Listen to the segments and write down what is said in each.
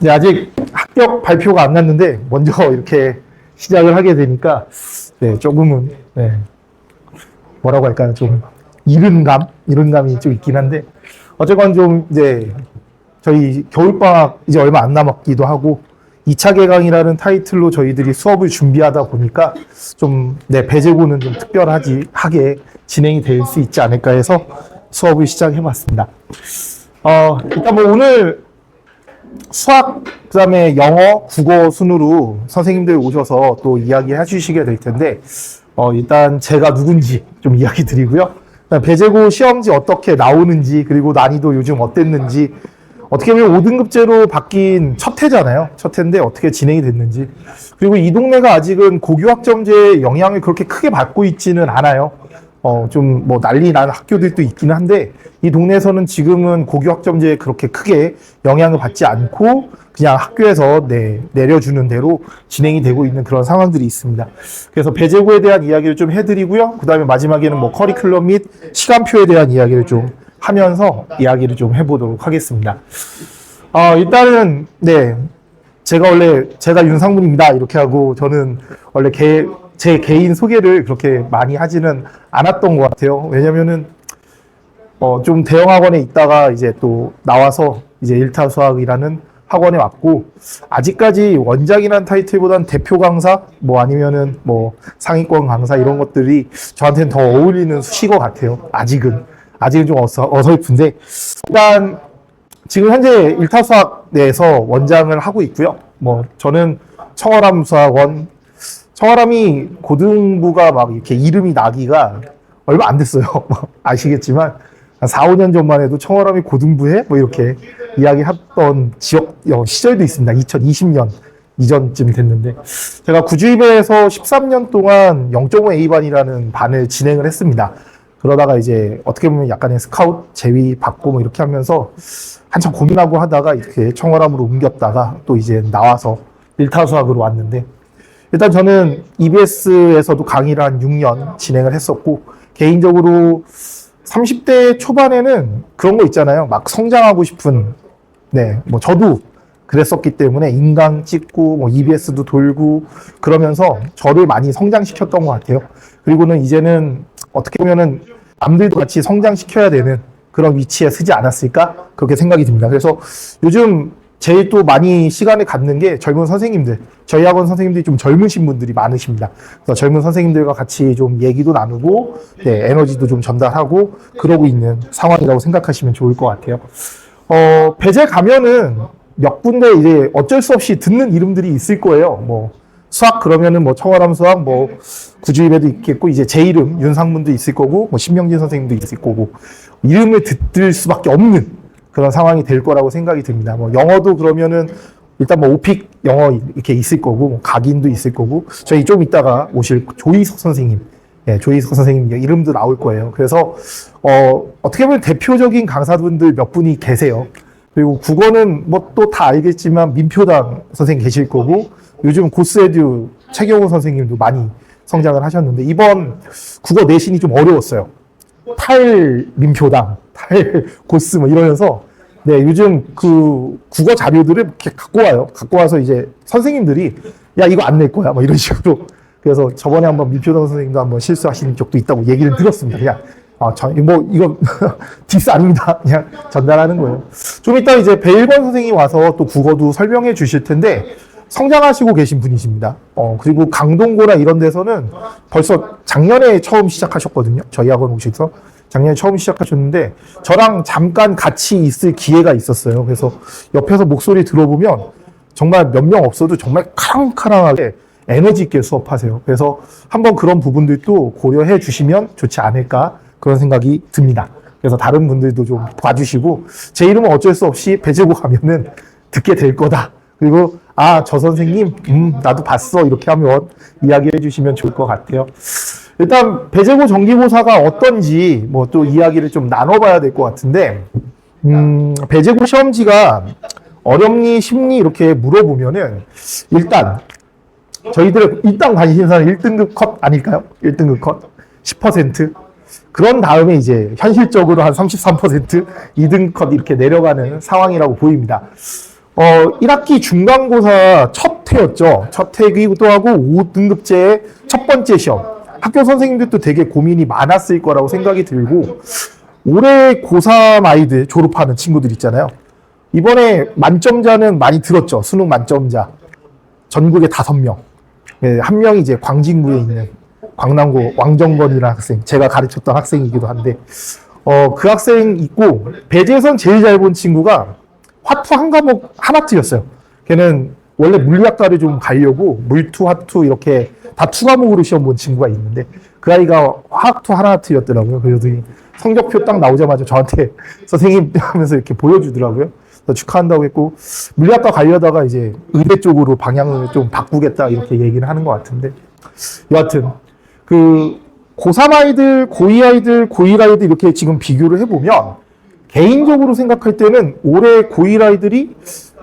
네, 아직 합격 발표가 안 났는데 먼저 이렇게 시작을 하게 되니까 네, 조금은 네, 뭐라고 할까요? 좀 이른감이 좀 있긴 한데 어쨌건 좀 이제 저희 겨울방학 이제 얼마 안 남았기도 하고 2차 개강이라는 타이틀로 저희들이 수업을 준비하다 보니까 좀 네, 배제고는 좀 특별하게 진행이 될 수 있지 않을까 해서 수업을 시작해봤습니다. 일단 뭐 오늘 수학, 그 다음에 영어, 국어 순으로 선생님들 오셔서 또 이야기 해주시게 될 텐데, 일단 제가 누군지 좀 이야기 드리고요. 배제고 시험지 어떻게 나오는지, 그리고 난이도 요즘 어땠는지, 어떻게 보면 5등급제로 바뀐 첫 해잖아요. 첫 해인데 어떻게 진행이 됐는지. 그리고 이 동네가 아직은 고교학점제의 영향을 그렇게 크게 받고 있지는 않아요. 좀 뭐 난리 난 학교들도 있기는 한데 이 동네에서는 지금은 고교학점제에 그렇게 크게 영향을 받지 않고 그냥 학교에서 내려주는 대로 진행이 되고 있는 그런 상황들이 있습니다. 그래서 배제고에 대한 이야기를 좀 해드리고요. 그 다음에 마지막에는 뭐 커리큘럼 및 시간표에 대한 이야기를 좀 하면서 이야기를 좀 해보도록 하겠습니다. 일단은 제가 윤상문입니다 이렇게 하고 저는 원래 제 개인 소개를 그렇게 많이 하지는 않았던 것 같아요. 왜냐면은 좀 대형 학원에 있다가 이제 또 나와서 이제 일타 수학이라는 학원에 왔고 아직까지 원장이라는 타이틀보다는 대표 강사 뭐 아니면은 뭐 상위권 강사 이런 것들이 저한테는 더 어울리는 수식어 같아요. 아직은 좀 어설픈데 일단 지금 현재 일타 수학 내에서 원장을 하고 있고요. 뭐 저는 청월함이 고등부가 막 이렇게 이름이 나기가 얼마 안 됐어요. 아시겠지만, 한 4, 5년 전만 해도 청월함이 고등부에 뭐 이렇게 이야기했던 시절도 있습니다. 2020년 이전쯤 됐는데. 제가 구주입에서 13년 동안 0.5 A반이라는 반을 진행을 했습니다. 그러다가 이제 어떻게 보면 약간의 스카웃 제위 받고 뭐 이렇게 하면서 한참 고민하고 하다가 이렇게 청월함으로 옮겼다가 또 이제 나와서 일타수학으로 왔는데 일단 저는 EBS에서도 강의를 한 6년 진행을 했었고 개인적으로 30대 초반에는 그런 거 있잖아요. 막 성장하고 싶은 뭐 저도 그랬었기 때문에 인강 찍고 뭐 EBS도 돌고 그러면서 저를 많이 성장시켰던 것 같아요. 그리고는 이제는 어떻게 보면은 남들도 같이 성장시켜야 되는 그런 위치에 서지 않았을까 그렇게 생각이 듭니다. 그래서 요즘 제일 또 많이 시간을 갖는 게 젊은 선생님들, 저희 학원 선생님들이 좀 젊으신 분들이 많으십니다. 그래서 젊은 선생님들과 같이 좀 얘기도 나누고, 에너지도 좀 전달하고, 그러고 있는 상황이라고 생각하시면 좋을 것 같아요. 배제 가면은 몇 군데 이제 어쩔 수 없이 듣는 이름들이 있을 거예요. 뭐, 수학 그러면은 뭐 청월함 수학, 뭐, 구주입에도 있겠고, 이제 제 이름, 윤상문도 있을 거고, 뭐, 신명진 선생님도 있을 거고, 이름을 듣을 수밖에 없는 그런 상황이 될 거라고 생각이 듭니다. 뭐 영어도 그러면은 일단 뭐 오픽 영어 이렇게 있을 거고 뭐 각인도 있을 거고 저희 좀 이따가 오실 조희석 선생님, 조희석 선생님 이름도 나올 거예요. 그래서 어떻게 보면 대표적인 강사분들 몇 분이 계세요. 그리고 국어는 뭐 또 다 알겠지만 민표당 선생님 계실 거고 요즘 고스에듀 최경호 선생님도 많이 성장을 하셨는데 이번 국어 내신이 좀 어려웠어요. 민표당, 고스 뭐 이러면서 요즘 그 국어 자료들을 이렇게 갖고 와요. 갖고 와서 이제 선생님들이 야 이거 안 낼 거야 뭐 이런 식으로 그래서 저번에 한번 민표당 선생님도 한번 실수하신 적도 있다고 얘기를 들었습니다. 그냥 이거 디스 아닙니다. 그냥 전달하는 거예요. 좀 이따 이제 배일권 선생님이 와서 또 국어도 설명해 주실 텐데 성장하시고 계신 분이십니다. 그리고 강동고나 이런 데서는 벌써 작년에 처음 시작하셨거든요. 저희 학원 오셔서 작년에 처음 시작하셨는데 저랑 잠깐 같이 있을 기회가 있었어요. 그래서 옆에서 목소리 들어보면 정말 몇 명 없어도 정말 카랑카랑하게 에너지 있게 수업하세요. 그래서 한번 그런 부분들도 고려해 주시면 좋지 않을까 그런 생각이 듭니다. 그래서 다른 분들도 좀 봐주시고 제 이름은 어쩔 수 없이 배제고 가면은 듣게 될 거다. 그리고 저 선생님 나도 봤어 이렇게 하면 이야기해 주시면 좋을 것 같아요. 일단 배제고 정기고사가 어떤지 뭐 또 이야기를 좀 나눠봐야 될 것 같은데 배제고 시험지가 어렵니 쉽니 이렇게 물어보면은 일단 저희들 일단 관심사는 1등급 컷 아닐까요? 1등급 컷 10%. 그런 다음에 이제 현실적으로 한 33%, 2등 컷 이렇게 내려가는 상황이라고 보입니다. 1학기 중간고사 첫 해였죠. 첫 해이기도 하고 5등급제의 첫 번째 시험. 학교 선생님들도 되게 고민이 많았을 거라고 생각이 들고, 올해 고3 아이들 졸업하는 친구들 있잖아요. 이번에 만점자는 많이 들었죠. 수능 만점자. 전국에 5명. 네, 한 명이 이제 광진구에 있는 광남고 왕정건이라는 학생. 제가 가르쳤던 학생이기도 한데, 그 학생 있고, 배재선 제일 잘 본 친구가 화투 한 과목 하나 틀렸어요. 걔는 원래 물리학과를 좀 가려고 물투, 화투 이렇게 다 투 과목으로 시험 본 친구가 있는데, 그 아이가 화투 하나 틀렸더라고요. 그래서 성적표 딱 나오자마자 저한테 선생님 하면서 이렇게 보여주더라고요. 그래서 축하한다고 했고, 물리학과 가려다가 이제 의대 쪽으로 방향을 좀 바꾸겠다 이렇게 얘기를 하는 것 같은데, 여하튼 그 고3 아이들, 고2 아이들, 고1 아이들 이렇게 지금 비교를 해보면, 개인적으로 생각할 때는 올해 고1 아이들이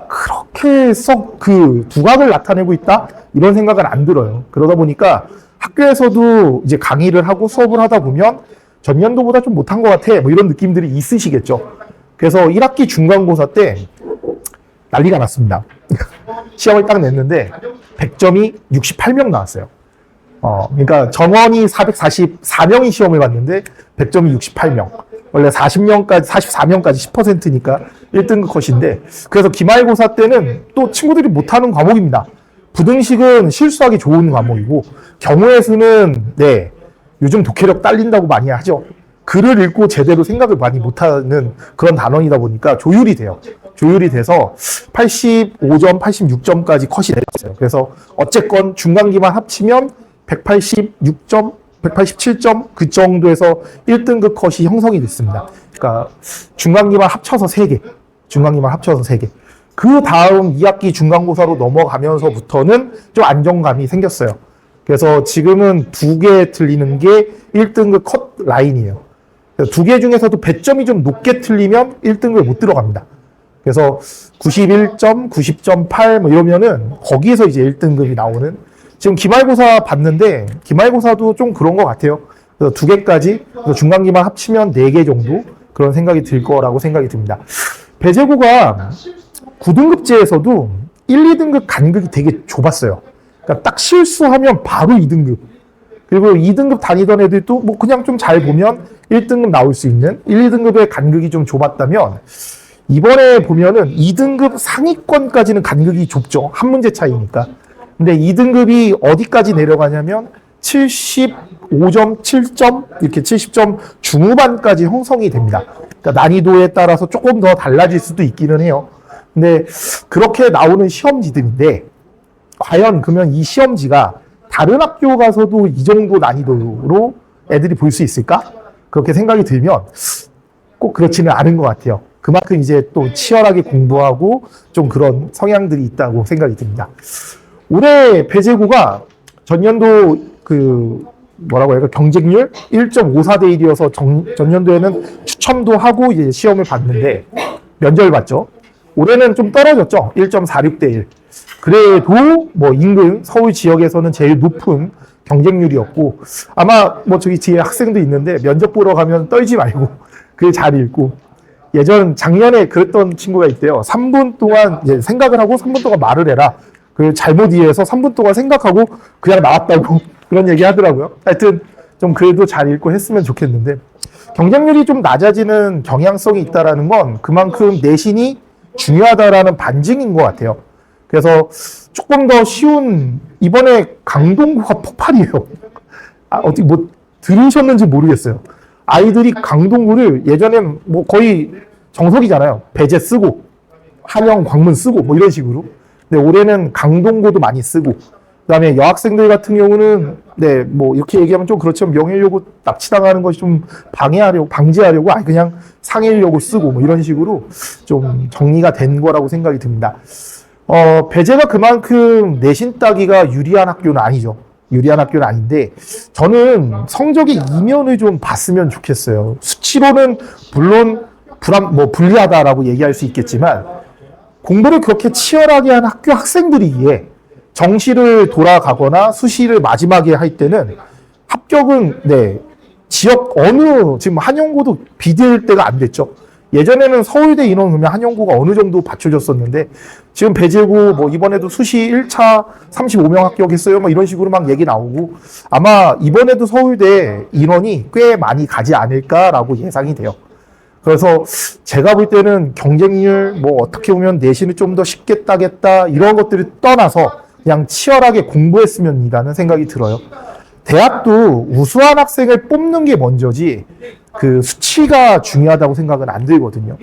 그렇게 썩 그 두각을 나타내고 있다? 이런 생각은 안 들어요. 그러다 보니까 학교에서도 이제 강의를 하고 수업을 하다 보면 전년도보다 좀 못한 것 같아. 뭐 이런 느낌들이 있으시겠죠. 그래서 1학기 중간고사 때 난리가 났습니다. 시험을 딱 냈는데 100점이 68명 나왔어요. 그러니까 정원이 444명이 시험을 봤는데 100점이 68명. 원래 40명까지, 44명까지 10%니까 1등급 컷인데, 그래서 기말고사 때는 또 친구들이 못하는 과목입니다. 부등식은 실수하기 좋은 과목이고, 경우의 수는, 네, 요즘 독해력 딸린다고 많이 하죠. 글을 읽고 제대로 생각을 많이 못하는 그런 단원이다 보니까 조율이 돼요. 조율이 돼서 85점, 86점까지 컷이 됐어요. 그래서 어쨌건 중간기만 합치면 186점, 187점 그 정도에서 1등급 컷이 형성이 됐습니다. 그러니까 중간기만 합쳐서 3개. 중간기만 합쳐서 3개. 그 다음 2학기 중간고사로 넘어가면서부터는 좀 안정감이 생겼어요. 그래서 지금은 2개 틀리는 게 1등급 컷 라인이에요. 2개 중에서도 배점이 좀 높게 틀리면 1등급에 못 들어갑니다. 그래서 91점, 90.8 뭐 이러면은 거기에서 이제 1등급이 나오는, 지금 기말고사 봤는데 기말고사도 좀 그런 것 같아요. 그래서 2개까지, 그래서 중간기만 합치면 4개 정도 그런 생각이 들 거라고 생각이 듭니다. 배제고가 9등급제에서도 1, 2등급 간극이 되게 좁았어요. 그러니까 딱 실수하면 바로 2등급. 그리고 2등급 다니던 애들도 뭐 그냥 좀 잘 보면 1등급 나올 수 있는 1, 2등급의 간극이 좀 좁았다면, 이번에 보면은 2등급 상위권까지는 간극이 좁죠. 한 문제 차이니까. 근데 2등급이 어디까지 내려가냐면 75점, 7점, 이렇게 70점 중후반까지 형성이 됩니다. 그러니까 난이도에 따라서 조금 더 달라질 수도 있기는 해요. 근데 그렇게 나오는 시험지들인데, 과연 그러면 이 시험지가 다른 학교 가서도 이 정도 난이도로 애들이 볼 수 있을까? 그렇게 생각이 들면 꼭 그렇지는 않은 것 같아요. 그만큼 이제 또 치열하게 공부하고 좀 그런 성향들이 있다고 생각이 듭니다. 올해 배제고가 전년도 그 뭐라고 해야, 경쟁률 1.54대 1이어서 전년도에는 추첨도 하고 이제 시험을 봤는데 면접을 봤죠. 올해는 좀 떨어졌죠. 1.46대 1. 그래도 뭐 인근 서울 지역에서는 제일 높은 경쟁률이었고, 아마 뭐 저기 뒤에 학생도 있는데 면접 보러 가면 떨지 말고 글 잘 읽고, 작년에 그랬던 친구가 있대요. 3분 동안 이제 생각을 하고 3분 동안 말을 해라. 그 잘못 이해해서 3분 동안 생각하고 그냥 나왔다고 그런 얘기 하더라고요. 하여튼 좀 그래도 잘 읽고 했으면 좋겠는데, 경쟁률이 좀 낮아지는 경향성이 있다라는 건 그만큼 내신이 중요하다라는 반증인 것 같아요. 그래서 조금 더 쉬운, 이번에 강동구가 폭발이에요. 어떻게 뭐 들으셨는지 모르겠어요. 아이들이 강동구를 예전엔 뭐 거의 정석이잖아요. 배제 쓰고 한영 광문 쓰고 뭐 이런 식으로. 근데 올해는 강동구도 많이 쓰고, 그다음에 여학생들 같은 경우는 네 뭐 이렇게 얘기하면 좀 그렇지만 명예욕구 납치당하는 것이 좀 방지하려고 아니 그냥 상해려고 쓰고 뭐 이런 식으로 좀 정리가 된 거라고 생각이 듭니다. 배제가 그만큼 내신 따기가 유리한 학교는 아니죠. 유리한 학교는 아닌데, 저는 성적의 이면을 좀 봤으면 좋겠어요. 수치로는 물론 불리하다라고 얘기할 수 있겠지만, 공부를 그렇게 치열하게 한 학교 학생들이기에 정시를 돌아가거나 수시를 마지막에 할 때는 합격은 네 지역 지금 한영고도 비대일 때가 안 됐죠. 예전에는 서울대 인원 그러면 한영고가 어느 정도 받쳐줬었는데 지금 배제고 뭐 이번에도 수시 1차 35명 합격했어요. 뭐 이런 식으로 막 얘기 나오고 아마 이번에도 서울대 인원이 꽤 많이 가지 않을까라고 예상이 돼요. 그래서 제가 볼 때는 경쟁률 뭐 어떻게 보면 내신을 좀 더 쉽게 따겠다 이런 것들을 떠나서 그냥 치열하게 공부했으면이라는 생각이 들어요. 대학도 우수한 학생을 뽑는 게 먼저지 그 수치가 중요하다고 생각은 안 들거든요.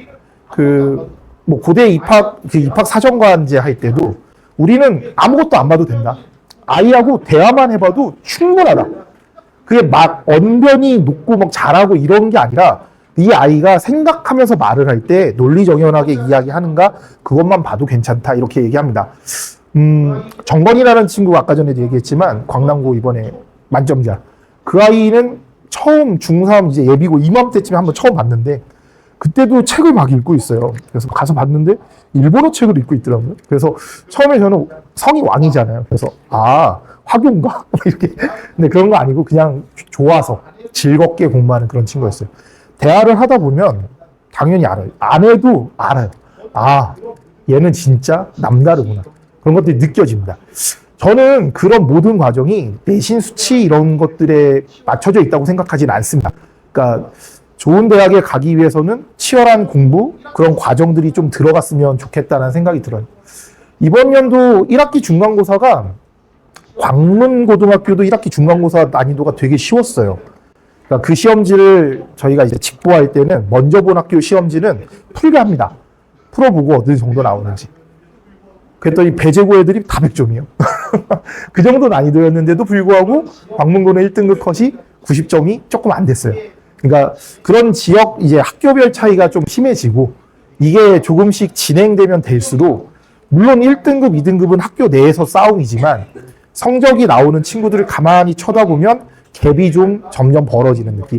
그 뭐 고대 입학 그 입학 사정관제 할 때도 우리는 아무것도 안 봐도 된다. 아이하고 대화만 해봐도 충분하다. 그게 막 언변이 높고 막 잘하고 이런 게 아니라 이 아이가 생각하면서 말을 할 때 논리정연하게 이야기하는가 그것만 봐도 괜찮다 이렇게 얘기합니다. 정건이라는 친구가 아까 전에도 얘기했지만 광남고 이번에 만점자. 그 아이는 처음 중3 이제 예비고 이맘때쯤에 한번 처음 봤는데 그때도 책을 막 읽고 있어요. 그래서 가서 봤는데 일본어 책을 읽고 있더라고요. 그래서 처음에 저는 성이 왕이잖아요. 그래서 아 화교인가? 이렇게. 근데 그런 거 아니고 그냥 좋아서 즐겁게 공부하는 그런 친구였어요. 대화를 하다 보면 당연히 알아요. 안 해도 알아요. 아 얘는 진짜 남다르구나. 그런 것들이 느껴집니다. 저는 그런 모든 과정이 내신 수치 이런 것들에 맞춰져 있다고 생각하지는 않습니다. 그러니까 좋은 대학에 가기 위해서는 치열한 공부, 그런 과정들이 좀 들어갔으면 좋겠다는 생각이 들어요. 이번 연도 1학기 중간고사가 광문고등학교도 1학기 중간고사 난이도가 되게 쉬웠어요. 그러니까 그 시험지를 저희가 이제 직보할 때는 먼저 본 학교 시험지는 풀게 합니다. 풀어보고 어느 정도 나오는지. 그랬더니 배제고 애들이 다 100점이에요. 그 정도 난이도였는데도 불구하고 광문고는 1등급 컷이 90점이 조금 안 됐어요. 그러니까 그런 지역 이제 학교별 차이가 좀 심해지고 이게 조금씩 진행되면 될수록 물론 1등급, 2등급은 학교 내에서 싸움이지만 성적이 나오는 친구들을 가만히 쳐다보면 갭이 좀 점점 벌어지는 느낌.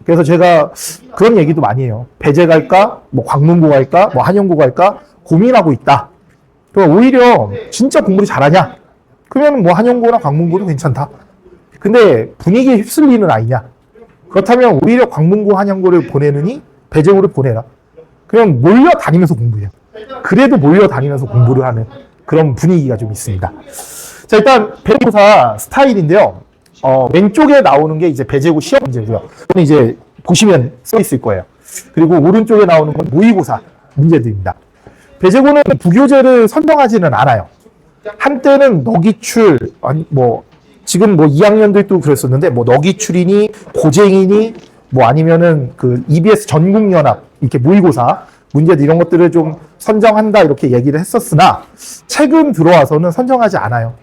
그래서 제가 그런 얘기도 많이 해요. 배제 갈까? 뭐 광문고 갈까? 뭐 한영고 갈까? 고민하고 있다. 그럼 오히려 진짜 공부를 잘하냐? 그러면 뭐 한영고나 광문고도 괜찮다. 근데 분위기에 휩쓸리는 아이냐? 그렇다면 오히려 광문고, 한영고를 보내느니 배제고를 보내라. 그냥 몰려다니면서 공부해요. 그래도 몰려다니면서 공부를 하는 그런 분위기가 좀 있습니다. 자, 일단 배제고사 스타일인데요. 왼쪽에 나오는 게 이제 배제고 시험 문제고요. 이건 이제 보시면 써 있을 거예요. 그리고 오른쪽에 나오는 건 모의고사 문제들입니다. 배제고는 부교재를 선정하지는 않아요. 한때는 너기출, 아니, 뭐, 지금 뭐 2학년들도 그랬었는데, 뭐 너기출이니, 고쟁이니, 뭐 아니면은 그 EBS 전국연합, 이렇게 모의고사 문제들 이런 것들을 좀 선정한다, 이렇게 얘기를 했었으나, 최근 들어와서는 선정하지 않아요.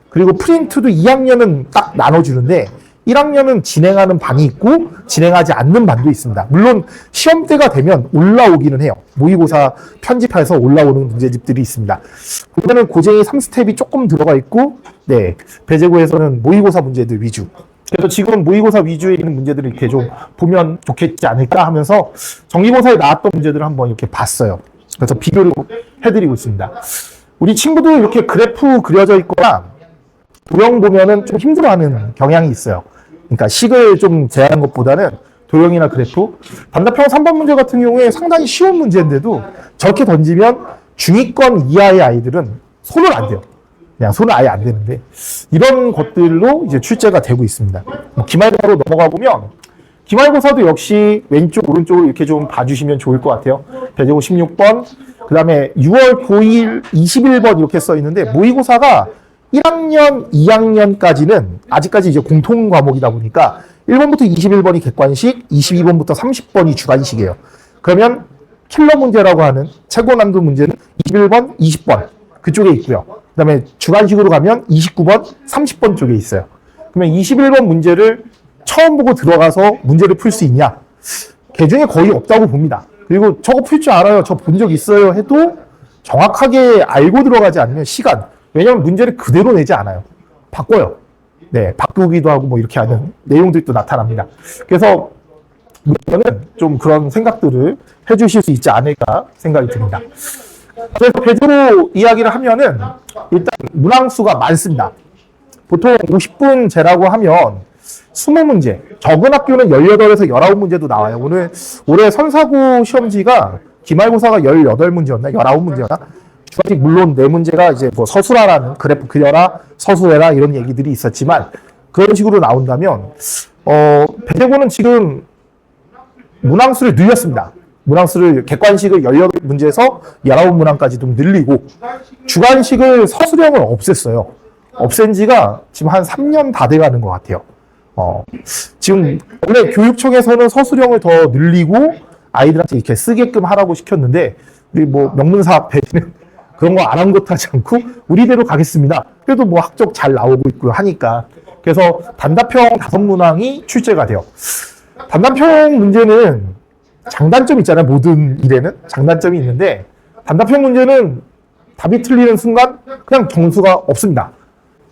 그리고 프린트도 2학년은 딱 나눠주는데 1학년은 진행하는 반이 있고 진행하지 않는 반도 있습니다. 물론 시험때가 되면 올라오기는 해요. 모의고사 편집해서 올라오는 문제집들이 있습니다. 그때는 고쟁이 3스텝이 조금 들어가 있고 네, 배제고에서는 모의고사 문제들 위주. 그래서 지금 모의고사 위주에 있는 문제들을 이렇게 좀 보면 좋겠지 않을까 하면서 정기고사에 나왔던 문제들을 한번 이렇게 봤어요. 그래서 비교를 해드리고 있습니다. 우리 친구들 이렇게 그래프 그려져 있거나 도형 보면은 좀 힘들어하는 경향이 있어요. 그러니까 식을 좀 제한한 것보다는 도형이나 그래프. 단답형 3번 문제 같은 경우에 상당히 쉬운 문제인데도 저렇게 던지면 중위권 이하의 아이들은 손을 안 대요. 그냥 손을 아예 안 대는데 이런 것들로 이제 출제가 되고 있습니다. 기말고사로 넘어가 보면 기말고사도 역시 왼쪽 오른쪽으로 이렇게 좀 봐주시면 좋을 것 같아요. 배제고 16번, 그 다음에 6월 9일 21번 이렇게 써 있는데 모의고사가 1학년, 2학년까지는 아직까지 이제 공통 과목이다 보니까 1번부터 21번이 객관식, 22번부터 30번이 주관식이에요. 그러면 킬러 문제라고 하는 최고 난도 문제는 21번, 20번 그쪽에 있고요. 그 다음에 주관식으로 가면 29번, 30번 쪽에 있어요. 그러면 21번 문제를 처음 보고 들어가서 문제를 풀 수 있냐? 개 중에 거의 없다고 봅니다. 그리고 저거 풀 줄 알아요. 저 본 적 있어요. 해도 정확하게 알고 들어가지 않으면 시간. 왜냐하면 문제를 그대로 내지 않아요. 바꿔요. 네, 바꾸기도 하고 뭐 이렇게 하는 내용들이 또 나타납니다. 그래서 저는 좀 그런 생각들을 해주실 수 있지 않을까 생각이 듭니다. 그래서 배제로 이야기를 하면은 일단 문항수가 많습니다. 보통 50분제라고 하면 20문제. 적은 학교는 18에서 19문제도 나와요. 올해 선사고 시험지가 기말고사가 18문제였나? 19문제였나? 주관식 물론 4문제가 이제 뭐 서술하라는 그래프 그려라, 서술해라 이런 얘기들이 있었지만 그런 식으로 나온다면 배재고는 지금 문항수를 늘렸습니다. 문항수를 객관식을 18문제에서 19문항까지 좀 늘리고 주관식을 서술형을 없앴어요. 없앤 지가 지금 한 3년 다 돼가는 것 같아요. 지금 원래 교육청에서는 서술형을 더 늘리고 아이들한테 이렇게 쓰게끔 하라고 시켰는데 우리 뭐 명문사학 배는 그런 거 아랑곳하지 않고 우리대로 가겠습니다. 그래도 뭐 학적 잘 나오고 있고요 하니까 그래서 단답형 5문항이 출제가 돼요. 단답형 문제는 장단점이 있잖아요. 모든 일에는 장단점이 있는데 단답형 문제는 답이 틀리는 순간 그냥 점수가 없습니다.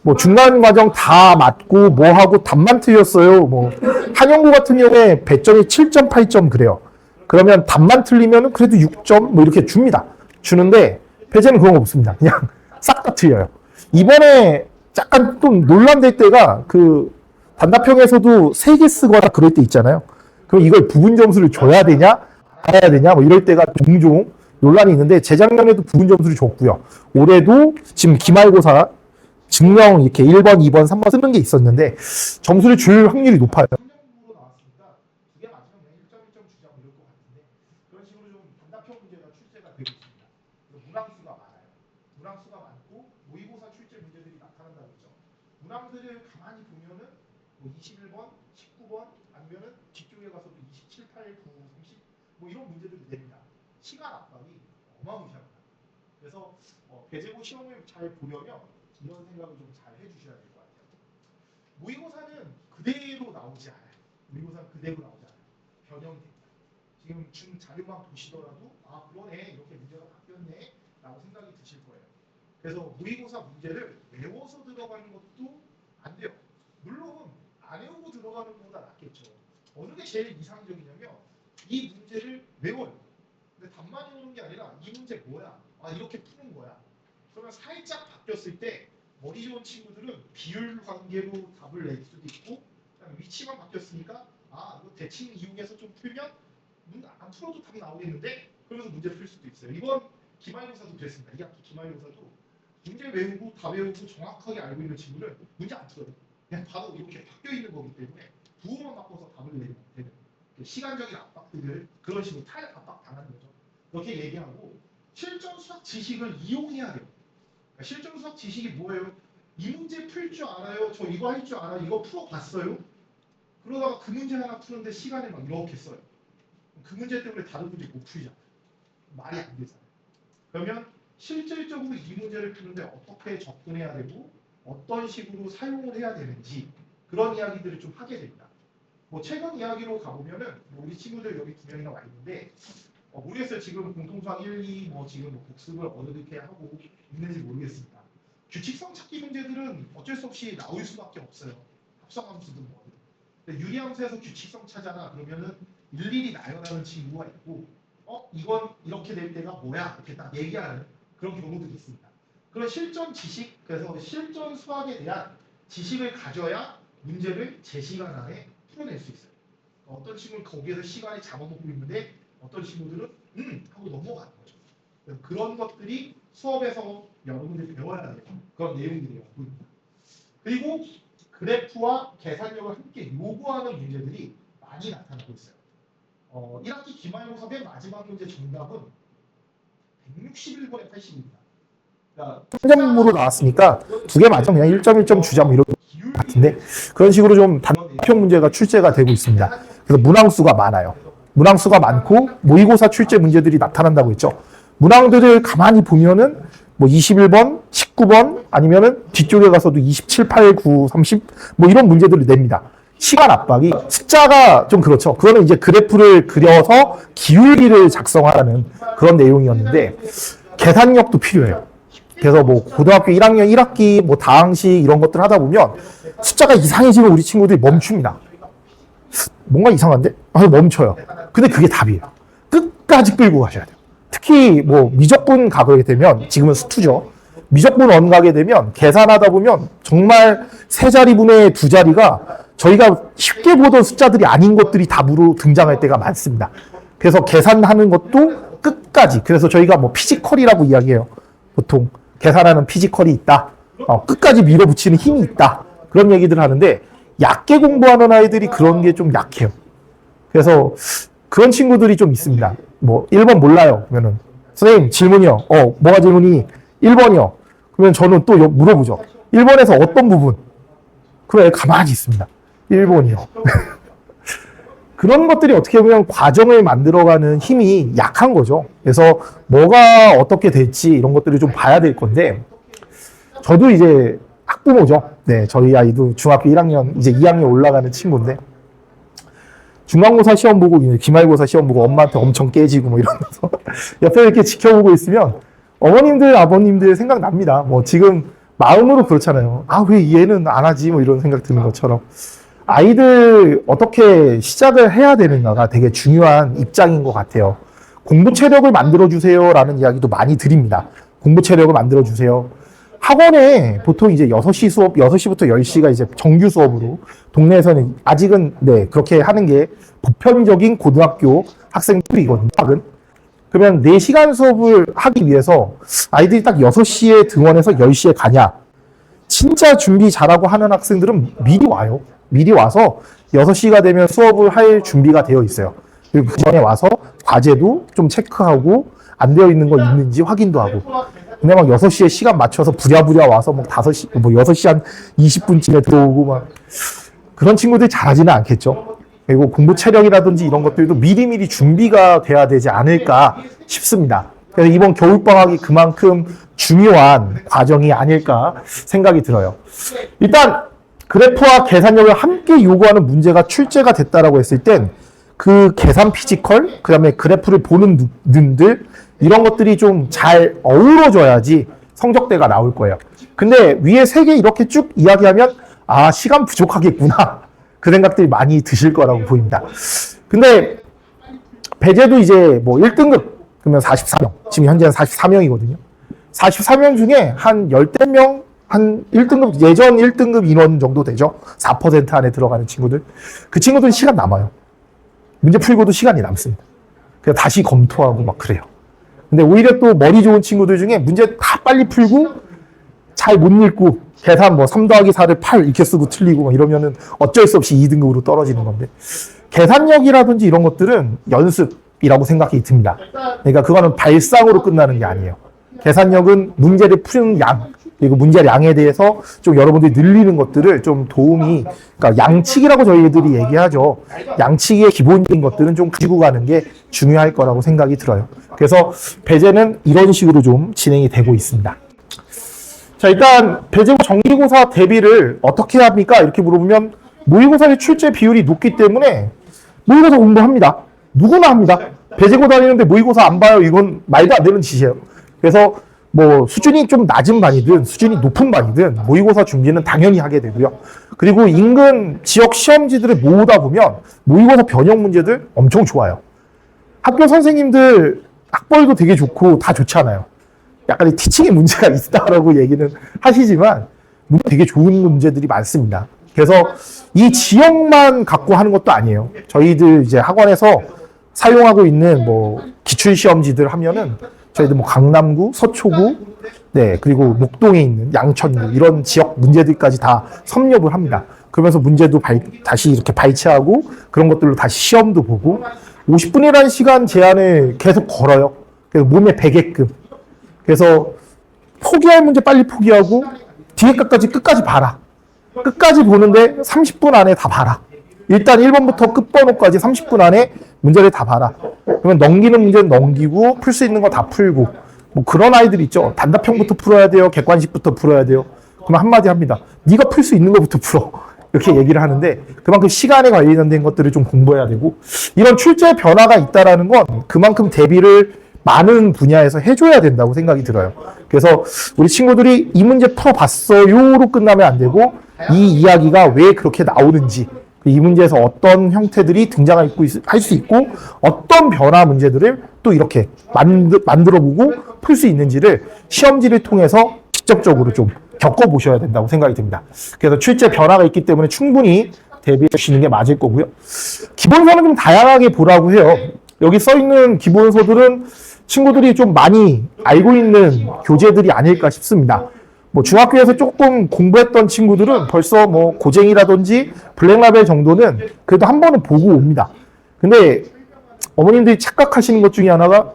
뭐 중간 과정 다 맞고 뭐 하고 답만 틀렸어요. 뭐 한영고 같은 경우에 배점이 7점, 8점 그래요. 그러면 답만 틀리면 그래도 6점 뭐 이렇게 줍니다. 주는데 배제는 그런 거 없습니다. 그냥 싹 다 틀려요. 이번에 약간 좀 논란될 때가 그 단답형에서도 3개 쓰거나 그럴 때 있잖아요. 그럼 이걸 부분 점수를 줘야 되냐, 알아야 되냐, 뭐 이럴 때가 종종 논란이 있는데 재작년에도 부분 점수를 줬고요. 올해도 지금 기말고사 증명 이렇게 1번, 2번, 3번 쓰는 게 있었는데 점수를 줄 확률이 높아요. 문항수가 많고 모의고사 출제 문제들이 나타난다고 했죠. 문항들을 가만히 보면은 뭐 21번, 19번 아니면은 뒤쪽에 가서도 27, 8, 9, 30 뭐 이런 문제들이 됩니다. 시간 압박이 어마무시합니다. 그래서 배재고 시험을 잘 보려면 이런 생각을 좀 잘 해주셔야 될 것 같아요. 모의고사는 그대로 나오지 않아요. 모의고사는 그대로 나오지 않아요. 변형이 됩니다. 지금 준 자료만 보시더라도 아 그러네 이렇게 문제가 바뀌었네 라고 생각이 드실 거예요. 그래서 모의고사 문제를 외워서 들어가는 것도 안 돼요. 물론 안 외우고 들어가는 것보다 낫겠죠. 어느 게 제일 이상적이냐면 이 문제를 외워요. 근데 답만 외우는 게 아니라 이 문제 뭐야? 아 이렇게 푸는 거야. 그러면 살짝 바뀌었을 때 머리 좋은 친구들은 비율 관계로 답을 낼 수도 있고 위치만 바뀌었으니까 아 이거 대칭 이용해서 좀 풀면 안 풀어도 답이 나오겠는데 그러면서 문제 풀 수도 있어요. 이번 기말고사도 그랬습니다. 이 학기 기말고사도 문제 외우고 다 외우고 정확하게 알고 있는 친구는 문제 안 풀어요. 그냥 바로 이렇게 바뀌어 있는 거기 때문에 부호만 바꿔서 답을 내면 되는 시간적인 압박들을 그런 식으로 탈 압박 당하는 거죠. 그렇게 얘기하고 실전 수학 지식을 이용해야 돼요. 그러니까 실전 수학 지식이 뭐예요? 이 문제 풀 줄 알아요? 저 이거 할 줄 알아요? 이거 풀어봤어요? 그러다가 그 문제 하나 푸는데 시간을 막 이렇게 써요. 그 문제 때문에 다른 문제 못 풀잖아요. 말이 안 되잖아요. 그러면 실질적으로 이 문제를 푸는데 어떻게 접근해야 되고 어떤 식으로 사용을 해야 되는지 그런 이야기들을 좀 하게 됩니다. 뭐 최근 이야기로 가보면은 뭐 우리 친구들 여기 2명이나 와 있는데 모르겠어요. 지금 공통수학 1, 2 뭐 지금 뭐 복습을 어떻게 하고 있는지 모르겠습니다. 규칙성 찾기 문제들은 어쩔 수 없이 나올 수밖에 없어요. 합성함수든 뭐든. 근데 유리함수에서 규칙성 찾아라 그러면은 일일이 나열하는 친구가 있고 이건 이렇게 될 때가 뭐야 이렇게 딱 얘기하는 그런 경우들이 있습니다. 그런 실전 지식 그래서 실전 수학에 대한 지식을 가져야 문제를 제 시간 안에 풀어낼 수 있어요. 어떤 친구는 거기에서 시간이 잡아먹고 있는데 어떤 친구들은 하고 넘어가는 거죠. 그런 것들이 수업에서 여러분들이 배워야 되는 그런 내용들이라고 보입니다. 그리고 그래프와 계산력을 함께 요구하는 문제들이 많이 나타나고 있어요. 1학기 기말고사 맨 마지막 문제 정답은 161번에 80입니다. 그러니까 3점으로 나왔으니까 2개 맞으면 그냥 1점 1점 주자 뭐 이런 것 같은데 그런 식으로 좀 단답형 문제가 출제가 되고 있습니다. 그래서 문항수가 많아요. 문항수가 많고 모의고사 출제 문제들이 나타난다고 했죠. 문항들을 가만히 보면은 뭐 21번, 19번 아니면은 뒤쪽에 가서도 27, 8, 9, 30 뭐 이런 문제들을 냅니다. 시간 압박이 숫자가 좀 그렇죠. 그거는 이제 그래프를 그려서 기울기를 작성하라는 그런 내용이었는데 계산력도 필요해요. 그래서 뭐 고등학교 1학년 1학기 뭐 다항식 이런 것들 하다 보면 숫자가 이상해지면 우리 친구들이 멈춥니다. 뭔가 이상한데? 멈춰요. 근데 그게 답이에요. 끝까지 끌고 가셔야 돼요. 특히 뭐 미적분 가게 되면 지금은 수투죠. 미적분 원 가게 되면 계산하다 보면 정말 세 자리 분의 두 자리가 저희가 쉽게 보던 숫자들이 아닌 것들이 답으로 등장할 때가 많습니다. 그래서 계산하는 것도 끝까지, 그래서 저희가 뭐 피지컬이라고 이야기해요. 보통 계산하는 피지컬이 있다. 끝까지 밀어붙이는 힘이 있다. 그런 얘기들을 하는데 얕게 공부하는 아이들이 그런 게 좀 약해요. 그래서 그런 친구들이 좀 있습니다. 뭐 1번 몰라요. 그러면은 선생님 질문이요. 뭐가 질문이 1번이요. 그러면 저는 또 물어보죠. 1번에서 어떤 부분? 그럼 가만히 있습니다. 1번이요. 그런 것들이 어떻게 보면 과정을 만들어가는 힘이 약한 거죠. 그래서 뭐가 어떻게 될지 이런 것들을 좀 봐야 될 건데, 저도 이제 학부모죠. 네, 저희 아이도 중학교 1학년, 이제 2학년 올라가는 친구인데, 중간고사 시험 보고, 기말고사 시험 보고 엄마한테 엄청 깨지고 뭐 이러면서 옆에 이렇게 지켜보고 있으면 어머님들, 아버님들 생각납니다. 뭐 지금 마음으로 그렇잖아요. 아, 왜 얘는 안 하지? 뭐 이런 생각 드는 것처럼. 아이들 어떻게 시작을 해야 되는가가 되게 중요한 입장인 것 같아요. 공부 체력을 만들어주세요 라는 이야기도 많이 드립니다. 공부 체력을 만들어주세요. 학원에 보통 이제 6시 수업, 6시부터 10시가 이제 정규 수업으로, 동네에서는 아직은 네, 그렇게 하는 게 보편적인 고등학교 학생들이거든요. 그러면 4시간 수업을 하기 위해서 아이들이 딱 6시에 등원해서 10시에 가냐? 진짜 준비 잘하고 하는 학생들은 미리 와요. 미리 와서 6시가 되면 수업을 할 준비가 되어 있어요. 그리고 그 전에 와서 과제도 좀 체크하고 안 되어 있는 거 있는지 확인도 하고. 근데 막 6시에 시간 맞춰서 부랴부랴 와서 뭐 5시, 뭐 6시 한 20분쯤에 들어오고 막 그런 친구들이 잘하지는 않겠죠. 그리고 공부 체력이라든지 이런 것들도 미리미리 준비가 돼야 되지 않을까 싶습니다. 그래서 이번 겨울방학이 그만큼 중요한 과정이 아닐까 생각이 들어요. 일단 그래프와 계산력을 함께 요구하는 문제가 출제가 됐다라고 했을 땐 그 계산 피지컬, 그 다음에 그래프를 보는 눈들, 이런 것들이 좀 잘 어우러져야지 성적대가 나올 거예요. 근데 위에 3개 이렇게 쭉 이야기하면 아, 시간 부족하겠구나. 그 생각들이 많이 드실 거라고 보입니다. 근데 배제도 이제 뭐 1등급, 그러면 44명. 지금 현재는 44명이거든요. 44명 중에 한 10명, 한 1등급, 예전 1등급 인원 정도 되죠. 4% 안에 들어가는 친구들. 그 친구들은 시간 남아요. 문제 풀고도 시간이 남습니다. 그래서 다시 검토하고 막 그래요. 근데 오히려 또 머리 좋은 친구들 중에 문제 다 빨리 풀고 잘 못 읽고 계산 뭐 3 더하기 4를 8 이렇게 쓰고 틀리고 막 이러면은 어쩔 수 없이 2등급으로 떨어지는 건데, 계산력이라든지 이런 것들은 연습이라고 생각이 듭니다. 그러니까 그거는 발상으로 끝나는 게 아니에요. 계산력은 문제를 푸는 양, 그리고 문제량에 대해서 좀 여러분들이 늘리는 것들을 좀 도움이, 그러니까 양치기라고 저희들이 얘기하죠. 양치기의 기본적인 것들은 좀 가지고 가는 게 중요할 거라고 생각이 들어요. 그래서 배제는 이런 식으로 좀 진행이 되고 있습니다. 자, 일단 배제고 정기고사 대비를 어떻게 합니까? 이렇게 물어보면 모의고사의 출제 비율이 높기 때문에 모의고사 공부합니다. 누구나 합니다. 배제고 다니는데 모의고사 안 봐요. 이건 말도 안 되는 짓이에요. 그래서 뭐 수준이 좀 낮은 반이든 수준이 높은 반이든 모의고사 준비는 당연히 하게 되고요. 그리고 인근 지역 시험지들을 모으다 보면 모의고사 변형 문제들 엄청 좋아요. 학교 선생님들 학벌도 되게 좋고 다 좋잖아요. 약간의 티칭에 문제가 있다라고 얘기는 하시지만 되게 좋은 문제들이 많습니다. 그래서 이 지역만 갖고 하는 것도 아니에요. 저희들 이제 학원에서 사용하고 있는 뭐 기출 시험지들 하면은 저희들 뭐 강남구, 서초구, 네, 그리고 목동에 있는 양천구 이런 지역 문제들까지 다 섭렵을 합니다. 그러면서 문제도 다시 이렇게 발췌하고 그런 것들로 다시 시험도 보고 50분이라는 시간 제한을 계속 걸어요. 그래서 몸에 배게끔. 그래서 포기할 문제 빨리 포기하고 뒤에 것까지 끝까지 봐라. 끝까지 보는데 30분 안에 다 봐라. 일단 1번부터 끝번호까지 30분 안에 문제를 다 봐라. 그러면 넘기는 문제는 넘기고 풀 수 있는 거 다 풀고 뭐 그런 아이들 있죠. 단답형부터 풀어야 돼요. 객관식부터 풀어야 돼요. 그러면 한마디 합니다. 네가 풀 수 있는 것부터 풀어. 이렇게 얘기를 하는데 그만큼 시간에 관련된 것들을 좀 공부해야 되고 이런 출제 변화가 있다라는 건 그만큼 대비를 많은 분야에서 해줘야 된다고 생각이 들어요. 그래서 우리 친구들이 이 문제 풀어봤어요로 끝나면 안 되고 이 이야기가 왜 그렇게 나오는지 이 문제에서 어떤 형태들이 등장할 수 있고 어떤 변화 문제들을 또 이렇게 만들어보고 풀 수 있는지를 시험지를 통해서 직접적으로 좀 겪어보셔야 된다고 생각이 듭니다. 그래서 출제 변화가 있기 때문에 충분히 대비해 주시는 게 맞을 거고요. 기본서는 좀 다양하게 보라고 해요. 여기 써 있는 기본서들은 친구들이 좀 많이 알고 있는 교재들이 아닐까 싶습니다. 뭐 중학교에서 조금 공부했던 친구들은 벌써 뭐 고쟁이라든지 블랙라벨 정도는 그래도 한 번은 보고 옵니다. 근데 어머님들이 착각하시는 것 중에 하나가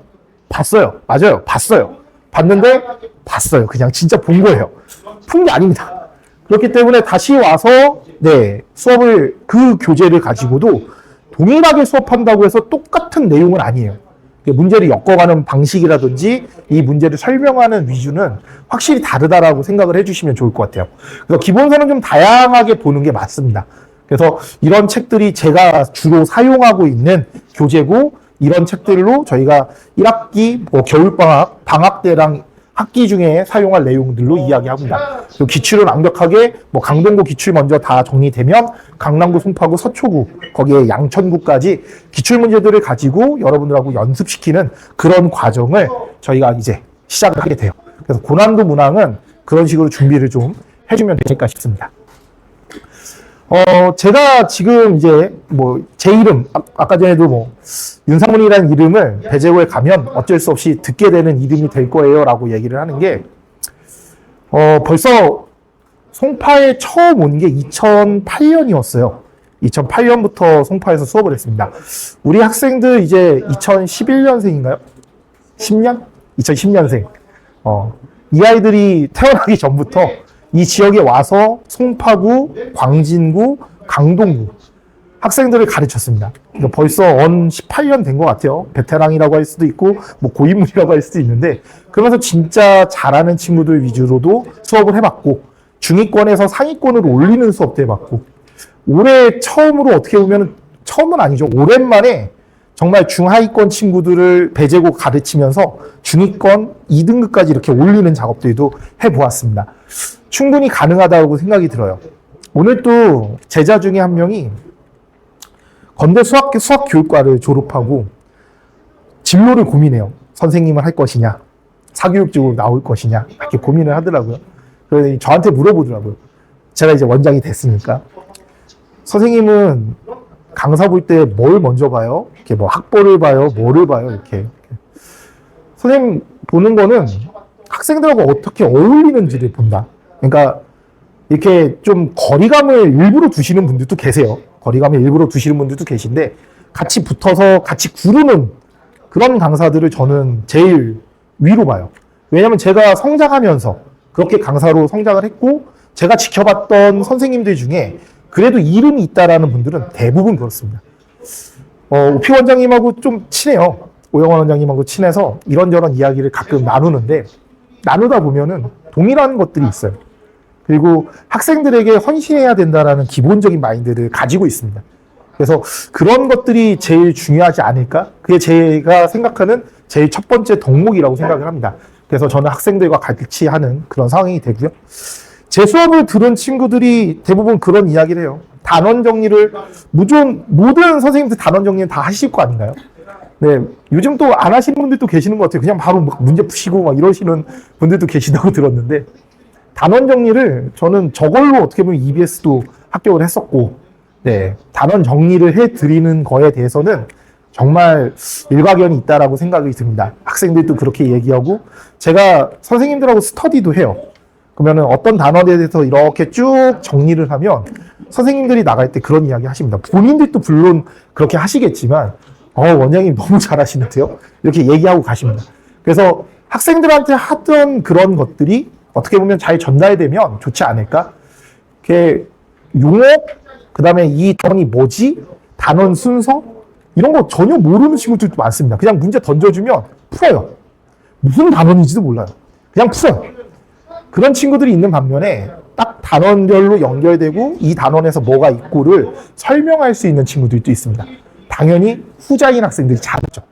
봤어요. 맞아요. 봤어요. 봤는데 봤어요. 그냥 진짜 본 거예요. 푼 게 아닙니다. 그렇기 때문에 다시 와서 수업을 그 교재를 가지고도 동일하게 수업한다고 해서 똑같은 내용은 아니에요. 문제를 엮어가는 방식이라든지 이 문제를 설명하는 위주는 확실히 다르다라고 생각을 해주시면 좋을 것 같아요. 그래서 기본서는 좀 다양하게 보는 게 맞습니다. 그래서 이런 책들이 제가 주로 사용하고 있는 교재고 이런 책들로 저희가 1학기 겨울방학, 방학 때랑 학기 중에 사용할 내용들로 이야기합니다. 그리고 기출은 완벽하게 강동구 기출 먼저 다 정리되면 강남구, 송파구, 서초구 거기에 양천구까지 기출 문제들을 가지고 여러분들하고 연습시키는 그런 과정을 저희가 이제 시작을 하게 돼요. 그래서 고난도 문항은 그런 식으로 준비를 좀 해주면 되니까 싶습니다. 제가 지금 이제 제 이름, 아까 전에도 윤상문이라는 이름을 배재고에 가면 어쩔 수 없이 듣게 되는 이름이 될 거예요 라고 얘기를 하는 게, 벌써 송파에 처음 온 게 2008년이었어요. 2008년부터 송파에서 수업을 했습니다. 우리 학생들 이제 2011년생인가요? 10년? 2010년생. 이 아이들이 태어나기 전부터 이 지역에 와서 송파구, 광진구, 강동구 학생들을 가르쳤습니다. 그러니까 벌써 18년 된 것 같아요. 베테랑이라고 할 수도 있고 고인물이라고 할 수도 있는데 그러면서 진짜 잘하는 친구들 위주로도 수업을 해봤고 중위권에서 상위권으로 올리는 수업도 해봤고 올해 처음으로 어떻게 보면 처음은 아니죠. 오랜만에 정말 중하위권 친구들을 배재고 가르치면서 중위권 2등급까지 이렇게 올리는 작업들도 해보았습니다. 충분히 가능하다고 생각이 들어요. 오늘 또 제자 중에 한 명이 건대 수학교육과를 졸업하고 진로를 고민해요. 선생님을 할 것이냐, 사교육 쪽으로 나올 것이냐 이렇게 고민을 하더라고요. 그래서 저한테 물어보더라고요. 제가 이제 원장이 됐으니까 선생님은 강사 볼 때 뭘 먼저 봐요? 이렇게 학벌을 봐요? 뭐를 봐요? 이렇게. 선생님 보는 거는 학생들하고 어떻게 어울리는지를 본다. 그러니까 이렇게 좀 거리감을 일부러 두시는 분들도 계세요. 거리감을 일부러 두시는 분들도 계신데 같이 붙어서 같이 구르는 그런 강사들을 저는 제일 위로 봐요. 왜냐하면 제가 성장하면서 그렇게 강사로 성장을 했고 제가 지켜봤던 선생님들 중에 그래도 이름이 있다라는 분들은 대부분 그렇습니다. 오피 원장님하고 좀 친해요. 오영원 원장님하고 친해서 이런저런 이야기를 가끔 나누는데 나누다 보면은 동일한 것들이 있어요. 그리고 학생들에게 헌신해야 된다라는 기본적인 마인드를 가지고 있습니다. 그래서 그런 것들이 제일 중요하지 않을까? 그게 제가 생각하는 제일 첫 번째 덕목이라고 생각을 합니다. 그래서 저는 학생들과 같이 하는 그런 상황이 되고요. 제 수업을 들은 친구들이 대부분 그런 이야기를 해요. 단원 정리를 모든 선생님들 단원 정리는 다 하실 거 아닌가요? 네, 요즘 또 안 하시는 분들도 계시는 것 같아요. 그냥 바로 문제 푸시고 이러시는 분들도 계시다고 들었는데 단원 정리를 저는 저걸로 어떻게 보면 EBS도 합격을 했었고 단원 정리를 해드리는 거에 대해서는 정말 일가견이 있다라고 생각이 듭니다. 학생들도 그렇게 얘기하고 제가 선생님들하고 스터디도 해요. 그러면 어떤 단원에 대해서 이렇게 쭉 정리를 하면 선생님들이 나갈 때 그런 이야기 하십니다. 본인들도 물론 그렇게 하시겠지만 원장님 너무 잘하시는데요? 이렇게 얘기하고 가십니다. 그래서 학생들한테 하던 그런 것들이 어떻게 보면 잘 전달되면 좋지 않을까? 이렇게 용어, 그 다음에 이 단원이 뭐지? 단원 순서? 이런 거 전혀 모르는 친구들도 많습니다. 그냥 문제 던져주면 풀어요. 무슨 단원인지도 몰라요. 그냥 풀어요. 그런 친구들이 있는 반면에 딱 단원별로 연결되고 이 단원에서 뭐가 있고를 설명할 수 있는 친구들도 있습니다. 당연히 후자인 학생들이 잘하죠.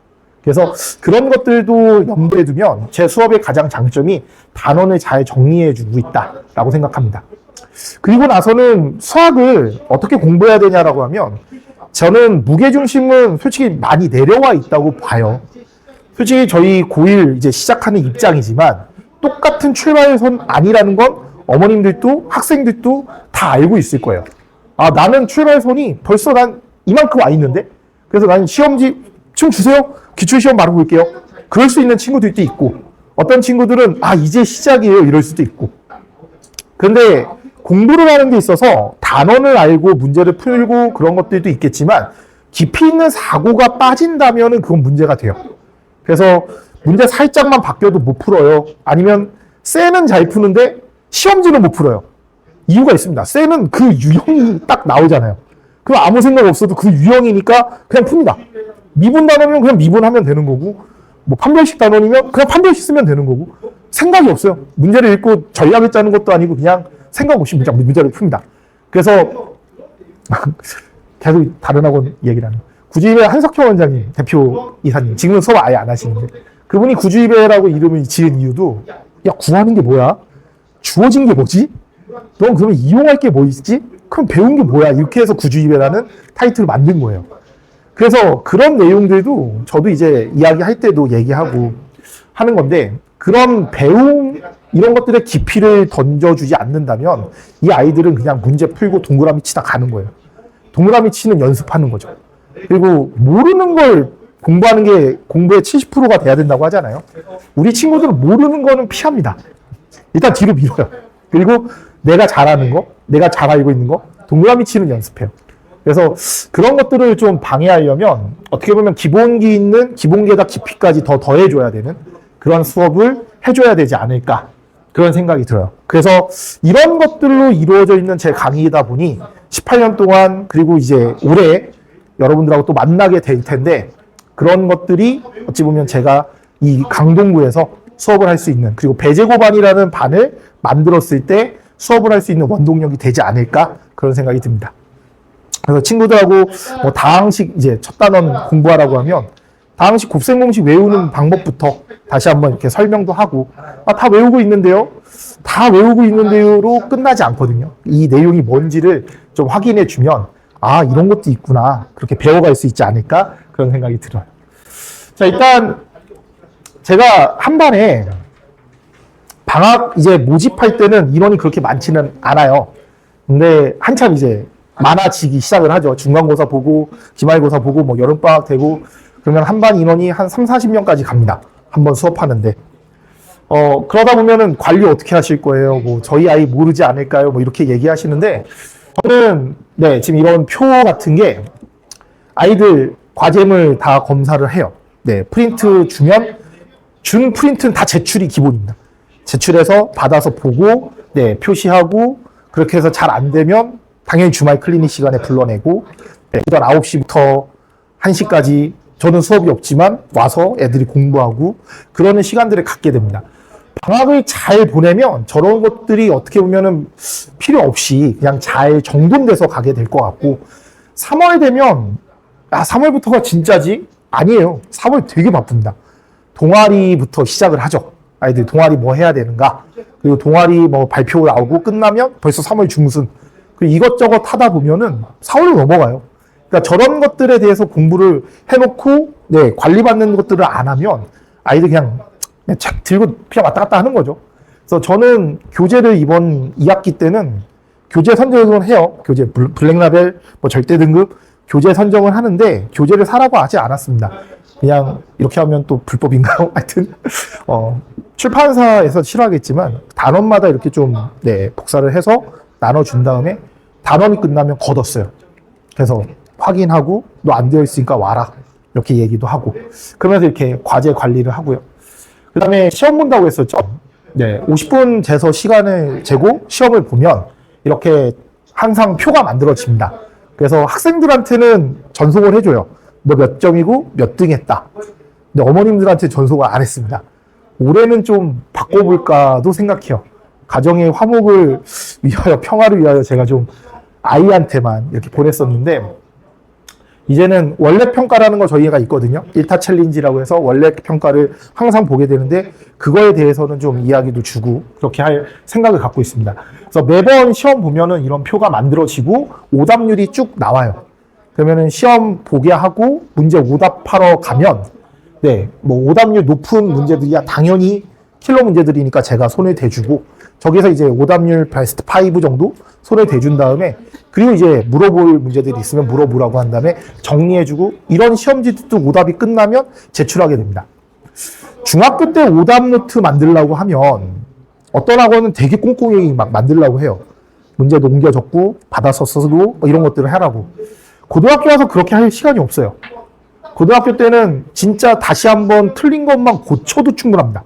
그래서 그런 것들도 염두에 두면 제 수업의 가장 장점이 단원을 잘 정리해주고 있다라고 생각합니다. 그리고 나서는 수학을 어떻게 공부해야 되냐라고 하면 저는 무게중심은 솔직히 많이 내려와 있다고 봐요. 솔직히 저희 고1 이제 시작하는 입장이지만 똑같은 출발선 아니라는 건 어머님들도 학생들도 다 알고 있을 거예요. 아, 나는 출발선이 벌써 난 이만큼 와 있는데? 그래서 나는 시험지 좀 주세요. 기출시험 바로 볼게요. 그럴 수 있는 친구들도 있고, 어떤 친구들은 아, 이제 시작이에요. 이럴 수도 있고. 근데 공부를 하는 데 있어서 단원을 알고 문제를 풀고 그런 것들도 있겠지만, 깊이 있는 사고가 빠진다면은 그건 문제가 돼요. 그래서 문제 살짝만 바뀌어도 못 풀어요. 아니면 쎄는 잘 푸는데 시험지는 못 풀어요. 이유가 있습니다. 쎄는 그 유형이 딱 나오잖아요. 그럼 아무 생각 없어도 그 유형이니까 그냥 풉니다. 미분 단원이면 그냥 미분하면 되는 거고, 뭐 판별식 단원이면 그냥 판별식 쓰면 되는 거고, 생각이 없어요. 문제를 읽고 전략을 짜는 것도 아니고 그냥 생각 없이 문제를 풉니다. 그래서 계속 다른 학원 얘기를 하는. 구주입회 한석형 원장님, 대표 이사님, 지금은 수업 아예 안 하시는데, 그분이 구주입회라고 이름을 지은 이유도, 야, 구하는 게 뭐야? 주어진 게 뭐지? 넌 그러면 이용할 게 뭐 있지? 그럼 배운 게 뭐야? 이렇게 해서 구주입회라는 타이틀을 만든 거예요. 그래서 그런 내용들도 저도 이제 이야기할 때도 얘기하고 하는 건데, 그런 배움, 이런 것들의 깊이를 던져주지 않는다면 이 아이들은 그냥 문제 풀고 동그라미 치다 가는 거예요. 동그라미 치는 연습하는 거죠. 그리고 모르는 걸 공부하는 게 공부의 70%가 돼야 된다고 하잖아요. 우리 친구들은 모르는 거는 피합니다. 일단 뒤로 밀어요. 그리고 내가 잘하는 거, 내가 잘 알고 있는 거, 동그라미 치는 연습해요. 그래서 그런 것들을 좀 방해하려면 어떻게 보면 기본기 있는 기본기에다 깊이까지 더 더해줘야 되는 그런 수업을 해줘야 되지 않을까, 그런 생각이 들어요. 그래서 이런 것들로 이루어져 있는 제 강의이다 보니 18년 동안, 그리고 이제 올해 여러분들하고 또 만나게 될 텐데, 그런 것들이 어찌 보면 제가 이 강동구에서 수업을 할 수 있는, 그리고 배제고반이라는 반을 만들었을 때 수업을 할 수 있는 원동력이 되지 않을까, 그런 생각이 듭니다. 그래서 친구들하고 뭐 다항식 이제 첫 단원 공부하라고 하면 다항식 곱셈 공식 외우는 방법부터 다시 한번 이렇게 설명도 하고, 아, 다 외우고 있는데요? 다 외우고 있는데요로 끝나지 않거든요. 이 내용이 뭔지를 좀 확인해 주면, 아, 이런 것도 있구나, 그렇게 배워갈 수 있지 않을까, 그런 생각이 들어요. 자, 일단 제가 한 반에 방학 이제 모집할 때는 인원이 그렇게 많지는 않아요. 근데 한참 이제 많아지기 시작을 하죠. 중간고사 보고 기말고사 보고 뭐 여름방학 되고 그러면 한 반 인원이 한 3, 40명까지 갑니다. 한 번 수업하는데. 그러다 보면은 관리 어떻게 하실 거예요? 뭐 저희 아이 모르지 않을까요? 뭐 이렇게 얘기하시는데, 저는 네, 지금 이런 표 같은 게 아이들 과제물 다 검사를 해요. 네, 프린트 주면 준 프린트는 다 제출이 기본입니다. 제출해서 받아서 보고, 네, 표시하고, 그렇게 해서 잘 안 되면 당연히 주말 클리닉 시간에 불러내고, 네, 오전 9시부터 1시까지 저는 수업이 없지만 와서 애들이 공부하고 그러는 시간들을 갖게 됩니다. 방학을 잘 보내면 저런 것들이 어떻게 보면은 필요 없이 그냥 잘 정돈돼서 가게 될 것 같고, 3월 되면, 아, 3월부터가 진짜지? 아니에요. 3월 되게 바쁩니다. 동아리부터 시작을 하죠. 아이들 동아리 뭐 해야 되는가, 그리고 동아리 뭐 발표 나오고 끝나면 벌써 3월 중순, 그리고 이것저것 하다 보면은 4월로 넘어가요. 그러니까 저런 것들에 대해서 공부를 해놓고, 네, 관리받는 것들을 안 하면 아이들 그냥 착 들고 그냥 왔다 갔다 하는 거죠. 그래서 저는 교재를 이번 2학기 때는 교재 선정을 해요. 교재 블랙라벨, 뭐 절대 등급 교재 선정을 하는데, 교재를 사라고 하지 않았습니다. 그냥 이렇게 하면 또 불법인가요? 하여튼 출판사에서 싫어하겠지만 단원마다 이렇게 좀, 네, 복사를 해서 나눠준 다음에 단원이 끝나면 걷었어요. 그래서 확인하고 너 안 되어 있으니까 와라, 이렇게 얘기도 하고, 그러면서 이렇게 과제 관리를 하고요. 그 다음에 시험 본다고 했었죠. 네, 50분 재서 시간을 재고 시험을 보면 이렇게 항상 표가 만들어집니다. 그래서 학생들한테는 전송을 해줘요. 너 몇 점이고 몇 등 했다. 근데 어머님들한테 전송을 안 했습니다. 올해는 좀 바꿔볼까도 생각해요. 가정의 화목을 위하여, 평화를 위하여 제가 좀 아이한테만 이렇게 보냈었는데, 이제는 원래 평가라는 거 저희가 있거든요. 1타 챌린지라고 해서 원래 평가를 항상 보게 되는데, 그거에 대해서는 좀 이야기도 주고 그렇게 할 생각을 갖고 있습니다. 그래서 매번 시험 보면은 이런 표가 만들어지고 오답률이 쭉 나와요. 그러면은 시험 보게 하고 문제 오답하러 가면, 네, 뭐 오답률 높은 문제들이야 당연히 킬러 문제들이니까 제가 손을 대주고, 저기서 이제 오답률 베스트 5 정도 손에 대준 다음에 그리고 이제 물어볼 문제들이 있으면 물어보라고 한 다음에 정리해주고 이런 시험지도 오답이 끝나면 제출하게 됩니다. 중학교 때 오답 노트 만들려고 하면 어떤 학원은 되게 꼼꼼히 막 만들려고 해요. 문제도 옮겨 적고 받아서 쓰고 뭐 이런 것들을 하라고. 고등학교 와서 그렇게 할 시간이 없어요. 고등학교 때는 진짜 다시 한번 틀린 것만 고쳐도 충분합니다.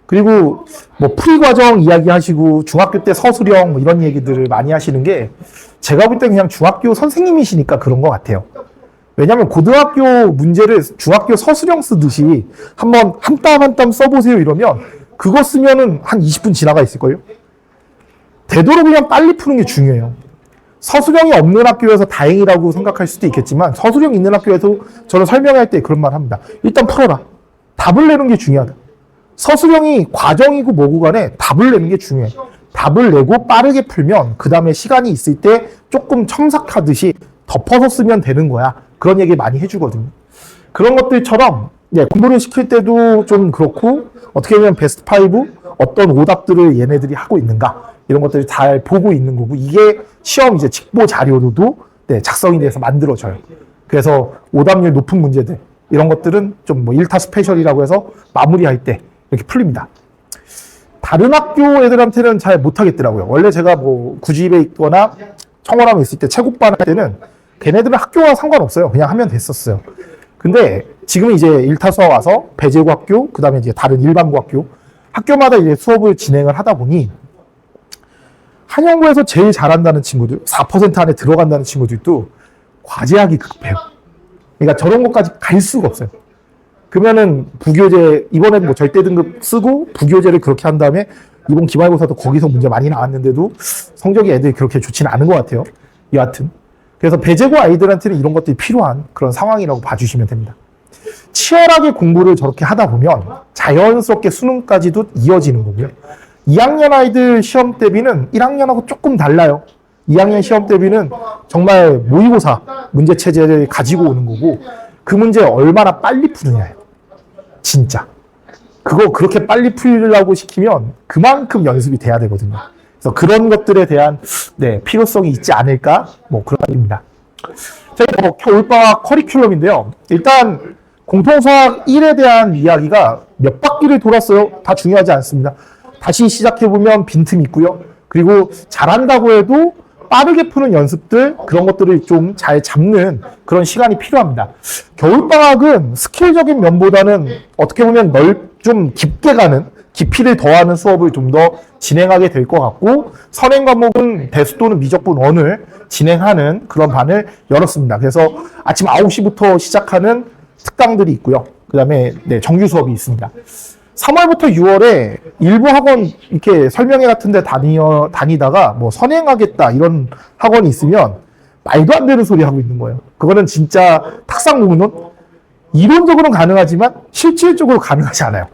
그리고 뭐 풀이 과정 이야기하시고 중학교 때 서술형 뭐 이런 얘기들을 많이 하시는 게 제가 볼 때 그냥 중학교 선생님이시니까 그런 것 같아요. 왜냐하면 고등학교 문제를 중학교 서술형 쓰듯이 한번 한 땀 한 땀 써보세요 이러면 그거 쓰면은 한 20분 지나가 있을걸요? 되도록 그냥 빨리 푸는 게 중요해요. 서술형이 없는 학교여서 다행이라고 생각할 수도 있겠지만 서술형 있는 학교에서 저는 설명할 때 그런 말 합니다. 일단 풀어라. 답을 내는 게 중요하다. 서술형이 과정이고 뭐고 간에 답을 내는 게 중요해. 답을 내고 빠르게 풀면 그 다음에 시간이 있을 때 조금 첨삭하듯이 덮어서 쓰면 되는 거야. 그런 얘기 많이 해주거든요. 그런 것들처럼 공부를 시킬 때도 좀 그렇고 어떻게 보면 베스트 5 어떤 오답들을 얘네들이 하고 있는가 이런 것들을 잘 보고 있는 거고 이게 시험 이제 직보 자료로도 작성이 돼서 만들어져요. 그래서 오답률 높은 문제들 이런 것들은 좀 뭐 1타 스페셜이라고 해서 마무리할 때 이렇게 풀립니다. 다른 학교 애들한테는 잘 못하겠더라고요. 원래 제가 뭐 구지입에 있거나 청원함에 있을 때 체육반 할 때는 걔네들은 학교와 상관없어요. 그냥 하면 됐었어요. 근데 지금 이제 1타수와 와서 배제고 학교, 그 다음에 이제 다른 일반고 학교마다 이제 수업을 진행을 하다 보니 한영고에서 제일 잘한다는 친구들, 4% 안에 들어간다는 친구들도 과제하기 급해요. 그러니까 저런 것까지 갈 수가 없어요. 그러면은 부교재, 이번에는 뭐 절대 등급 쓰고 부교재를 그렇게 한 다음에 이번 기말고사도 거기서 문제 많이 나왔는데도 성적이 애들이 그렇게 좋지는 않은 것 같아요. 여하튼. 그래서 배제고 아이들한테는 이런 것들이 필요한 그런 상황이라고 봐주시면 됩니다. 치열하게 공부를 저렇게 하다 보면 자연스럽게 수능까지도 이어지는 거고요. 2학년 아이들 시험 대비는 1학년하고 조금 달라요. 2학년 시험 대비는 정말 모의고사 문제 체제를 가지고 오는 거고 그 문제 얼마나 빨리 푸느냐예요. 진짜. 그거 그렇게 빨리 풀려고 시키면 그만큼 연습이 돼야 되거든요. 그래서 그런 것들에 대한 필요성이 있지 않을까? 뭐 그런 얘기입니다. 저희 겨울방학 커리큘럼인데요. 일단 공통수학 1에 대한 이야기가 몇 바퀴를 돌았어요. 다 중요하지 않습니다. 다시 시작해보면 빈틈이 있고요. 그리고 잘한다고 해도 빠르게 푸는 연습들 그런 것들을 좀 잘 잡는 그런 시간이 필요합니다. 겨울방학은 스킬적인 면보다는 어떻게 보면 좀 깊게 가는 깊이를 더하는 수업을 좀 더 진행하게 될 것 같고 선행 과목은 대수 또는 미적분 원을 진행하는 그런 반을 열었습니다. 그래서 아침 9시부터 시작하는 특강들이 있고요. 그 다음에 정규 수업이 있습니다. 3월부터 6월에 일부 학원 이렇게 설명회 같은 데 다니다가 뭐 선행하겠다 이런 학원이 있으면 말도 안 되는 소리 하고 있는 거예요. 그거는 진짜 탁상 공론? 이론적으로는 가능하지만 실질적으로 가능하지 않아요.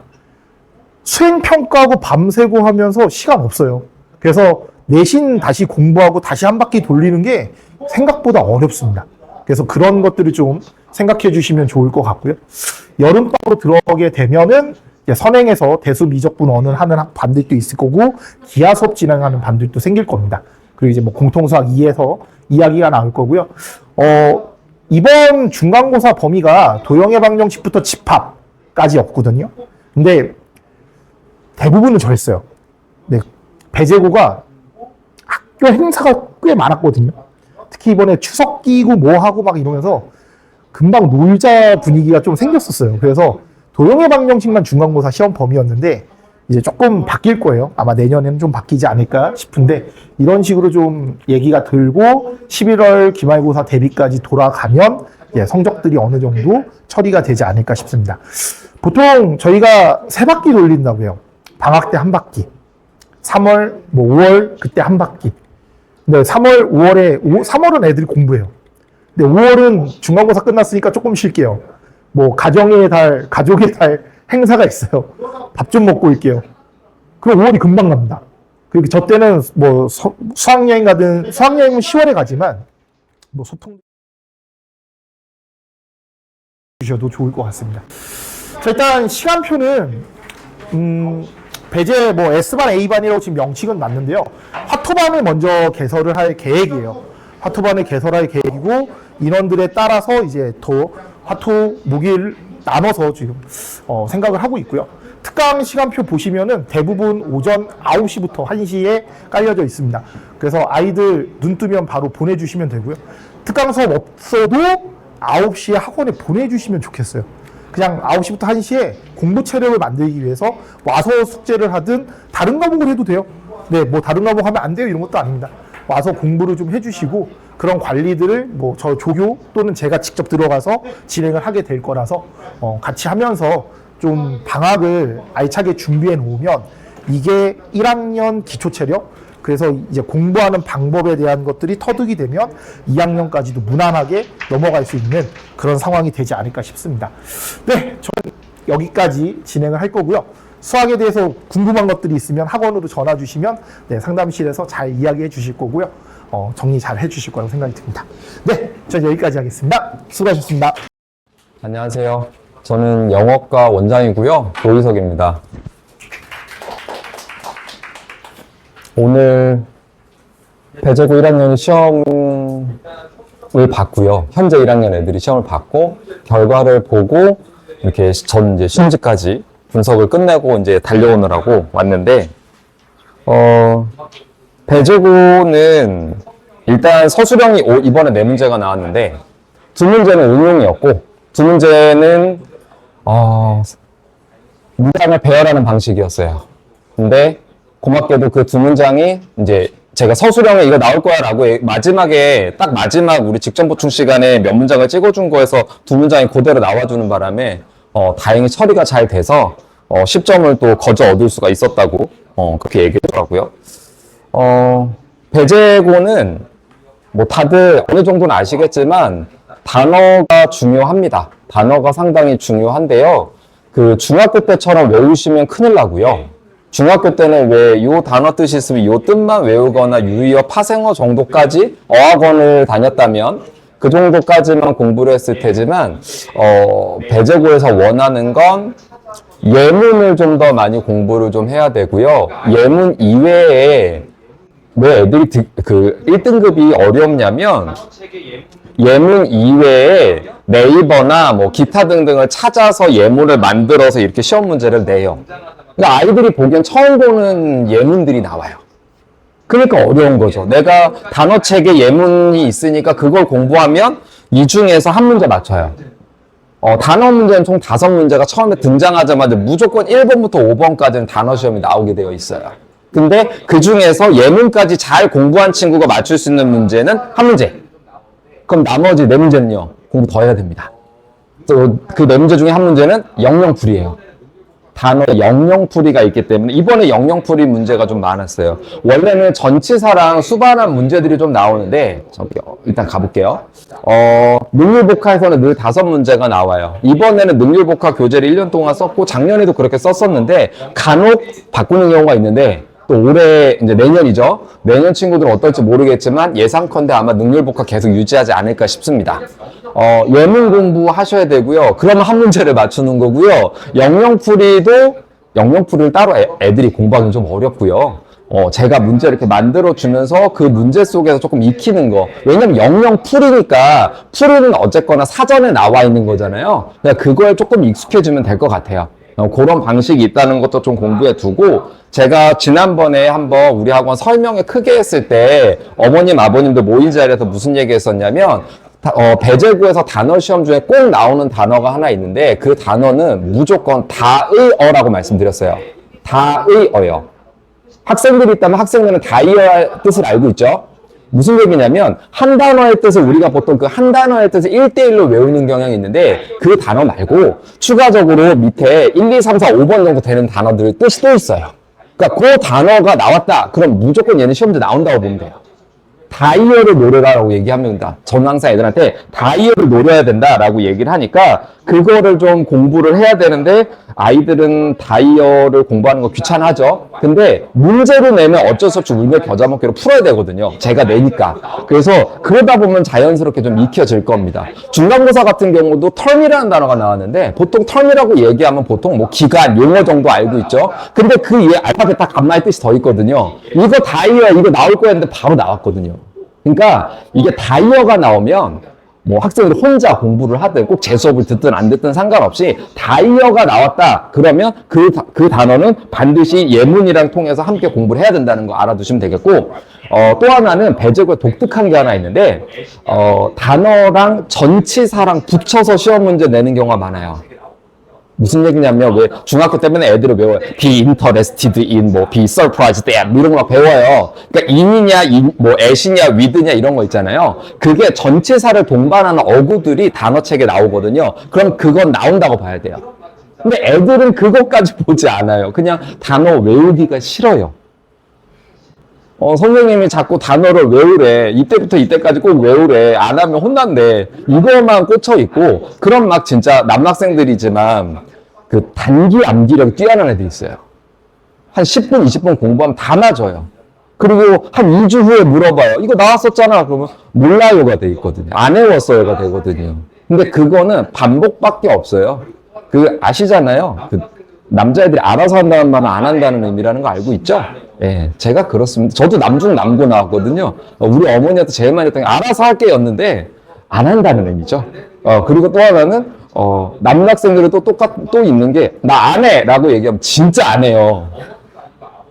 수행평가하고 밤새고 하면서 시간 없어요. 그래서 내신 다시 공부하고 다시 한 바퀴 돌리는 게 생각보다 어렵습니다. 그래서 그런 것들을 좀 생각해 주시면 좋을 것 같고요. 여름방으로 들어가게 되면은 선행해서 대수 미적분 원을 하는 반들도 있을 거고 기하 수업 진행하는 반들도 생길 겁니다. 그리고 이제 뭐 공통수학 2에서 이야기가 나올 거고요. 이번 중간고사 범위가 도형의 방정식부터 집합까지였거든요. 근데 대부분은 저랬어요. 배제고가 학교 행사가 꽤 많았거든요. 특히 이번에 추석 끼고 뭐 하고 막 이러면서 금방 놀자 분위기가 좀 생겼었어요. 그래서 도형의 방정식만 중간고사 시험 범위였는데 이제 조금 바뀔 거예요. 아마 내년에는 좀 바뀌지 않을까 싶은데 이런 식으로 좀 얘기가 들고 11월 기말고사 대비까지 돌아가면 성적들이 어느 정도 처리가 되지 않을까 싶습니다. 보통 저희가 3바퀴 돌린다고 해요. 방학 때 1바퀴, 3월, 뭐 5월 그때 1바퀴. 근데 3월, 5월에 3월은 애들이 공부해요. 근데 5월은 중간고사 끝났으니까 조금 쉴게요. 뭐 가족의 달 행사가 있어요. 밥 좀 먹고 올게요. 그럼 5월이 금방 갑니다. 그리고 저 때는 뭐 수학여행 가든 수학여행은 10월에 가지만 뭐 소통 주셔도 좋을 것 같습니다. 자, 일단 시간표는 배제 뭐 S반, A반이라고 지금 명칭은 맞는데요. 화토반을 먼저 개설을 할 계획이에요. 화토반을 개설할 계획이고 인원들에 따라서 이제 더 화토 무기를 나눠서 지금 생각을 하고 있고요. 특강 시간표 보시면은 대부분 오전 9시부터 1시에 깔려져 있습니다. 그래서 아이들 눈 뜨면 바로 보내주시면 되고요. 특강 수업 없어도 9시에 학원에 보내주시면 좋겠어요. 그냥 9시부터 1시에 공부 체력을 만들기 위해서 와서 숙제를 하든 다른 과목을 해도 돼요. 네, 뭐 다른 과목 하면 안 돼요 이런 것도 아닙니다. 와서 공부를 좀 해주시고 그런 관리들을 뭐 저 조교 또는 제가 직접 들어가서 진행을 하게 될 거라서 같이 하면서 좀 방학을 알차게 준비해 놓으면 이게 1학년 기초 체력 그래서 이제 공부하는 방법에 대한 것들이 터득이 되면 2학년까지도 무난하게 넘어갈 수 있는 그런 상황이 되지 않을까 싶습니다. 네, 저는 여기까지 진행을 할 거고요. 수학에 대해서 궁금한 것들이 있으면 학원으로 전화 주시면 네, 상담실에서 잘 이야기해 주실 거고요. 정리 잘 해 주실 거라고 생각이 듭니다. 네, 전 여기까지 하겠습니다. 수고하셨습니다. 안녕하세요. 저는 영어과 원장이고요. 조희석입니다. 오늘 배제고 1학년 시험을 봤고요. 현재 1학년 애들이 시험을 봤고 결과를 보고 이렇게 전 이제 시험지까지 분석을 끝내고 이제 달려오느라고 왔는데 배제고는 일단 서술형이 이번에 4문제가 나왔는데 2문제는 응용이었고 2문제는 문장을 배열하는 방식이었어요. 근데 고맙게도 그 2문장이 이제 제가 서술형에 이거 나올 거야 라고 마지막에 딱 마지막 우리 직전 보충 시간에 몇 문장을 찍어준 거에서 2문장이 그대로 나와주는 바람에 다행히 처리가 잘 돼서 10점을 또 거저 얻을 수가 있었다고 그렇게 얘기하더라고요. 배제고는 뭐 다들 어느 정도는 아시겠지만 단어가 중요합니다. 단어가 상당히 중요한데요. 그 중학교 때처럼 외우시면 큰일 나고요. 중학교 때는 왜 요 단어 뜻이 있으면 요 뜻만 외우거나 유의어, 파생어 정도까지 어학원을 다녔다면 그 정도까지만 공부를 했을 테지만 배제고에서 원하는 건 예문을 좀 더 많이 공부를 좀 해야 되고요. 예문 이외에 왜 애들이 그 1등급이 어렵냐면 예문 이외에 네이버나 뭐 기타 등등을 찾아서 예문을 만들어서 이렇게 시험 문제를 내요. 그러니까 아이들이 보기엔 처음 보는 예문들이 나와요. 그러니까 어려운 거죠. 내가 단어책에 예문이 있으니까 그걸 공부하면 이 중에서 한 문제 맞춰요. 단어 문제는 총 5문제가 처음에 등장하자마자 무조건 1번부터 5번까지는 단어 시험이 나오게 되어 있어요. 근데 그 중에서 예문까지 잘 공부한 친구가 맞출 수 있는 문제는 한 문제. 그럼 나머지 4문제는요, 공부 더 해야 됩니다. 또 그 4문제 중에 한 문제는 영영풀이에요. 단어 영영풀이가 있기 때문에 이번에 영영풀이 문제가 좀 많았어요. 원래는 전치사랑 수반한 문제들이 좀 나오는데 일단 가볼게요. 능률복화에서는 늘 5문제가 나와요. 이번에는 능률복화 교재를 1년 동안 썼고 작년에도 그렇게 썼었는데 간혹 바꾸는 경우가 있는데 또 올해 이제 내년이죠. 내년 친구들은 어떨지 모르겠지만 예상컨대 아마 능률복화 계속 유지하지 않을까 싶습니다. 예문 공부하셔야 되고요. 그러면 한 문제를 맞추는 거고요. 영영풀이를 따로 애들이 공부하기는 좀 어렵고요. 제가 문제를 이렇게 만들어주면서 그 문제 속에서 조금 익히는 거. 왜냐면 영영풀이니까 풀이는 어쨌거나 사전에 나와 있는 거잖아요. 그러니까 그거에 조금 익숙해지면 될 것 같아요. 그런 방식이 있다는 것도 좀 공부해 두고 제가 지난번에 한번 우리 학원 설명회 크게 했을 때 어머님 아버님들 모인 자리에서 무슨 얘기 했었냐면 배제고에서 단어 시험 중에 꼭 나오는 단어가 하나 있는데 그 단어는 무조건 다의어라고 말씀드렸어요. 다의어요. 학생들이 있다면 학생들은 다의어의 뜻을 알고 있죠. 무슨 얘기냐면 한 단어의 뜻을 우리가 보통 그 한 단어의 뜻을 1대1로 외우는 경향이 있는데 그 단어 말고 추가적으로 밑에 1, 2, 3, 4, 5번 정도 되는 단어들 뜻이 또 있어요. 그러니까 그 단어가 나왔다. 그럼 무조건 얘는 시험지 나온다고 보면 돼요. 다이어를 노려라라고 얘기합니다. 저는 항상 애들한테 다이어를 노려야 된다라고 얘기를 하니까 그거를 좀 공부를 해야 되는데 아이들은 다이어를 공부하는 거 귀찮아하죠. 근데 문제로 내면 어쩔 수 없이 울며 겨자 먹기로 풀어야 되거든요. 제가 내니까. 그래서 그러다 보면 자연스럽게 좀 익혀질 겁니다. 중간고사 같은 경우도 텀이라는 단어가 나왔는데 보통 텀이라고 얘기하면 보통 뭐 기간, 용어 정도 알고 있죠. 근데 그 위에 알파벳 딱 간마의 뜻이 더 있거든요. 이거 다이어 이거 나올 거야 했는데 바로 나왔거든요. 그러니까 이게 다이어가 나오면 뭐 학생들이 혼자 공부를 하든 꼭 제 수업을 듣든 안 듣든 상관없이 다이어가 나왔다 그러면 그 단어는 반드시 예문이랑 통해서 함께 공부를 해야 된다는 거 알아두시면 되겠고 또 하나는 배제고에 독특한 게 하나 있는데 단어랑 전치사랑 붙여서 시험 문제 내는 경우가 많아요. 무슨 얘기냐면 왜 중학교 때문에 애들을 외워요. be interested in, 뭐 be surprised at 뭐 이런 거 막 배워요. 그러니까 in이냐, 뭐 at이냐, with냐 이런 거 있잖아요. 그게 전치사를 동반하는 어구들이 단어책에 나오거든요. 그럼 그건 나온다고 봐야 돼요. 근데 애들은 그것까지 보지 않아요. 그냥 단어 외우기가 싫어요. 선생님이 자꾸 단어를 외우래. 이때부터 이때까지 꼭 외우래. 안 하면 혼난대. 이거만 꽂혀 있고, 그럼 막 진짜 남학생들이지만, 그 단기 암기력이 뛰어난 애들이 있어요. 한 10분, 20분 공부하면 다 맞아요. 그리고 한 2주 후에 물어봐요. 이거 나왔었잖아. 그러면 몰라요가 돼 있거든요. 안 외웠어요가 되거든요. 근데 그거는 반복밖에 없어요. 아시잖아요. 남자애들이 알아서 한다는 말은 안 한다는 의미라는 거 알고 있죠? 예, 제가 그렇습니다. 저도 남중 남고 나왔거든요. 우리 어머니한테 제일 많이 했던 게 알아서 할게 였는데 안 한다는 의미죠. 그리고 또 하나는 남학생들은 또 있는 게 나 안 해! 라고 얘기하면 진짜 안 해요.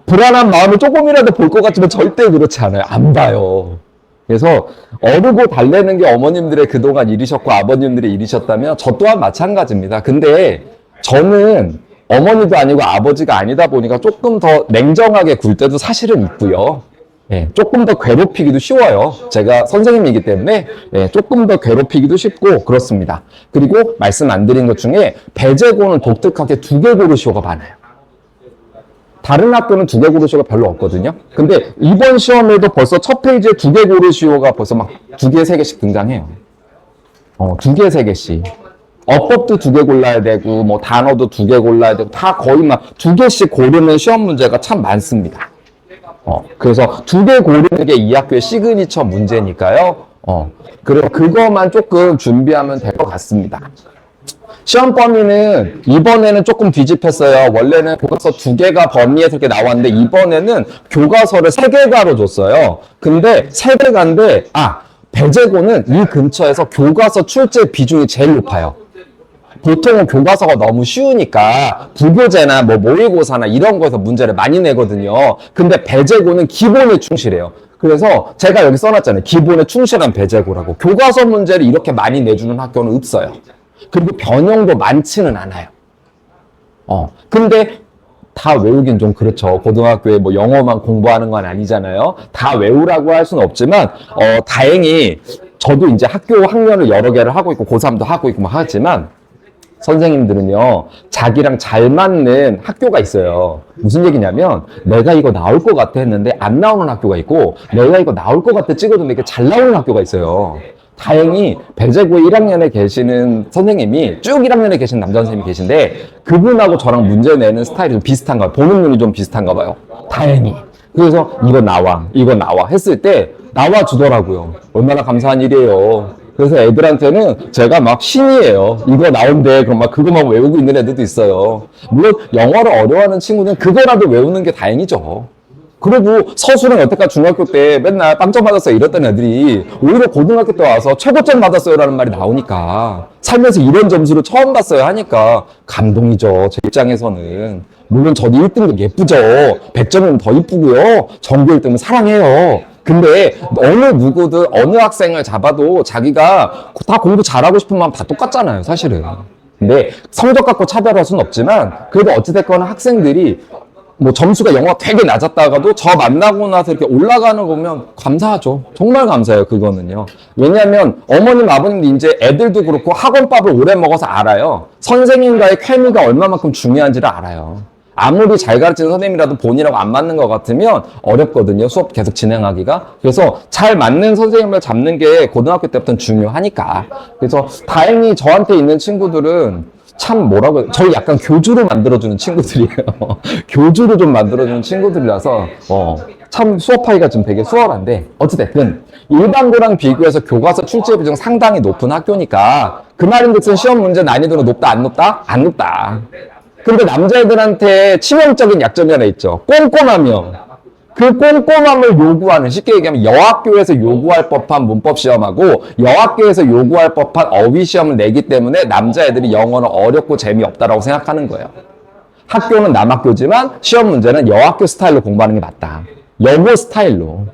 불안한 마음을 조금이라도 볼 것 같지만 절대 그렇지 않아요. 안 봐요. 그래서 어르고 달래는 게 어머님들의 그동안 일이셨고 아버님들의 일이셨다면 저 또한 마찬가지입니다. 근데 저는 어머니도 아니고 아버지가 아니다 보니까 조금 더 냉정하게 굴 때도 사실은 있고요. 예, 조금 더 괴롭히기도 쉬워요. 제가 선생님이기 때문에 조금 더 괴롭히기도 쉽고 그렇습니다. 그리고 말씀 안 드린 것 중에 배제고는 독특하게 2개 고르시오가 많아요. 다른 학교는 2개 고르시오가 별로 없거든요. 근데 이번 시험에도 벌써 첫 페이지에 2개 고르시오가 벌써 막 2개, 3개씩 등장해요. 2개, 3개씩. 어법도 2개 골라야 되고, 뭐 단어도 2개 골라야 되고, 다 거의 막 2개씩 고르는 시험 문제가 참 많습니다. 그래서 2개 고르는 게 이 학교의 시그니처 문제니까요. 그리고 그거만 조금 준비하면 될 것 같습니다. 시험 범위는 이번에는 조금 뒤집혔어요. 원래는 교과서 2개가 범위에서 이렇게 나왔는데 이번에는 교과서를 3개가로 줬어요. 근데 3개가인데 배제고는 이 근처에서 교과서 출제 비중이 제일 높아요. 보통은 교과서가 너무 쉬우니까 부교재나 뭐 모의고사나 이런 거에서 문제를 많이 내거든요. 근데 배제고는 기본에 충실해요. 그래서 제가 여기 써놨잖아요. 기본에 충실한 배제고라고. 교과서 문제를 이렇게 많이 내주는 학교는 없어요. 그리고 변형도 많지는 않아요. 근데 다 외우긴 좀 그렇죠. 고등학교에 뭐 영어만 공부하는 건 아니잖아요. 다 외우라고 할 수는 없지만, 다행히 저도 이제 학교 학년을 여러 개를 하고 있고, 고3도 하고 있고 막 하지만, 선생님들은요, 자기랑 잘 맞는 학교가 있어요. 무슨 얘기냐면, 내가 이거 나올 것 같아 했는데 안 나오는 학교가 있고, 내가 이거 나올 것 같아 찍어줬는데 이게 잘 나오는 학교가 있어요. 다행히 배제고 1학년에 계시는 선생님이 쭉 1학년에 계신 남자 선생님이 계신데 그분하고 저랑 문제 내는 스타일이 좀 비슷한가 봐요. 보는 눈이 좀 비슷한가 봐요. 다행히. 그래서 이거 나와 했을 때 나와주더라고요. 얼마나 감사한 일이에요. 그래서 애들한테는 제가 막 신이에요. 이거 나온대. 그럼 막 그거만 외우고 있는 애들도 있어요. 물론 영어를 어려워하는 친구는 그거라도 외우는 게 다행이죠. 그리고 서술은 여태까지 중학교 때 맨날 빵점 받았어요 이랬던 애들이 오히려 고등학교 때 와서 최고점 받았어요 라는 말이 나오니까 살면서 이런 점수를 처음 봤어요 하니까 감동이죠. 제 입장에서는. 물론 저도 1등도 예쁘죠. 100점이면 더 이쁘고요. 전교 1등은 사랑해요. 근데 어느 누구든 어느 학생을 잡아도 자기가 다 공부 잘하고 싶은 마음 다 똑같잖아요 사실은. 근데 성적 갖고 차별할 수는 없지만 그래도 어찌됐거나 학생들이 뭐 점수가 영어가 되게 낮았다가도 저 만나고 나서 이렇게 올라가는 거 보면 감사하죠. 정말 감사해요, 그거는요. 왜냐하면 어머님, 아버님도 이제 애들도 그렇고 학원밥을 오래 먹어서 알아요. 선생님과의 케미가 얼마만큼 중요한지를 알아요. 아무리 잘 가르치는 선생님이라도 본인하고 안 맞는 것 같으면 어렵거든요. 수업 계속 진행하기가. 그래서 잘 맞는 선생님을 잡는 게 고등학교 때부터는 중요하니까. 그래서 다행히 저한테 있는 친구들은 참 뭐라고 해요? 저희 약간 교주로 만들어주는 친구들이에요. 교주로 좀 만들어주는 친구들이라서 참 수업하기가 좀 되게 수월한데 어찌됐든 일반고랑 비교해서 교과서 출제 비중 상당히 높은 학교니까 그 말인즉슨 시험 문제 난이도는 높다 안 높다? 안 높다. 근데 남자애들한테 치명적인 약점이 하나 있죠. 꼼꼼하며 그 꼼꼼함을 요구하는, 쉽게 얘기하면 여학교에서 요구할 법한 문법 시험하고 여학교에서 요구할 법한 어휘 시험을 내기 때문에 남자애들이 영어는 어렵고 재미없다라고 생각하는 거예요. 학교는 남학교지만 시험 문제는 여학교 스타일로 공부하는 게 맞다. 여고 스타일로.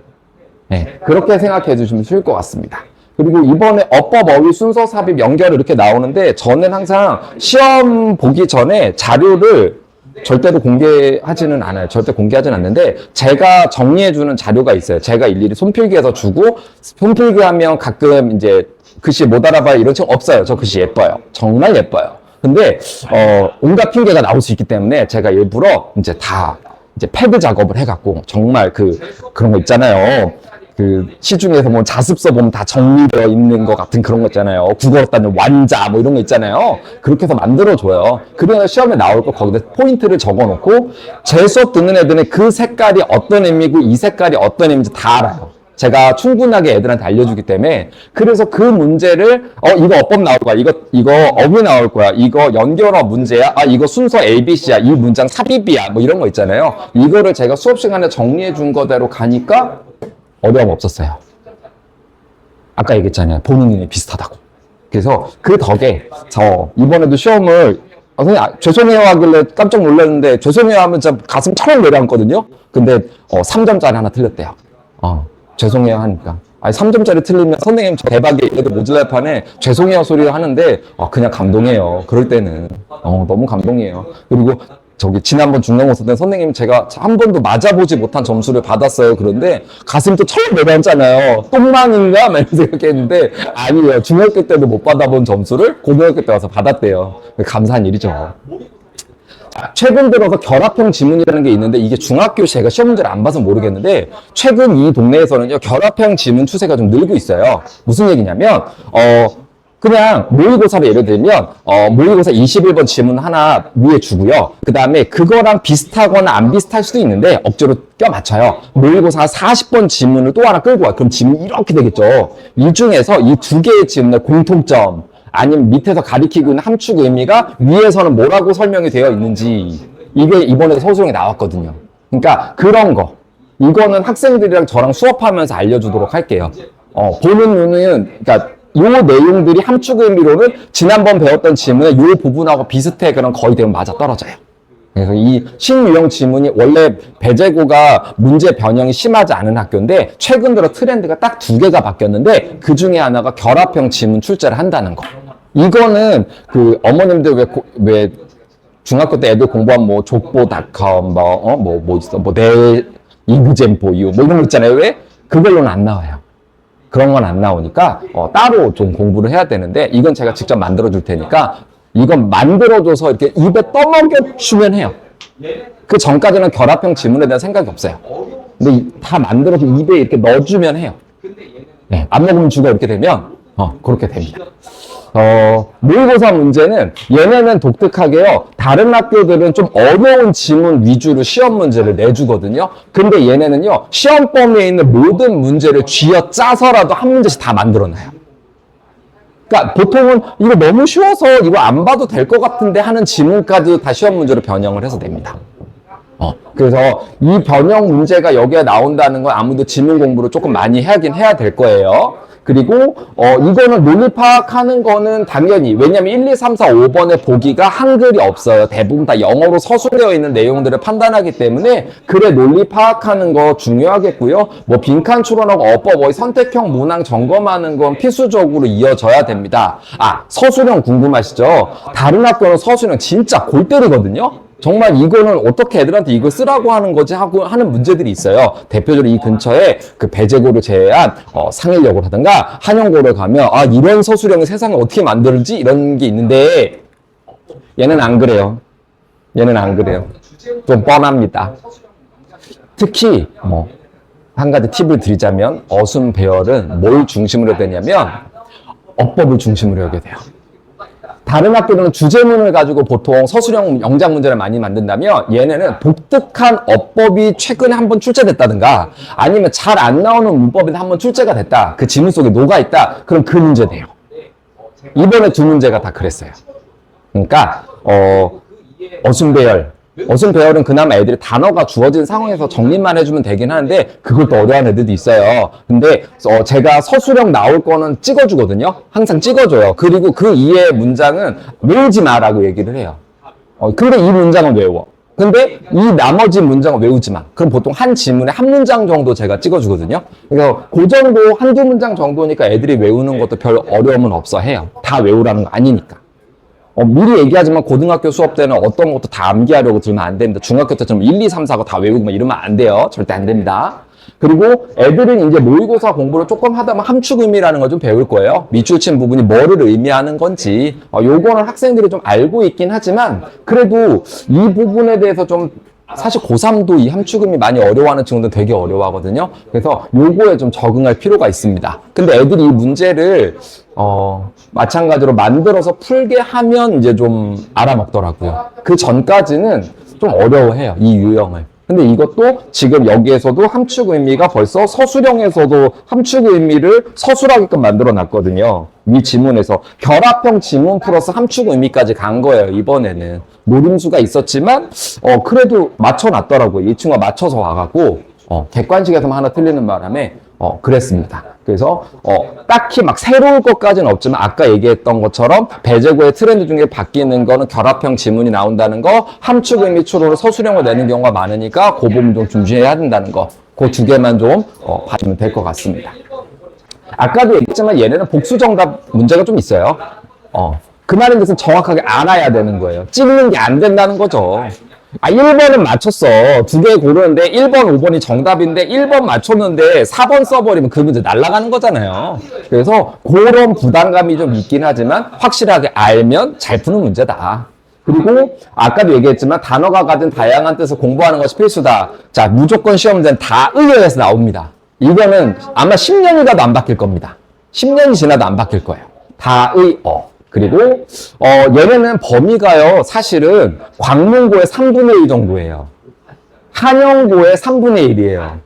네, 그렇게 생각해 주시면 쉬울 것 같습니다. 그리고 이번에 어법, 어휘, 순서, 삽입, 연결 이렇게 나오는데 저는 항상 시험 보기 전에 자료를 절대로 공개하지는 않아요. 절대 공개하지는 않는데 제가 정리해주는 자료가 있어요. 제가 일일이 손필기해서 주고 손필기하면 가끔 이제 글씨 못 알아봐요 이런 책 없어요. 저 글씨 예뻐요. 정말 예뻐요. 근데 온갖 핑계가 나올 수 있기 때문에 제가 일부러 이제 다 이제 패드 작업을 해갖고 정말 그런 거 있잖아요. 그 시중에서 뭐 자습서 보면 다 정리되어 있는 것 같은 그런 거 있잖아요. 국어로 따는 완자 뭐 이런 거 있잖아요. 그렇게 해서 만들어줘요. 그래서 시험에 나올 거 거기다 포인트를 적어놓고 제 수업 듣는 애들은 그 색깔이 어떤 의미고 이 색깔이 어떤 의미인지 다 알아요. 제가 충분하게 애들한테 알려주기 때문에 그래서 그 문제를 이거 어법 나올 거야. 이거 어휘 나올 거야. 이거 연결어 문제야. 이거 순서 ABC야. 이 문장 삽입이야. 뭐 이런 거 있잖아요. 이거를 제가 수업 시간에 정리해 준 거대로 가니까 어려움 없었어요. 아까 얘기했잖아요. 보는 눈이 비슷하다고. 그래서 그 덕에 저 이번에도 시험을 선생님 죄송해요 하길래 깜짝 놀랐는데 죄송해요 하면 진짜 가슴 철렁 내려앉거든요. 근데 3점짜리 하나 틀렸대요. 죄송해요 하니까. 3점짜리 틀리면 선생님 저 대박이에요. 그래도 모질랄 판에 죄송해요 소리를 하는데 그냥 감동해요. 그럴 때는 너무 감동이에요. 그리고 저기 지난번 중간고사 때 선생님 제가 한 번도 맞아보지 못한 점수를 받았어요. 그런데 가슴 또 철렁 내려앉잖아요. 똥망인가? 막 이런 생각했는데 아니에요. 중학교 때도 못 받아본 점수를 고등학교 때 와서 받았대요. 감사한 일이죠. 최근 들어서 결합형 지문이라는 게 있는데 이게 중학교 제가 시험 문제를 안 봐서 모르겠는데 최근 이 동네에서는요 결합형 지문 추세가 좀 늘고 있어요. 무슨 얘기냐면 그냥 모의고사를 예를 들면 모의고사 21번 지문 하나 위에 주고요. 그 다음에 그거랑 비슷하거나 안 비슷할 수도 있는데 억지로 껴맞춰요. 모의고사 40번 지문을 또 하나 끌고 와요. 그럼 지문이 이렇게 되겠죠. 이 중에서 이 두 개의 지문의 공통점 아니면 밑에서 가리키고 있는 함축 의미가 위에서는 뭐라고 설명이 되어 있는지 이게 이번에 서술형에 나왔거든요. 그러니까 그런 거 이거는 학생들이랑 저랑 수업하면서 알려주도록 할게요. 보는 눈은 그러니까 이 내용들이 함축 의미로는 지난번 배웠던 지문의 이 부분하고 비슷해. 그럼 거의 대부분 맞아 떨어져요. 그래서 이 신유형 지문이 원래 배제고가 문제 변형이 심하지 않은 학교인데 최근 들어 트렌드가 딱 2개가 바뀌었는데 그 중에 하나가 결합형 지문 출제를 한다는 거. 이거는 그 어머님들 왜 중학교 때 애들 공부한 뭐 족보닷컴 뭐 있어 내 이그젠 보유 뭐 이런 거 있잖아요. 왜 그걸로는 안 나와요. 그런 건 안 나오니까 따로 좀 공부를 해야 되는데 이건 제가 직접 만들어 줄 테니까 이건 만들어줘서 이렇게 입에 떠먹여 주면 해요. 그 전까지는 결합형 지문에 대한 생각이 없어요. 근데 다 만들어서 입에 이렇게 넣어주면 해요. 네, 안 먹으면 죽어 이렇게 되면 그렇게 됩니다. 모의고사 문제는 얘네는 독특하게요. 다른 학교들은 좀 어려운 지문 위주로 시험 문제를 내주거든요. 근데 얘네는요. 시험 범위에 있는 모든 문제를 쥐어짜서라도 한 문제씩 다 만들어놔요. 그러니까 보통은 이거 너무 쉬워서 이거 안 봐도 될 것 같은데 하는 지문까지 다 시험 문제로 변형을 해서 냅니다. 그래서 이 변형 문제가 여기에 나온다는 건 아무래도 지문 공부를 조금 많이 하긴 해야 될 거예요. 그리고 이거는 논리 파악하는 거는 당연히 왜냐면 1, 2, 3, 4, 5번의 보기가 한글이 없어요. 대부분 다 영어로 서술되어 있는 내용들을 판단하기 때문에 글의 논리 파악하는 거 중요하겠고요. 뭐 빈칸 추론하고 어법, 선택형 문항 점검하는 건 필수적으로 이어져야 됩니다. 서술형 궁금하시죠? 다른 학교는 서술형 진짜 골 때리거든요. 정말 이거는 어떻게 애들한테 이거 쓰라고 하는 거지 하고 하는 문제들이 있어요. 대표적으로 이 근처에 그 배제고를 제외한 상일여고를 하든가 한영고를 가면 이런 서술형을 세상에 어떻게 만들지 이런 게 있는데 얘는 안 그래요. 얘는 안 그래요. 좀 뻔합니다. 특히 한 가지 팁을 드리자면 어순 배열은 뭘 중심으로 해야 되냐면 어법을 중심으로 하게 돼요. 다른 학교는 주제문을 가지고 보통 서술형 영작 문제를 많이 만든다면 얘네는 독특한 어법이 최근에 한번 출제됐다든가 아니면 잘 안 나오는 문법이 한번 출제가 됐다. 그 지문 속에 녹아있다. 그럼 그 문제 돼요. 이번에 두 문제가 다 그랬어요. 그러니까 어순 배열은 그나마 애들이 단어가 주어진 상황에서 정리만 해주면 되긴 하는데 그걸 또 어려워하는 애들도 있어요. 근데 제가 서술형 나올 거는 찍어주거든요. 항상 찍어줘요. 그리고 그 이외의 문장은 외우지 마라고 얘기를 해요. 근데 이 문장은 외워. 근데 이 나머지 문장은 외우지 마. 그럼 보통 한 지문에 한 문장 정도 제가 찍어주거든요. 그래서 그 정도 한두 문장 정도니까 애들이 외우는 것도 별 어려움은 없어 해요. 다 외우라는 거 아니니까. 미리 얘기하지만 고등학교 수업 때는 어떤 것도 다 암기하려고 들면 안 됩니다. 중학교 때처럼 1, 2, 3, 4가 다 외우고 막 이러면 안 돼요. 절대 안 됩니다. 그리고 애들은 이제 모의고사 공부를 조금 하다 보면 함축 의미라는 걸 좀 배울 거예요. 밑줄 친 부분이 뭐를 의미하는 건지. 요거는 학생들이 좀 알고 있긴 하지만 그래도 이 부분에 대해서 좀 사실 고3도 이 함축 의미 많이 어려워하는 친구들 되게 어려워하거든요. 그래서 요거에 좀 적응할 필요가 있습니다. 근데 애들이 이 문제를 마찬가지로 만들어서 풀게 하면 이제 좀 알아먹더라고요. 그 전까지는 좀 어려워해요, 이 유형을. 근데 이것도 지금 여기에서도 함축 의미가 벌써 서술형에서도 함축 의미를 서술하게끔 만들어 놨거든요. 위 지문에서 결합형 지문 플러스 함축 의미까지 간 거예요, 이번에는. 노림수가 있었지만 그래도 맞춰놨더라고요. 이 친구가 맞춰서 와갖고 객관식에서만 하나 틀리는 바람에 그랬습니다. 그래서 딱히 막 새로울 것까지는 없지만 아까 얘기했던 것처럼 배제고의 트렌드 중에 바뀌는 거는 결합형 지문이 나온다는 거, 함축 의미 추론을 서술형으로 내는 경우가 많으니까 그 부분 좀 중시해야 된다는 거, 그 두 개만 좀 봐주면 될 것 같습니다. 아까도 얘기했지만 얘네는 복수 정답 문제가 좀 있어요. 그 말인 것은 정확하게 알아야 되는 거예요. 찍는 게 안 된다는 거죠. 1번은 맞췄어. 두 개 고르는데 1번, 5번이 정답인데 1번 맞췄는데 4번 써버리면 그 문제 날아가는 거잖아요. 그래서 그런 부담감이 좀 있긴 하지만 확실하게 알면 잘 푸는 문제다. 그리고 아까도 얘기했지만 단어가 가진 다양한 뜻을 공부하는 것이 필수다. 자, 무조건 시험 문제는 다의어에서 나옵니다. 이거는 아마 10년이 가도 안 바뀔 겁니다. 10년이 지나도 안 바뀔 거예요. 다의어. 그리고 얘네는 범위가요 사실은 광문고의 3분의 1 정도예요. 한영고의 3분의 1이에요.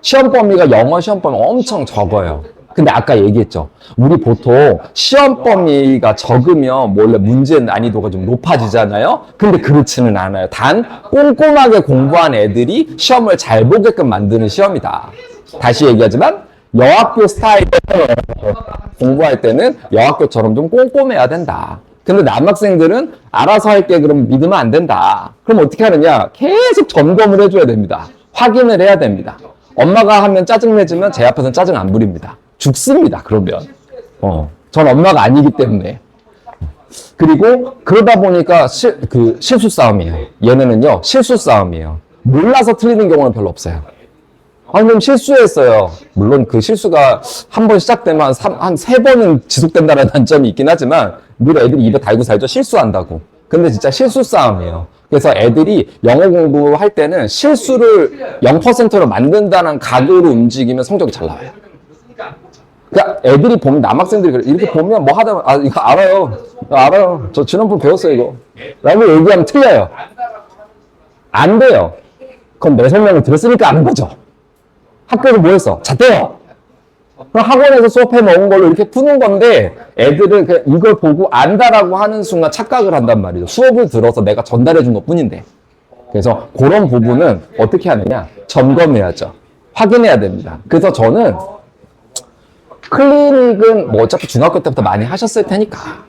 시험 범위가 영어 시험 범위 엄청 적어요. 근데 아까 얘기했죠. 우리 보통 시험 범위가 적으면 원래 문제 난이도가 좀 높아지잖아요. 근데 그렇지는 않아요. 단 꼼꼼하게 공부한 애들이 시험을 잘 보게끔 만드는 시험이다. 다시 얘기하지만 여학교 스타일로 공부할 때는 여학교처럼 좀 꼼꼼해야 된다. 근데 남학생들은 알아서 할게 그럼 믿으면 안 된다. 그럼 어떻게 하느냐? 계속 점검을 해줘야 됩니다. 확인을 해야 됩니다. 엄마가 하면 짜증내지만 제 앞에서는 짜증 안 부립니다. 죽습니다. 그러면. 전 엄마가 아니기 때문에. 그리고 그러다 보니까 실수 싸움이에요. 얘네는요 실수 싸움이에요. 몰라서 틀리는 경우는 별로 없어요. 그럼 실수했어요. 물론 그 실수가 한 번 시작되면 한 세 번은 지속된다는 단점이 있긴 하지만 늘 애들이 입에 달고 살죠. 실수한다고. 근데 진짜 실수 싸움이에요. 그래서 애들이 영어 공부할 때는 실수를 0%로 만든다는 각오로 움직이면 성적이 잘 나와요. 그러니까 애들이 보면 남학생들이 이렇게 보면 뭐 하다 이거 알아요. 저 지난번 배웠어요 이거. 라고 얘기하면 틀려요. 안 돼요. 그럼 내 설명을 들었으니까 아는 거죠. 학교에서 뭐 했어? 잤대요. 그럼 학원에서 수업해 먹은 걸로 이렇게 푸는 건데 애들은 이걸 보고 안다라고 하는 순간 착각을 한단 말이죠. 수업을 들어서 내가 전달해 준 것 뿐인데. 그래서 그런 부분은 어떻게 하느냐? 점검해야죠. 확인해야 됩니다. 그래서 저는 클리닉은 뭐 어차피 중학교 때부터 많이 하셨을 테니까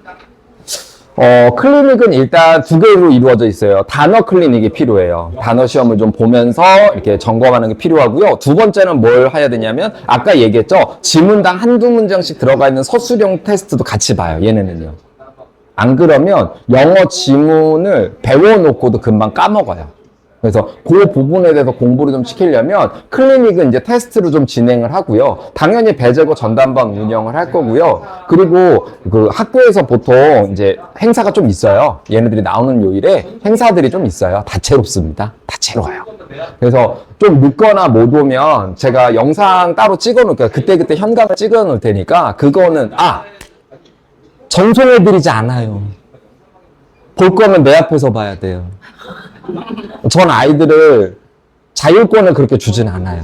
클리닉은 일단 두 개로 이루어져 있어요. 단어 클리닉이 필요해요. 단어 시험을 좀 보면서 이렇게 점검하는 게 필요하고요. 두 번째는 뭘 해야 되냐면 아까 얘기했죠. 지문당 한두 문장씩 들어가 있는 서술형 테스트도 같이 봐요. 얘네는요. 안 그러면 영어 지문을 배워놓고도 금방 까먹어요. 그래서 그 부분에 대해서 공부를 좀 시키려면 클리닉은 이제 테스트를 좀 진행을 하고요. 당연히 배제고 전담반 운영을 할 거고요. 그리고 그 학교에서 보통 이제 행사가 좀 있어요. 얘네들이 나오는 요일에 행사들이 좀 있어요. 다채롭습니다. 다채로워요. 그래서 좀 늦거나 못 오면 제가 영상 따로 찍어 놓을게요. 그때그때 현강을 찍어 놓을 테니까 그거는 전송해 드리지 않아요. 볼 거면 내 앞에서 봐야 돼요. 전 아이들을 자율권을 그렇게 주진 않아요.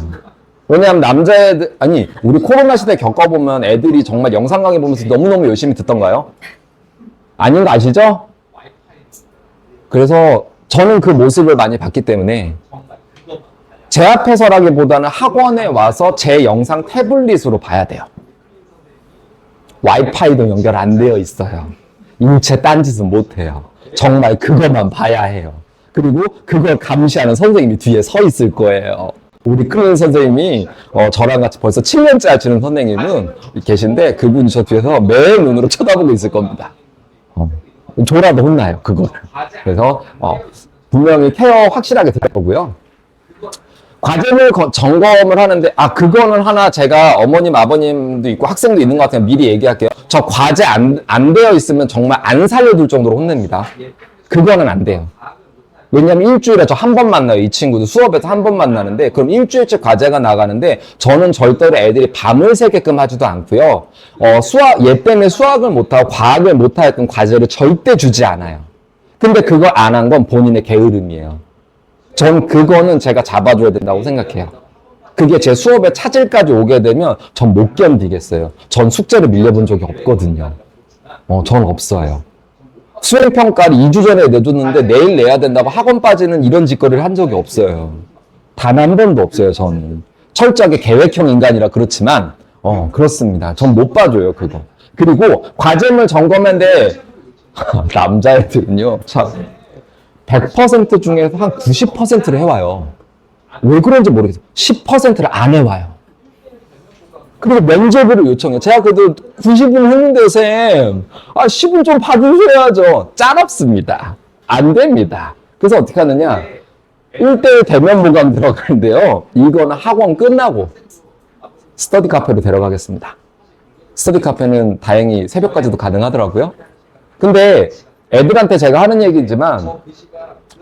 왜냐하면 남자애들, 아니, 우리 코로나 시대 겪어보면 애들이 정말 영상 강의 보면서 너무너무 열심히 듣던가요? 아닌 거 아시죠? 그래서 저는 그 모습을 많이 봤기 때문에 제 앞에서라기보다는 학원에 와서 제 영상 태블릿으로 봐야 돼요. 와이파이도 연결 안 되어 있어요. 인체 딴짓은 못 해요. 정말 그것만 봐야 해요. 그리고 그걸 감시하는 선생님이 뒤에 서 있을 거예요. 우리 클린 선생님이 저랑 같이 벌써 7년째 하시는 선생님은 계신데 그분이 저 뒤에서 매 눈으로 쳐다보고 있을 겁니다. 졸아도 혼나요, 그거를. 그래서 분명히 케어 확실하게 될 거고요. 과제물 점검을 하는데 그거는 하나 제가 어머님 아버님도 있고 학생도 있는 것 같아요. 미리 얘기할게요. 저 과제 안 되어 있으면 정말 안 살려둘 정도로 혼냅니다. 그거는 안 돼요. 왜냐면 일주일에 저 한 번 만나요. 이 친구도 수업에서 한 번 만나는데 그럼 일주일째 과제가 나가는데 저는 절대로 애들이 밤을 새게끔 하지도 않고요. 얘 때문에 수학을 못하고 과학을 못하게끔 과제를 절대 주지 않아요. 근데 그거 안 한 건 본인의 게으름이에요. 전 그거는 제가 잡아줘야 된다고 생각해요. 그게 제 수업에 차질까지 오게 되면 전 못 견디겠어요. 전 숙제를 밀려본 적이 없거든요. 전 없어요. 수행평가를 2주 전에 내줬는데 내일 내야 된다고 학원 빠지는 이런 짓거리를 한 적이 없어요. 단 한 번도 없어요, 저는. 철저하게 계획형 인간이라 그렇지만, 그렇습니다. 전 못 봐줘요, 그거. 그리고 과제물 점검했는데, 남자애들은요, 참, 100% 중에서 한 90%를 해와요. 왜 그런지 모르겠어요. 10%를 안 해와요. 그리고 면접을 요청해요. 제가 그래도 90분 했는데 쌤, 10분 좀 봐주셔야죠. 짤없습니다. 안 됩니다. 그래서 어떻게 하느냐. 1대1 대면 보강 들어가는데요. 이거는 학원 끝나고 스터디 카페로 데려가겠습니다. 스터디 카페는 다행히 새벽까지도 가능하더라고요. 근데 애들한테 제가 하는 얘기지만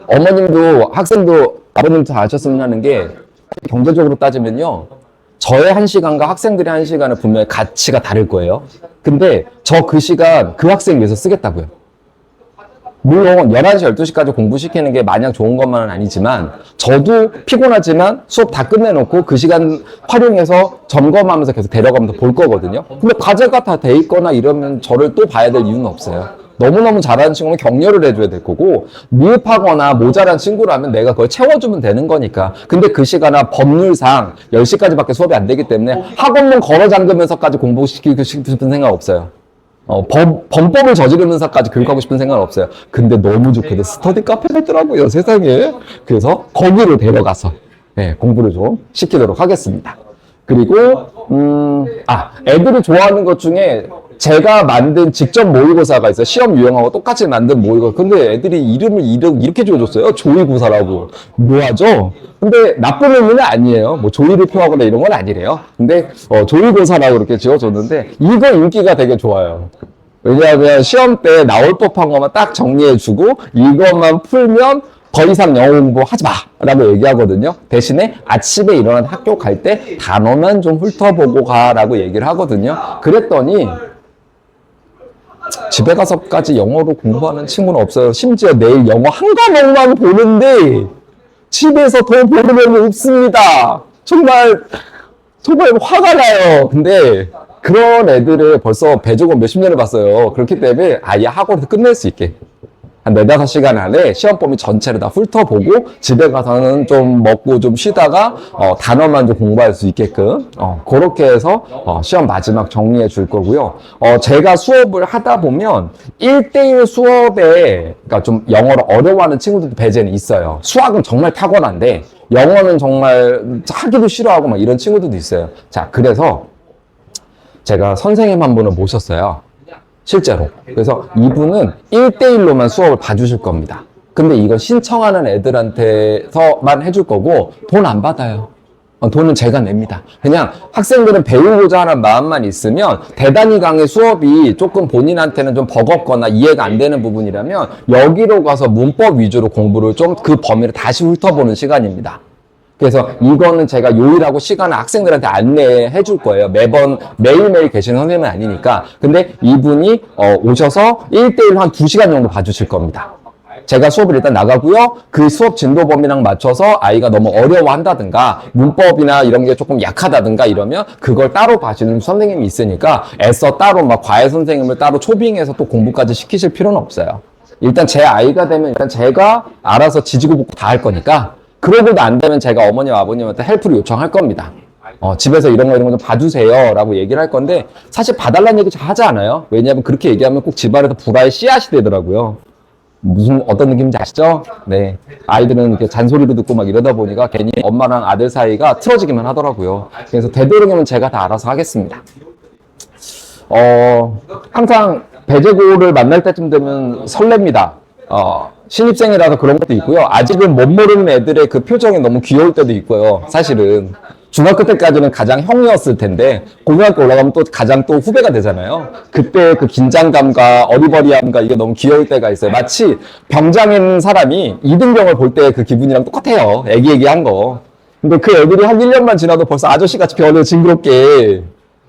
어머님도 학생도 아버님도 다 아셨으면 하는 게 경제적으로 따지면요. 저의 1시간과 학생들의 1시간은 분명히 가치가 다를 거예요. 근데 저 그 시간 그 학생 위해서 쓰겠다고요. 물론 11시, 12시까지 공부시키는 게 마냥 좋은 것만은 아니지만 저도 피곤하지만 수업 다 끝내놓고 그 시간 활용해서 점검하면서 계속 데려가면서 볼 거거든요. 근데 과제가 다 돼 있거나 이러면 저를 또 봐야 될 이유는 없어요. 너무너무 잘하는 친구는 격려를 해줘야 될 거고 미흡하거나 모자란 친구라면 내가 그걸 채워주면 되는 거니까. 근데 그 시간은 법률상 10시까지밖에 수업이 안 되기 때문에 학원문 걸어 잠그면서까지 공부시키고 싶은 생각 없어요. 범법을 저지르면서까지 교육하고 싶은 생각은 없어요. 근데 너무 좋거든. 스터디 카페가 있더라고요, 세상에. 그래서 거기로 데려가서 공부를 좀 시키도록 하겠습니다. 그리고 애들이 좋아하는 것 중에 제가 만든 직접 모의고사가 있어요. 시험 유형하고 똑같이 만든 모의고사. 근데 애들이 이름을 이렇게 지어줬어요. 조의고사라고. 뭐하죠? 근데 나쁜 의미는 아니에요. 뭐 조의를 표하거나 이런 건 아니래요. 근데 조의고사라고 이렇게 지어줬는데 이거 인기가 되게 좋아요. 왜냐하면 시험 때 나올 법한 것만 딱 정리해주고 이것만 풀면 더 이상 영어 공부하지 마! 라고 얘기하거든요. 대신에 아침에 일어나서 학교 갈 때 단어만 좀 훑어보고 가 라고 얘기를 하거든요. 그랬더니 집에 가서까지 영어로 공부하는 친구는 없어요. 심지어 내일 영어 한 과목만 보는데 집에서 더 보는 없습니다. 정말 화가 나요. 근데 그런 애들을 벌써 배적은 몇십 년을 봤어요. 그렇기 때문에 아예 학원에서 끝낼 수 있게 한 4-5시간 안에 시험 범위 전체를 다 훑어보고 집에 가서는 좀 먹고 좀 쉬다가 단어만 좀 공부할 수 있게끔 그렇게 해서 시험 마지막 정리해 줄 거고요. 제가 수업을 하다 보면 1대1 수업에 그러니까 좀 영어를 어려워하는 친구들도 배제는 있어요. 수학은 정말 타고난데 영어는 정말 하기도 싫어하고 막 이런 친구들도 있어요. 자, 그래서 제가 선생님 한 분을 모셨어요. 실제로. 그래서 이분은 1대1로만 수업을 봐주실 겁니다. 근데 이건 신청하는 애들한테서만 해줄 거고 돈 안 받아요. 돈은 제가 냅니다. 그냥 학생들은 배우고자 하는 마음만 있으면 대단히 강의 수업이 조금 본인한테는 좀 버겁거나 이해가 안 되는 부분이라면 여기로 가서 문법 위주로 공부를 좀 그 범위를 다시 훑어보는 시간입니다. 그래서 이거는 제가 요일하고 시간을 학생들한테 안내해 줄 거예요. 매일매일 계시는 선생님은 아니니까. 근데 이분이 오셔서 1대1 한 2시간 정도 봐주실 겁니다. 제가 수업을 일단 나가고요. 그 수업 진도 범위랑 맞춰서 아이가 너무 어려워한다든가 문법이나 이런 게 조금 약하다든가 이러면 그걸 따로 봐주는 선생님이 있으니까 애써 따로 막 과외 선생님을 따로 초빙해서 또 공부까지 시키실 필요는 없어요. 일단 제 아이가 되면 일단 제가 알아서 지지고 볶고 다 할 거니까 그러고도 안 되면 제가 어머님 아버님한테 헬프를 요청할 겁니다. 집에서 이런 거 좀 봐주세요 라고 얘기를 할 건데 사실 봐달라는 얘기 잘 하지 않아요. 왜냐하면 그렇게 얘기하면 꼭 집안에서 불화의 씨앗이 되더라고요. 어떤 느낌인지 아시죠? 네. 아이들은 이렇게 잔소리를 듣고 막 이러다 보니까 괜히 엄마랑 아들 사이가 틀어지기만 하더라고요. 그래서 되도록이면 제가 다 알아서 하겠습니다. 항상 배제고를 만날 때쯤 되면 설렙니다. 신입생이라서 그런 것도 있고요. 아직은 못 모르는 애들의 그 표정이 너무 귀여울 때도 있고요. 사실은. 중학교 때까지는 가장 형이었을 텐데 고등학교 올라가면 또 가장 또 후배가 되잖아요. 그때 그 긴장감과 어리버리함과 이게 너무 귀여울 때가 있어요. 마치 병장에 있는 사람이 이등병을 볼 때 그 기분이랑 똑같아요. 애기애기한 거. 근데 그 애들이 한 1년만 지나도 벌써 아저씨같이 변해요. 징그럽게.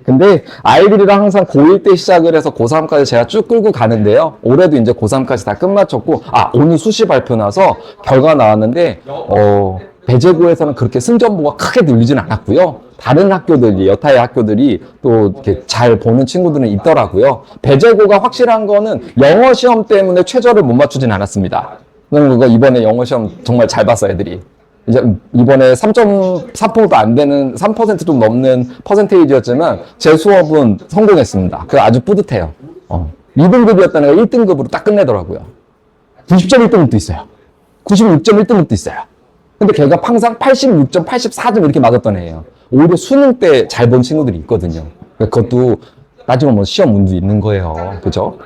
근데 아이들이랑 항상 고1 때 시작을 해서 고3까지 제가 쭉 끌고 가는데요. 올해도 이제 고3까지 다 끝마쳤고 오늘 수시 발표 나서 결과 나왔는데 배제고에서는 그렇게 승전보가 크게 늘리진 않았고요. 다른 학교들이, 여타의 학교들이 또 이렇게 잘 보는 친구들은 있더라고요. 배제고가 확실한 거는 영어 시험 때문에 최저를 못 맞추진 않았습니다. 그거 이번에 영어 시험 정말 잘 봤어요, 애들이. 이제 이번에 3.4%도 안 되는 3% 좀 넘는 퍼센테이지였지만 제 수업은 성공했습니다. 그게 아주 뿌듯해요. 2등급이었다는 걸 1등급으로 딱 끝내더라고요. 90.1등급도 있어요. 96.1등급도 있어요. 근데 걔가 항상 86점, 84점 이렇게 맞았던 애예요. 오히려 수능 때 잘 본 친구들이 있거든요. 그것도 따지면 뭐 시험 운도 있는 거예요. 그죠?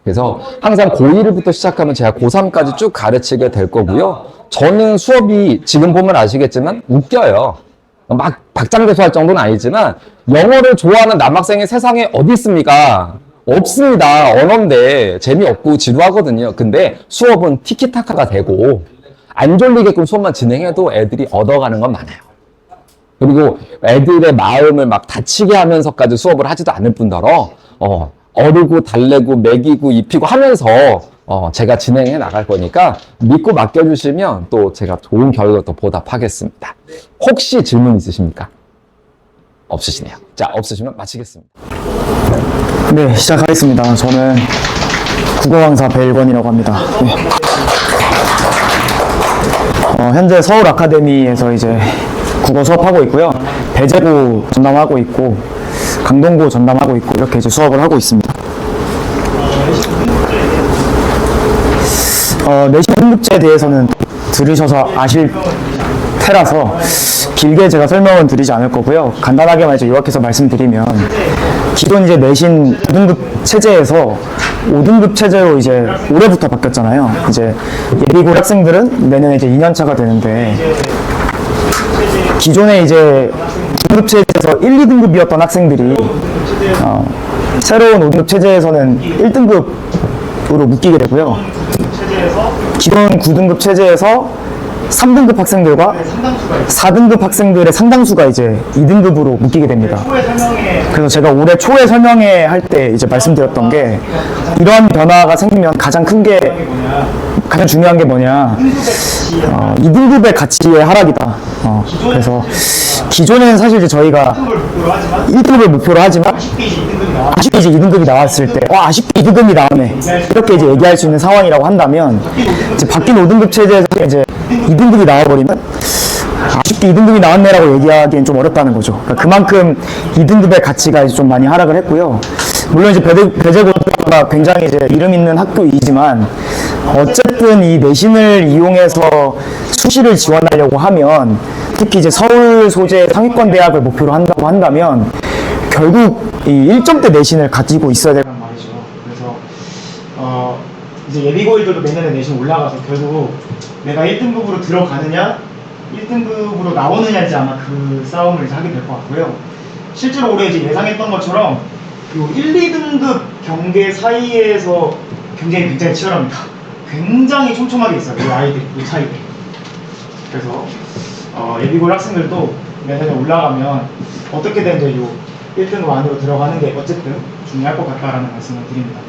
그래서 항상 고1부터 시작하면 제가 고3까지 쭉 가르치게 될 거고요. 저는 수업이 지금 보면 아시겠지만 웃겨요. 막 박장대소 할 정도는 아니지만 영어를 좋아하는 남학생이 세상에 어디 있습니까? 없습니다. 언어인데 재미없고 지루하거든요. 근데 수업은 티키타카가 되고 안 졸리게끔 수업만 진행해도 애들이 얻어가는 건 많아요. 그리고 애들의 마음을 막 다치게 하면서까지 수업을 하지도 않을 뿐더러 어르고 달래고 먹이고 입히고 하면서 제가 진행해 나갈 거니까 믿고 맡겨주시면 또 제가 좋은 결과 또 보답하겠습니다. 혹시 질문 있으십니까? 없으시네요. 자, 없으시면 마치겠습니다. 네, 시작하겠습니다. 저는 국어 강사 배일권이라고 합니다. 네. 현재 서울 아카데미에서 이제 국어 수업하고 있고요. 배제고 전담하고 있고 강동고 전담하고 있고 이렇게 이제 수업을 하고 있습니다. 내신 등급제에 대해서는 들으셔서 아실 테라서 길게 제가 설명은 드리지 않을 거고요. 간단하게만 이제 요약해서 말씀드리면 기존 이제 내신 5등급 체제에서 5등급 체제로 이제 올해부터 바뀌었잖아요. 이제 예비고 학생들은 내년에 이제 2년차가 되는데 기존에 이제 5등급 체제에서 1, 2등급이었던 학생들이 새로운 5등급 체제에서는 1등급으로 묶이게 되고요. 기존 9등급 체제에서 3등급 학생들과 4등급 학생들의 상당수가 이제 2등급으로 묶이게 됩니다. 그래서 제가 올해 초에 설명회 할 때 이제 말씀드렸던 게 이러한 변화가 생기면 가장 중요한 게 뭐냐 2등급의 가치의 하락이다. 그래서 기존에는 사실 이제 저희가 1등급을 목표로 하지만 아쉽게 이제 2등급이 나왔을 때 아쉽게 2등급이 나왔네 이렇게 이제 얘기할 수 있는 상황이라고 한다면 이제 바뀐 5등급 체제에서 이제 2등급이 나와버리면 아쉽게 2등급이 나왔네라고 얘기하기엔 좀 어렵다는 거죠. 그러니까 그만큼 2등급의 가치가 이제 좀 많이 하락을 했고요. 물론 이제 배제고가 굉장히 이제 이름 있는 학교이지만 어쨌든 이 내신을 이용해서 수시를 지원하려고 하면 특히 이제 서울 소재 상위권 대학을 목표로 한다고 한다면 결국 이 1점대 내신을 가지고 있어야 된단 말이죠. 그래서 이제 예비고일들도 내년에 내신 올라가서 결국 내가 1등급으로 들어가느냐 1등급으로 나오느냐 이제 아마 그 싸움을 이제 하게 될 것 같고요. 실제로 올해 이제 예상했던 것처럼 요 1, 2등급 경계 사이에서 경쟁이 굉장히 치열합니다. 굉장히 촘촘하게 있어요. 이 아이들, 이 차이들. 그래서 예비고일 학생들도 내년에 올라가면 어떻게든 이제 요 1등급 안으로 들어가는 게 어쨌든 중요할 것 같다라는 말씀을 드립니다.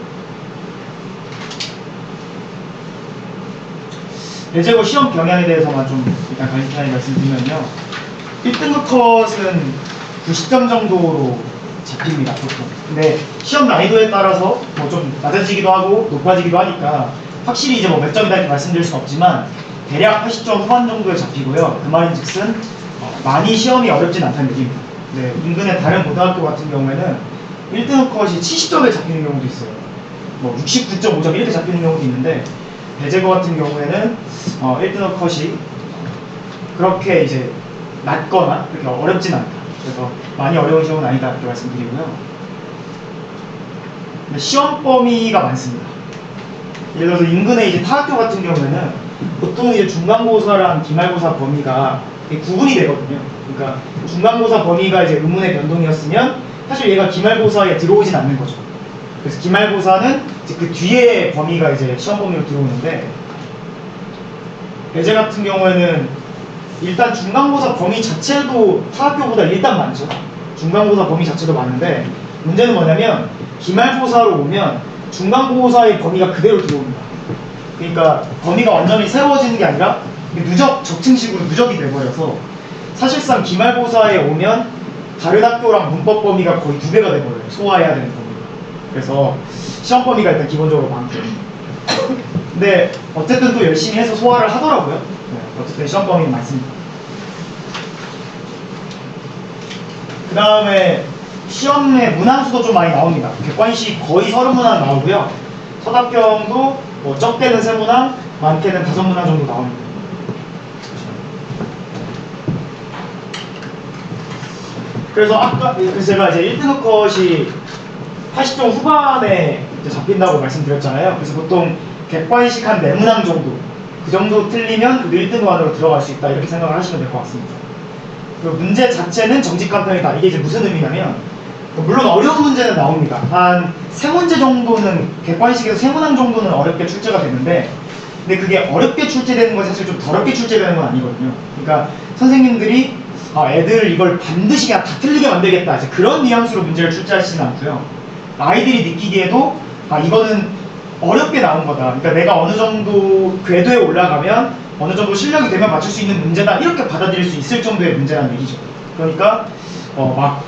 배제고 시험 경향에 대해서만 좀 일단 간단히 말씀드리면요. 1등급 컷은 90점 정도로 잡힙니다, 보통. 근데 시험 난이도에 따라서 뭐 좀 낮아지기도 하고 높아지기도 하니까 확실히 이제 뭐 몇 점이다 이렇게 말씀드릴 수는 없지만 대략 80점 후반 정도에 잡히고요. 그 말인즉슨 많이 시험이 어렵진 않다는 얘기입니다. 네, 인근의 다른 고등학교 같은 경우에는 1등급 컷이 70점에 잡히는 경우도 있어요. 뭐 69.5점 이렇게 잡히는 경우도 있는데 배제고 같은 경우에는 1등급 컷이 그렇게 이제 낮거나 그렇게 어렵진 않다. 그래서 많이 어려운 시험은 아니다 이렇게 말씀드리고요. 근데 시험 범위가 많습니다. 예를 들어서 인근의 이제 타학교 같은 경우에는 보통 이제 중간고사랑 기말고사 범위가 구분이 되거든요. 그러니까 중간고사 범위가 이제 의문의 변동이었으면 사실 얘가 기말고사에 들어오진 않는 거죠. 그래서 기말고사는 이제 그 뒤에 범위가 이제 시험 범위로 들어오는데 배제 같은 경우에는 일단 중간고사 범위 자체도 타학교보다 일단 많죠. 중간고사 범위 자체도 많은데 문제는 뭐냐면 기말고사로 오면 중간고사의 범위가 그대로 들어옵니다. 그러니까 범위가 완전히 새로워지는 게 아니라 누적 적층식으로 누적이 돼버려서 사실상 기말고사에 오면 다른 학교랑 문법 범위가 거의 2배가 돼버려요. 소화해야 되는 범위가. 그래서 시험 범위가 일단 기본적으로 많고 근데 어쨌든 또 열심히 해서 소화를 하더라고요. 네, 어쨌든 시험 범위는 많습니다. 그 다음에 시험에 문항수도 좀 많이 나옵니다. 객관식 거의 30문항 나오고요. 서답형도 뭐 적게는 3문항, 많게는 5문항 정도 나옵니다. 그래서 제가 이제 1등급 컷이 80점 후반에 이제 잡힌다고 말씀드렸잖아요. 그래서 보통 객관식 한 4문항 정도 그 정도 틀리면 1등급 안으로 들어갈 수 있다 이렇게 생각을 하시면 될 것 같습니다. 그 문제 자체는 정직한 편이다. 이게 이제 무슨 의미냐면 물론 어려운 문제는 나옵니다. 한 3문제 정도는 객관식에서 3문항 정도는 어렵게 출제가 되는데 근데 그게 어렵게 출제되는 건 사실 좀 더럽게 출제되는 건 아니거든요. 그러니까 선생님들이 애들 이걸 반드시 그냥 다 틀리게 만들겠다 이제 그런 뉘앙스로 문제를 출제하시진 않고요. 아이들이 느끼기에도 이거는 어렵게 나온 거다. 그러니까 내가 어느 정도 궤도에 올라가면 어느 정도 실력이 되면 맞출 수 있는 문제다 이렇게 받아들일 수 있을 정도의 문제라는 얘기죠. 그러니까 막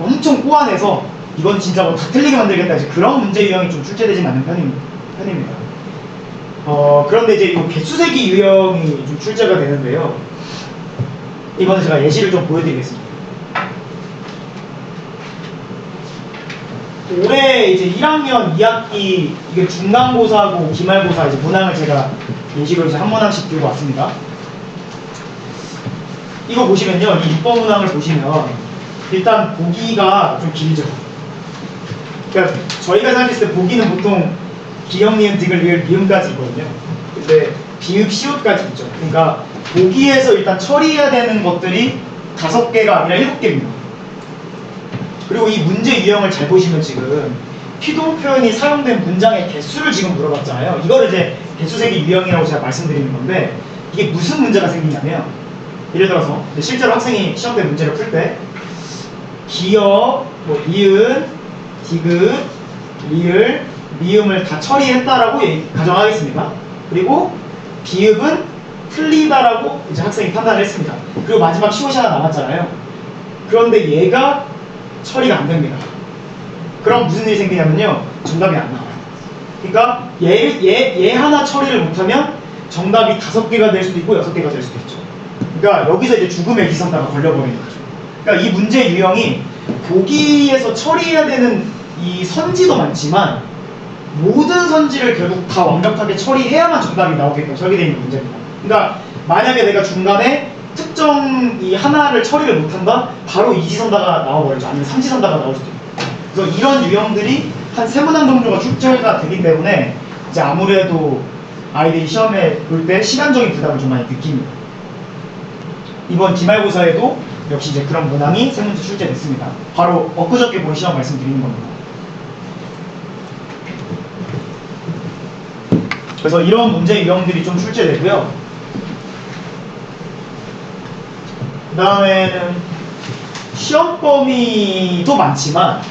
엄청 꼬아내서 이건 진짜 뭐 다 틀리게 만들겠다 이제 그런 문제 유형이 좀 출제되진 않는 편입니다. 그런데 이제 이 개수세기 유형이 좀 출제가 되는데요. 이거는 제가 예시를 좀 보여드리겠습니다. 올해 이제 1학년 2학기 이게 중간고사하고 기말고사 이제 문항을 제가 예시로 이제 한 문항씩 들고 왔습니다. 이거 보시면요, 이 6번 문항을 보시면 일단 보기가 좀 길죠. 그러니까 저희가 생각했을 때 보기는 보통 기역, 니은, 디귿, 리을, 미음까지 있거든요. 근데 비읍, 시옷까지 있죠. 그러니까 보기에서 일단 처리해야 되는 것들이 5개가 아니라 7개입니다. 그리고 이 문제 유형을 잘 보시면 지금 피도 표현이 사용된 문장의 개수를 지금 물어봤잖아요. 이거를 이제 개수세기 유형이라고 제가 말씀드리는 건데 이게 무슨 문제가 생기냐면 예를 들어서 실제로 학생이 시험 때 문제를 풀 때 기역, 뭐 니은, 디귿, 리을, 미음을 다 처리했다라고 가정하겠습니다. 그리고 비읍은 틀리다라고 이제 학생이 판단을 했습니다. 그리고 마지막 시옷이 하나 남았잖아요. 그런데 얘가 처리가 안 됩니다. 그럼 무슨 일이 생기냐면요, 정답이 안 나와요. 그러니까 얘 하나 처리를 못하면 정답이 5개가 될 수도 있고 6개가 될 수도 있죠. 그러니까 여기서 이제 죽음의 기선다가 걸려버리는 거죠. 그러니까 이 문제 유형이 보기에서 처리해야 되는 이 선지도 많지만 모든 선지를 결국 다 완벽하게 처리해야만 정답이 나오게끔 설계되어 있는 문제입니다. 그러니까 만약에 내가 중간에 특정 이 하나를 처리를 못한다? 바로 이지선다가 나와버리죠. 아니면 삼지선다가 나올 수도 있고. 그래서 이런 유형들이 한 3문항 정도가 출제가 되기 때문에 이제 아무래도 아이들이 시험에 볼 때 시간적인 부담을 좀 많이 느낍니다. 이번 기말고사에도 역시 이제 그런 문항이 세 문제 출제됐습니다. 바로 엊그저께 본 시험 말씀드리는 겁니다. 그래서 이런 문제 유형들이 좀 출제되고요. 그 다음에는 시험 범위도 많지만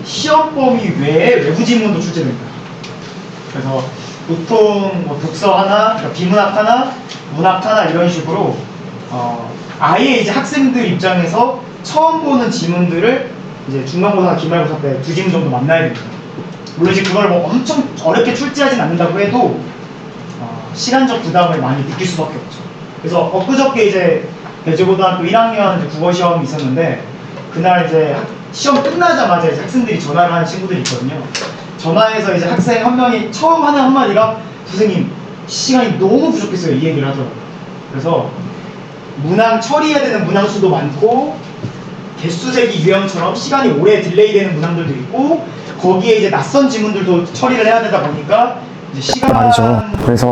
시험 범위 외에 외부 지문도 출제됩니다. 그래서 보통 뭐 독서 하나, 그러니까 비문학 하나, 문학 하나 이런 식으로 아예 이제 학생들 입장에서 처음 보는 지문들을 이제 중간고사, 기말고사 때 두 지문 정도 만나야 됩니다. 물론 이제 그걸 뭐 엄청 어렵게 출제하진 않는다고 해도 시간적 부담을 많이 느낄 수밖에 없죠. 그래서 엊그저께 이제 배재고등학교 1학년 국어 시험이 있었는데 그날 이제 시험 끝나자마자 이제 학생들이 전화를 하는 친구들이 있거든요. 전화해서 이제 학생 한 명이 처음 하는 한마디가 선생님 시간이 너무 부족했어요 이 얘기를 하더라고요. 그래서 문항 처리해야 되는 문항 수도 많고 개수제기 유형처럼 시간이 오래 딜레이 되는 문항들도 있고 거기에 이제 낯선 지문들도 처리를 해야 되다 보니까 이제 시간 말이죠. 그래서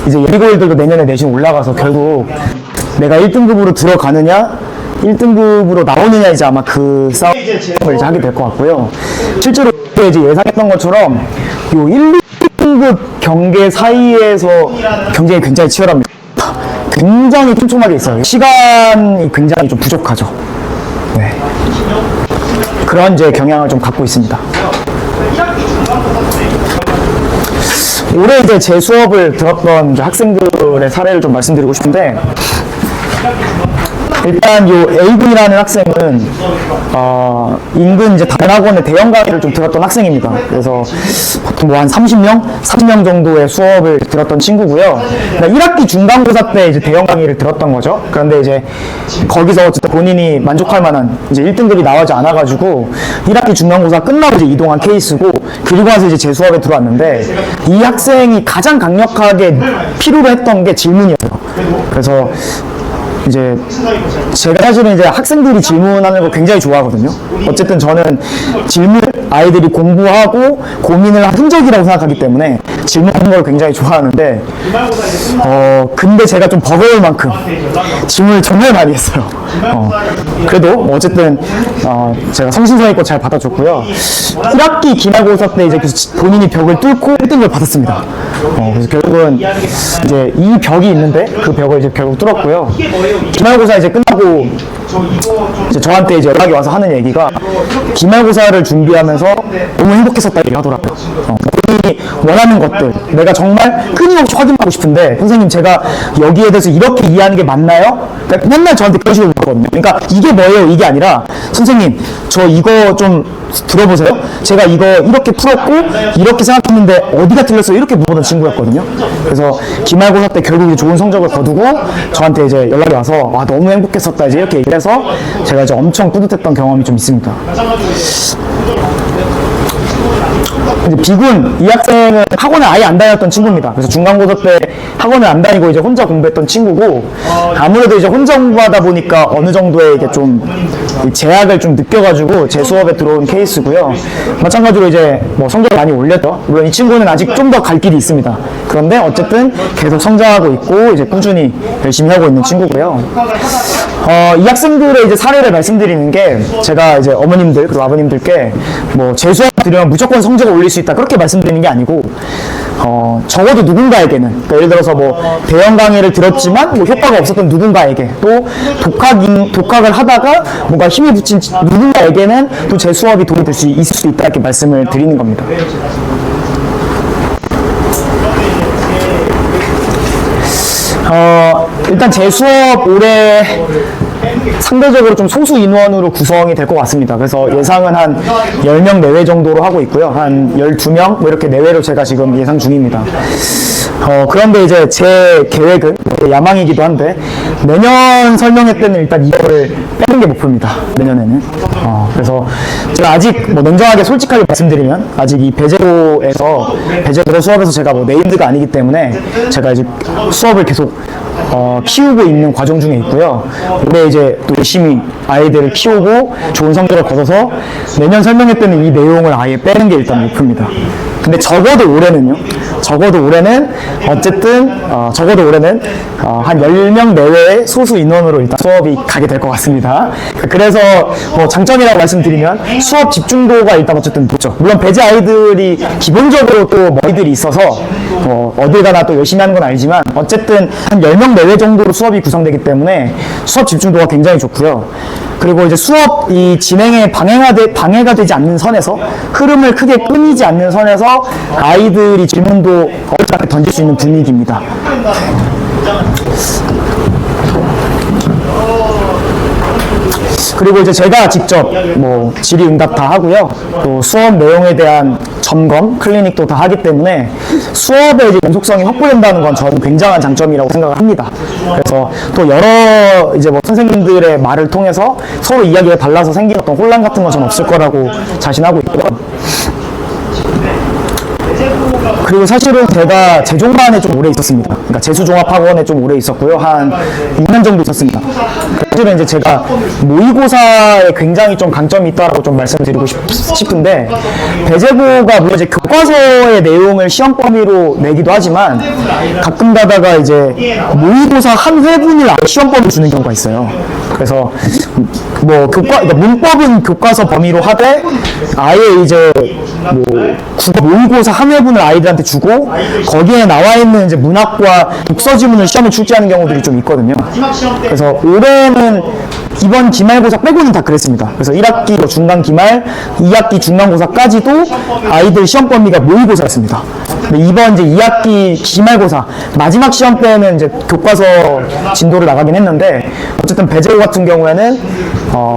이제 예비고일들도 내년에 내신 올라가서 결국 내가 1등급으로 들어가느냐 1등급으로 나오느냐 이제 아마 그 싸움을 이제 하게 될 것 같고요. 실제로 이제 예상했던 것처럼 요 1, 2등급 경계 사이에서 경쟁이 굉장히 치열합니다. 굉장히 촘촘하게 있어요. 시간이 굉장히 좀 부족하죠. 네. 그런 이제 경향을 좀 갖고 있습니다. 올해 이제 제 수업을 들었던 이제 학생들의 사례를 좀 말씀드리고 싶은데, 일단 요 A군이라는 학생은 인근 이제 다른 학원의 대형 강의를 좀 들었던 학생입니다. 그래서 보통 뭐 한 30명 정도의 수업을 들었던 친구고요. 그러니까 1학기 중간고사 때 이제 대형 강의를 들었던 거죠. 그런데 이제 거기서 어쨌든 본인이 만족할 만한 이제 1등급이 나오지 않아가지고 1학기 중간고사 끝나고 이제 이동한 케이스고, 그리고 와서 이제 제 수업에 들어왔는데 이 학생이 가장 강력하게 필요로 했던 게 질문이었어요. 그래서 이제 제가 사실은 이제 학생들이 질문하는 거 굉장히 좋아하거든요. 어쨌든 저는 질문, 아이들이 공부하고 고민을 한 흔적이라고 생각하기 때문에 질문하는 걸 굉장히 좋아하는데 근데 제가 좀 버거울 만큼 질문을 정말 많이 했어요. 그래도 어쨌든 제가 성심성의껏 잘 받아줬고요. 1학기 기말고사 때 이제 본인이 벽을 뚫고 1등을 받았습니다. 그래서 결국은 이제 이 벽이 있는데 그 벽을 이제 결국 뚫었고요. 기말고사 이제 끝나고 이제 저한테 이제 연락이 와서 하는 얘기가 기말고사를 준비하면서 너무 행복했었다 얘기를 하더라고요. 본인이 원하는 것들, 내가 정말 끊임없이 확인하고 싶은데 선생님 제가 여기에 대해서 이렇게 이해하는 게 맞나요? 그러니까 맨날 저한테 그런 식으로 물었거든요. 그러니까 이게 뭐예요? 이게 아니라 선생님 저 이거 좀 들어보세요. 제가 이거 이렇게 풀었고 이렇게 생각했는데 어디가 틀렸어요? 이렇게 물어보는 친구였거든요. 그래서 기말고사 때 결국 좋은 성적을 거두고 저한테 이제 연락이 와서 와 너무 행복했었다 이제 이렇게 얘기를 해서 제가 이제 엄청 뿌듯했던 경험이 좀 있습니다. 이제 B군 이 학생은 학원을 아예 안 다녔던 친구입니다. 그래서 중간고사 때 학원을 안 다니고 이제 혼자 공부했던 친구고, 아무래도 이제 혼자 공부하다 보니까 어느 정도의 이게 좀 제약을 좀 느껴가지고 제 수업에 들어온 케이스고요. 마찬가지로 이제 뭐 성적을 많이 올렸죠. 물론 이 친구는 아직 좀 더 갈 길이 있습니다. 그런데 어쨌든 계속 성장하고 있고 이제 꾸준히 열심히 하고 있는 친구고요. 이 학생들의 이제 사례를 말씀드리는 게, 제가 이제 어머님들 그리고 아버님들께 뭐 제 수업 들으면 무조건 성적을 올릴 수 있다 그렇게 말씀드리는 게 아니고, 적어도 누군가에게는, 그러니까 예를 들어서 뭐 대형 강의를 들었지만 뭐 효과가 없었던 누군가에게, 또 독학을 하다가 뭔가 힘이 붙인 누군가에게는 또 제 수업이 도움이 될 수 있을 수 있다 이렇게 말씀을 드리는 겁니다. 일단 제 수업 올해 상대적으로 좀 소수 인원으로 구성이 될 것 같습니다. 그래서 예상은 한 10명 내외 정도로 하고 있고요. 한 12명 뭐 이렇게 내외로 제가 지금 예상 중입니다. 그런데 이제 제 계획은 야망이기도 한데, 내년 설명회 때는 일단 이거를 빼는 게 목표입니다. 내년에는. 그래서 제가 아직 뭐 냉정하게 솔직하게 말씀드리면 아직 이 배재고에서 수업에서 제가 뭐 네임드가 아니기 때문에 제가 이제 수업을 계속 키우고 있는 과정 중에 있고요. 올해 이제 또 열심히 아이들을 키우고 좋은 성적을 거둬서 내년 설명회 때는 이 내용을 아예 빼는 게 일단 목표입니다. 근데 적어도 올해는 어쨌든 적어도 올해는 한 10명 내외의 소수 인원으로 일단 수업이 가게 될 것 같습니다. 그래서 뭐 장점이라고 말씀드리면 수업 집중도가 일단 어쨌든 높죠. 물론 배제 아이들이 기본적으로 또 머리들이 있어서 어딜 가나 또 열심히 하는 건 알지만 어쨌든 한 10명 내외 정도로 수업이 구성되기 때문에 수업 집중도가 굉장히 좋고요. 그리고 이제 수업 이 진행에 방해가 되지 않는 선에서 흐름을 크게 끊이지 않는 선에서 아이들이 질문도 어렵게 던질 수 있는 분위기입니다. 그리고 이제 제가 직접 뭐 질의응답 다 하고요. 또 수업 내용에 대한 점검, 클리닉도 다 하기 때문에 수업의 이제 연속성이 확보된다는 건 저는 굉장한 장점이라고 생각을 합니다. 그래서 또 여러 이제 뭐 선생님들의 말을 통해서 서로 이야기가 달라서 생긴 어떤 혼란 같은 건 전 없을 거라고 자신하고 있고요. 그리고 사실은 제가 재종반에 좀 오래 있었습니다. 그러니까 재수종합학원에 좀 오래 있었고요. 한 2년 정도 있었습니다. 사실은 이제 제가 모의고사에 굉장히 좀 강점이 있다라고 좀 말씀드리고 싶은데 배제고가 물론 이제 교과서의 내용을 시험 범위로 내기도 하지만 가끔 가다가 이제 모의고사 한 회분을 아예 시험 범위로 주는 경우가 있어요. 그래서 뭐 그러니까 문법은 교과서 범위로 하되 아예 이제 뭐 국어 모의고사 한 회분을 아이들한테 주고 거기에 나와 있는 이제 문학과 독서 지문을 시험에 출제하는 경우들이 좀 있거든요. 그래서 올해는 이번 기말고사 빼고는 다 그랬습니다. 그래서 1학기 뭐 중간 기말, 2학기 중간고사까지도 아이들 시험 범위가 모의고사였습니다. 근데 이번 이제 2학기 기말고사 마지막 시험 때는 이제 교과서 진도를 나가긴 했는데 어쨌든 배제고 같은 경우에는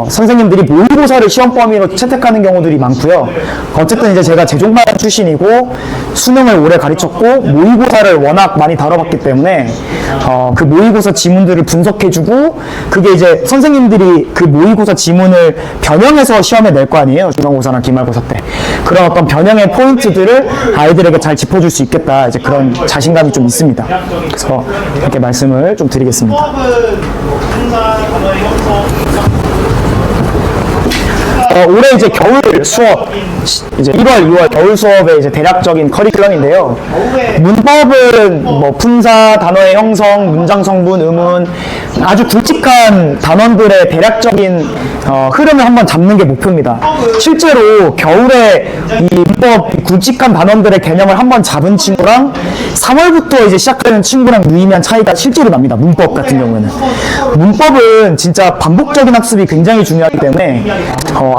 선생님들이 모의고사를 시험 범위로 채택하는 경우들이 많고요. 어쨌든 이제 제가 재종반 출신이고 수능을 오래 가르쳤고 모의고사를 워낙 많이 다뤄봤기 때문에 그 모의고사 지문들을 분석해주고 그게 이제 선생님들이 그 모의고사 지문을 변형해서 시험에 낼 거 아니에요. 중간고사나 기말고사 때. 그런 어떤 변형의 포인트들을 아이들에게 잘 짚어줄 수 있겠다. 이제 그런 자신감이 좀 있습니다. 그래서 이렇게 말씀을 좀 드리겠습니다. 올해 이제 겨울 수업, 이제 1월, 2월 겨울 수업의 이제 대략적인 커리큘럼인데요. 문법은 뭐 품사, 단어의 형성, 문장 성분, 의문, 아주 굵직한 단원들의 대략적인 흐름을 한번 잡는 게 목표입니다. 실제로 겨울에 이 문법 굵직한 단원들의 개념을 한번 잡은 친구랑 3월부터 이제 시작하는 친구랑 유의미한 차이가 실제로 납니다. 문법 같은 경우에는. 문법은 진짜 반복적인 학습이 굉장히 중요하기 때문에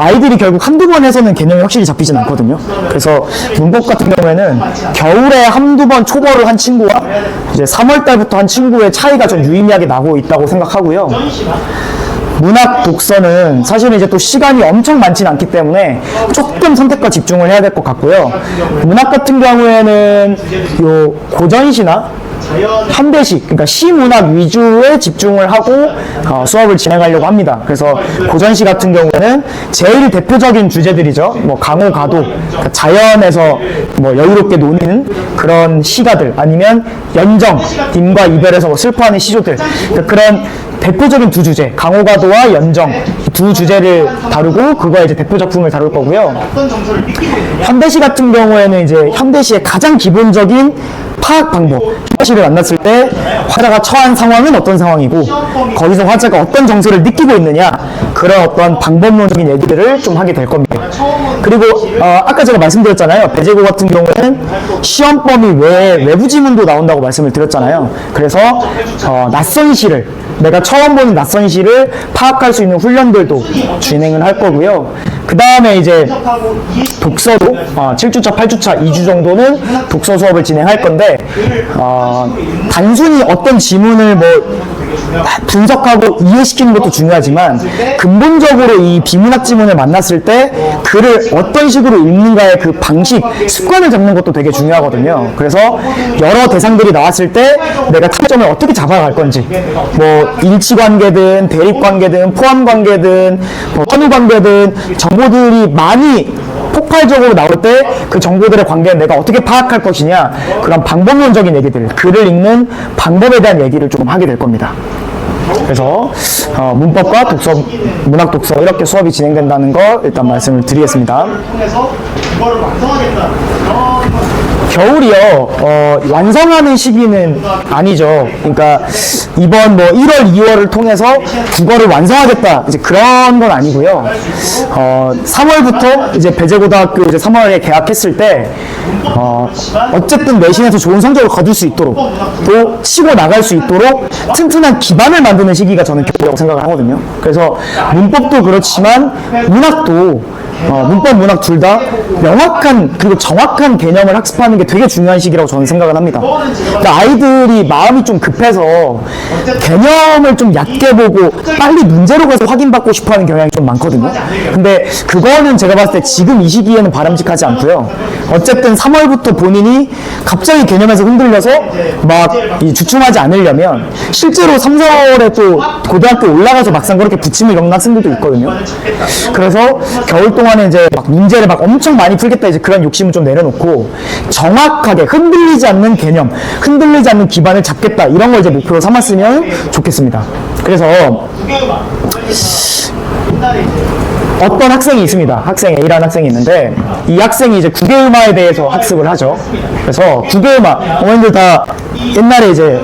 아이들이 결국 한두 번 해서는 개념이 확실히 잡히진 않거든요. 그래서 문법 같은 경우에는 겨울에 한두 번 초벌을 한 친구와 이제 3월 달부터 한 친구의 차이가 좀 유의미하게 나고 있다고 생각하고요. 문학 독서는 사실은 이제 또 시간이 엄청 많지는 않기 때문에 조금 선택과 집중을 해야 될 것 같고요. 문학 같은 경우에는 요 고전시나 현대시, 그러니까 시문학 위주에 집중을 하고 수업을 진행하려고 합니다. 그래서 고전시 같은 경우에는 제일 대표적인 주제들이죠. 뭐 강호 가도, 그러니까 자연에서 뭐 여유롭게 노는 그런 시가들, 아니면 연정, 딤과 이별에서 뭐 슬퍼하는 시조들, 그러니까 그런 대표적인 두 주제, 강호가도와 연정 두 주제를 다루고 그거의 이제 대표 작품을 다룰 거고요. 현대시 같은 경우에는 이제 현대시의 가장 기본적인 파악 방법, 현대시를 만났을 때 화자가 처한 상황은 어떤 상황이고 거기서 화자가 어떤 정서를 느끼고 있느냐, 그런 어떤 방법론적인 얘기들을 좀 하게 될 겁니다. 그리고 아까 제가 말씀드렸잖아요. 배제고 같은 경우에는 시험 범위 외에 외부 지문도 나온다고 말씀을 드렸잖아요. 그래서 낯선 시를, 내가 처음 보는 낯선 시를 파악할 수 있는 훈련들도 진행을 할 거고요. 그 다음에 이제 독서도 7주차, 8주차, 2주 정도는 독서 수업을 진행할 건데 단순히 어떤 지문을 뭐 분석하고 이해시키는 것도 중요하지만 근본적으로 이 비문학 지문을 만났을 때 글을 어떤 식으로 읽는가의 그 방식, 습관을 잡는 것도 되게 중요하거든요. 그래서 여러 대상들이 나왔을 때 내가 타점을 어떻게 잡아갈 건지, 뭐 일치관계든 대립관계든 포함관계든 뭐 선후관계든 정보들이 많이 폭발적으로 나올 때 그 정보들의 관계를 내가 어떻게 파악할 것이냐, 그런 방법론적인 얘기들, 글을 읽는 방법에 대한 얘기를 조금 하게 될 겁니다. 그래서 문법과 독서, 문학 독서 이렇게 수업이 진행된다는 거 일단 말씀을 드리겠습니다. 통해서 그거를 완성하겠다. 겨울이요, 완성하는 시기는 아니죠. 그러니까 이번 뭐 1월, 2월을 통해서 국어를 완성하겠다, 이제 그런 건 아니고요. 3월부터 이제 배재고등학교 이제 3월에 개학했을 때, 어쨌든 내신에서 좋은 성적을 거둘 수 있도록 또 치고 나갈 수 있도록 튼튼한 기반을 만드는 시기가 저는 겨울이라고 생각을 하거든요. 그래서 문법도 그렇지만 문학도 문법, 문학 둘 다 명확한 그리고 정확한 개념을 학습하는 게 되게 중요한 시기라고 저는 생각을 합니다. 그러니까 아이들이 마음이 좀 급해서 개념을 좀 얕게 보고 빨리 문제로 가서 확인받고 싶어하는 경향이 좀 많거든요. 근데 그거는 제가 봤을 때 지금 이 시기에는 바람직하지 않고요. 어쨌든 3월부터 본인이 갑자기 개념에서 흔들려서 막 주춤하지 않으려면 실제로 3, 4월에 또 고등학교 올라가서 막상 그렇게 부침을 겪는 학생들도 있거든요. 그래서 겨울 동안에 이제 막 문제를 막 엄청 많이 풀겠다, 이제 그런 욕심은 좀 내려놓고 정확하게 흔들리지 않는 개념, 흔들리지 않는 기반을 잡겠다, 이런 걸 이제 목표로 삼았으면 좋겠습니다. 그래서 어떤 학생이 있습니다. 학생 A라는 학생이 있는데 이 학생이 이제 국외음화에 대해서 학습을 하죠. 그래서 국외음화, 어머님들 다 옛날에 이제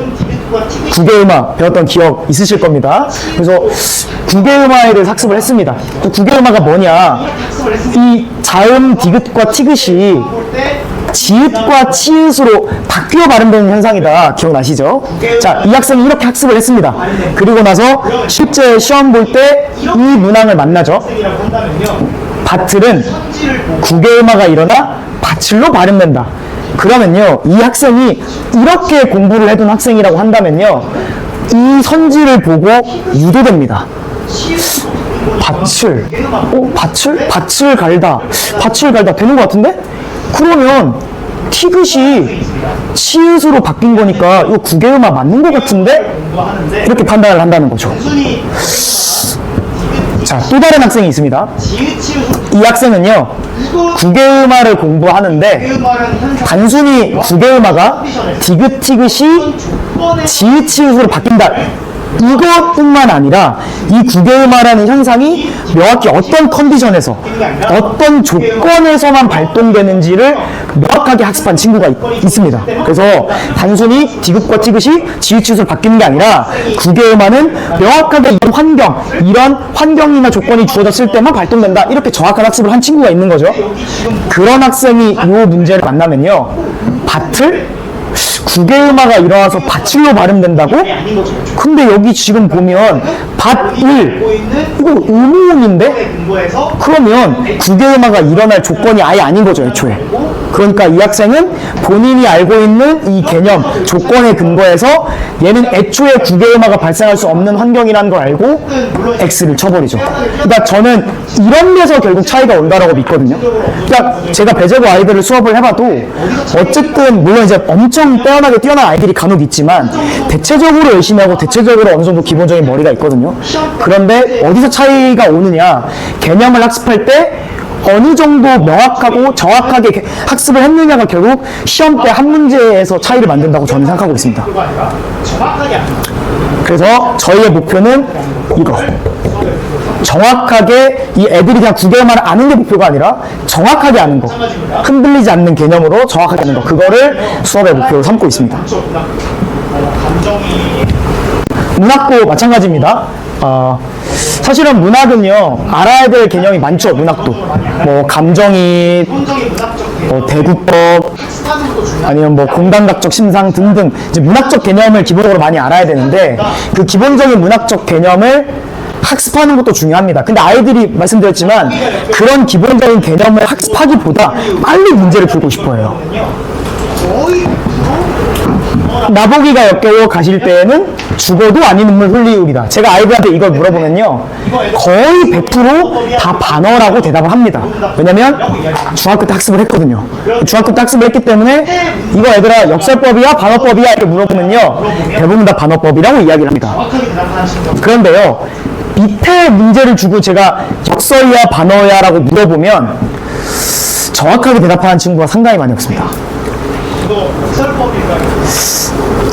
국외음화 배웠던 기억 있으실 겁니다. 그래서 국외음화에 대해서 학습을 했습니다. 또 국외음화가 뭐냐, 이 자음, 디귿과 티귿이 지읒과 치읒으로 바뀌어 발음되는 현상이다. 기억나시죠? 자, 이 학생이 이렇게 학습을 했습니다. 그리고 나서 실제 시험 볼 때 이 문항을 만나죠. 밭을은 국외음화가 일어나 밭을로 발음된다. 그러면요, 이 학생이 이렇게 공부를 해둔 학생이라고 한다면요, 이 선지를 보고 유도됩니다. 밭을, 밭을 갈다, 밭을 갈다 되는 것 같은데? 그러면 티귿이 치읒으로 바뀐 거니까 이거 국외음화 맞는 것 같은데? 이렇게 판단을 한다는 거죠. 자, 또 다른 학생이 있습니다. 이 학생은요, 국외음화를 공부하는데 단순히 국외음화가 디귿, 티귿이 지읒, 치읒으로 바뀐다, 이것뿐만 아니라 이 국외음화라는 현상이 명확히 어떤 컨디션에서 어떤 조건에서만 발동되는지를 명확하게 학습한 친구가 있습니다. 그래서 단순히 디귿과 티귿이 지읒, 치읒으로 바뀌는 게 아니라 국외음화는 명확하게 이런 환경이나 조건이 주어졌을 때만 발동된다, 이렇게 정확한 학습을 한 친구가 있는 거죠. 그런 학생이 이 문제를 만나면요, 밭을 국외음화가 일어나서 밭을로 발음된다고? 근데 여기 지금 보면 밭을, 이거 의무음인데? 그러면 국외음화가 일어날 조건이 아예 아닌 거죠, 애초에. 그러니까 이 학생은 본인이 알고 있는 이 개념, 조건에 근거해서 얘는 애초에 국외음화가 발생할 수 없는 환경이라는 걸 알고 X를 쳐버리죠. 그러니까 저는 이런 데서 결국 차이가 온다라고 믿거든요. 그러니까 제가 배재고 아이들을 수업을 해봐도 어쨌든 물론 이제 엄청 빼어나게 뛰어난 아이들이 간혹 있지만 대체적으로 열심히 하고 대체적으로 어느 정도 기본적인 머리가 있거든요. 그런데 어디서 차이가 오느냐, 개념을 학습할 때 어느 정도 명확하고 정확하게 학습을 했느냐가 결국 시험 때 한 문제에서 차이를 만든다고 저는 생각하고 있습니다. 그래서 저희의 목표는 이거, 정확하게 이 애들이 그냥 국외음화를 아는 게 목표가 아니라 정확하게 아는 거, 흔들리지 않는 개념으로 정확하게 아는 거, 그거를 수업의 목표로 삼고 있습니다. 문학도 마찬가지입니다. 사실은 문학은요, 알아야 될 개념이 많죠. 문학도 뭐 감정이입, 뭐 대구법, 아니면 뭐 공단각적 심상 등등 이제 문학적 개념을 기본적으로 많이 알아야 되는데, 그 기본적인 문학적 개념을 학습하는 것도 중요합니다. 근데 아이들이 말씀드렸지만 그런 기본적인 개념을 학습하기보다 빨리 문제를 풀고 싶어 해요. 나보기가 역겨워 가실 때에는 죽어도 아닌 눈물 흘리우리다. 제가 아이들한테 이걸 물어보면요, 거의 100% 다 반어라고 대답을 합니다. 왜냐면 중학교 때 학습을 했거든요. 중학교 때 학습을 했기 때문에 이거 얘들아 역설법이야 반어법이야 이렇게 물어보면요, 대부분 다 반어법이라고 이야기를 합니다. 그런데요, 밑에 문제를 주고 제가 역설이야 반어야 라고 물어보면 정확하게 대답하는 친구가 상당히 많이 없습니다.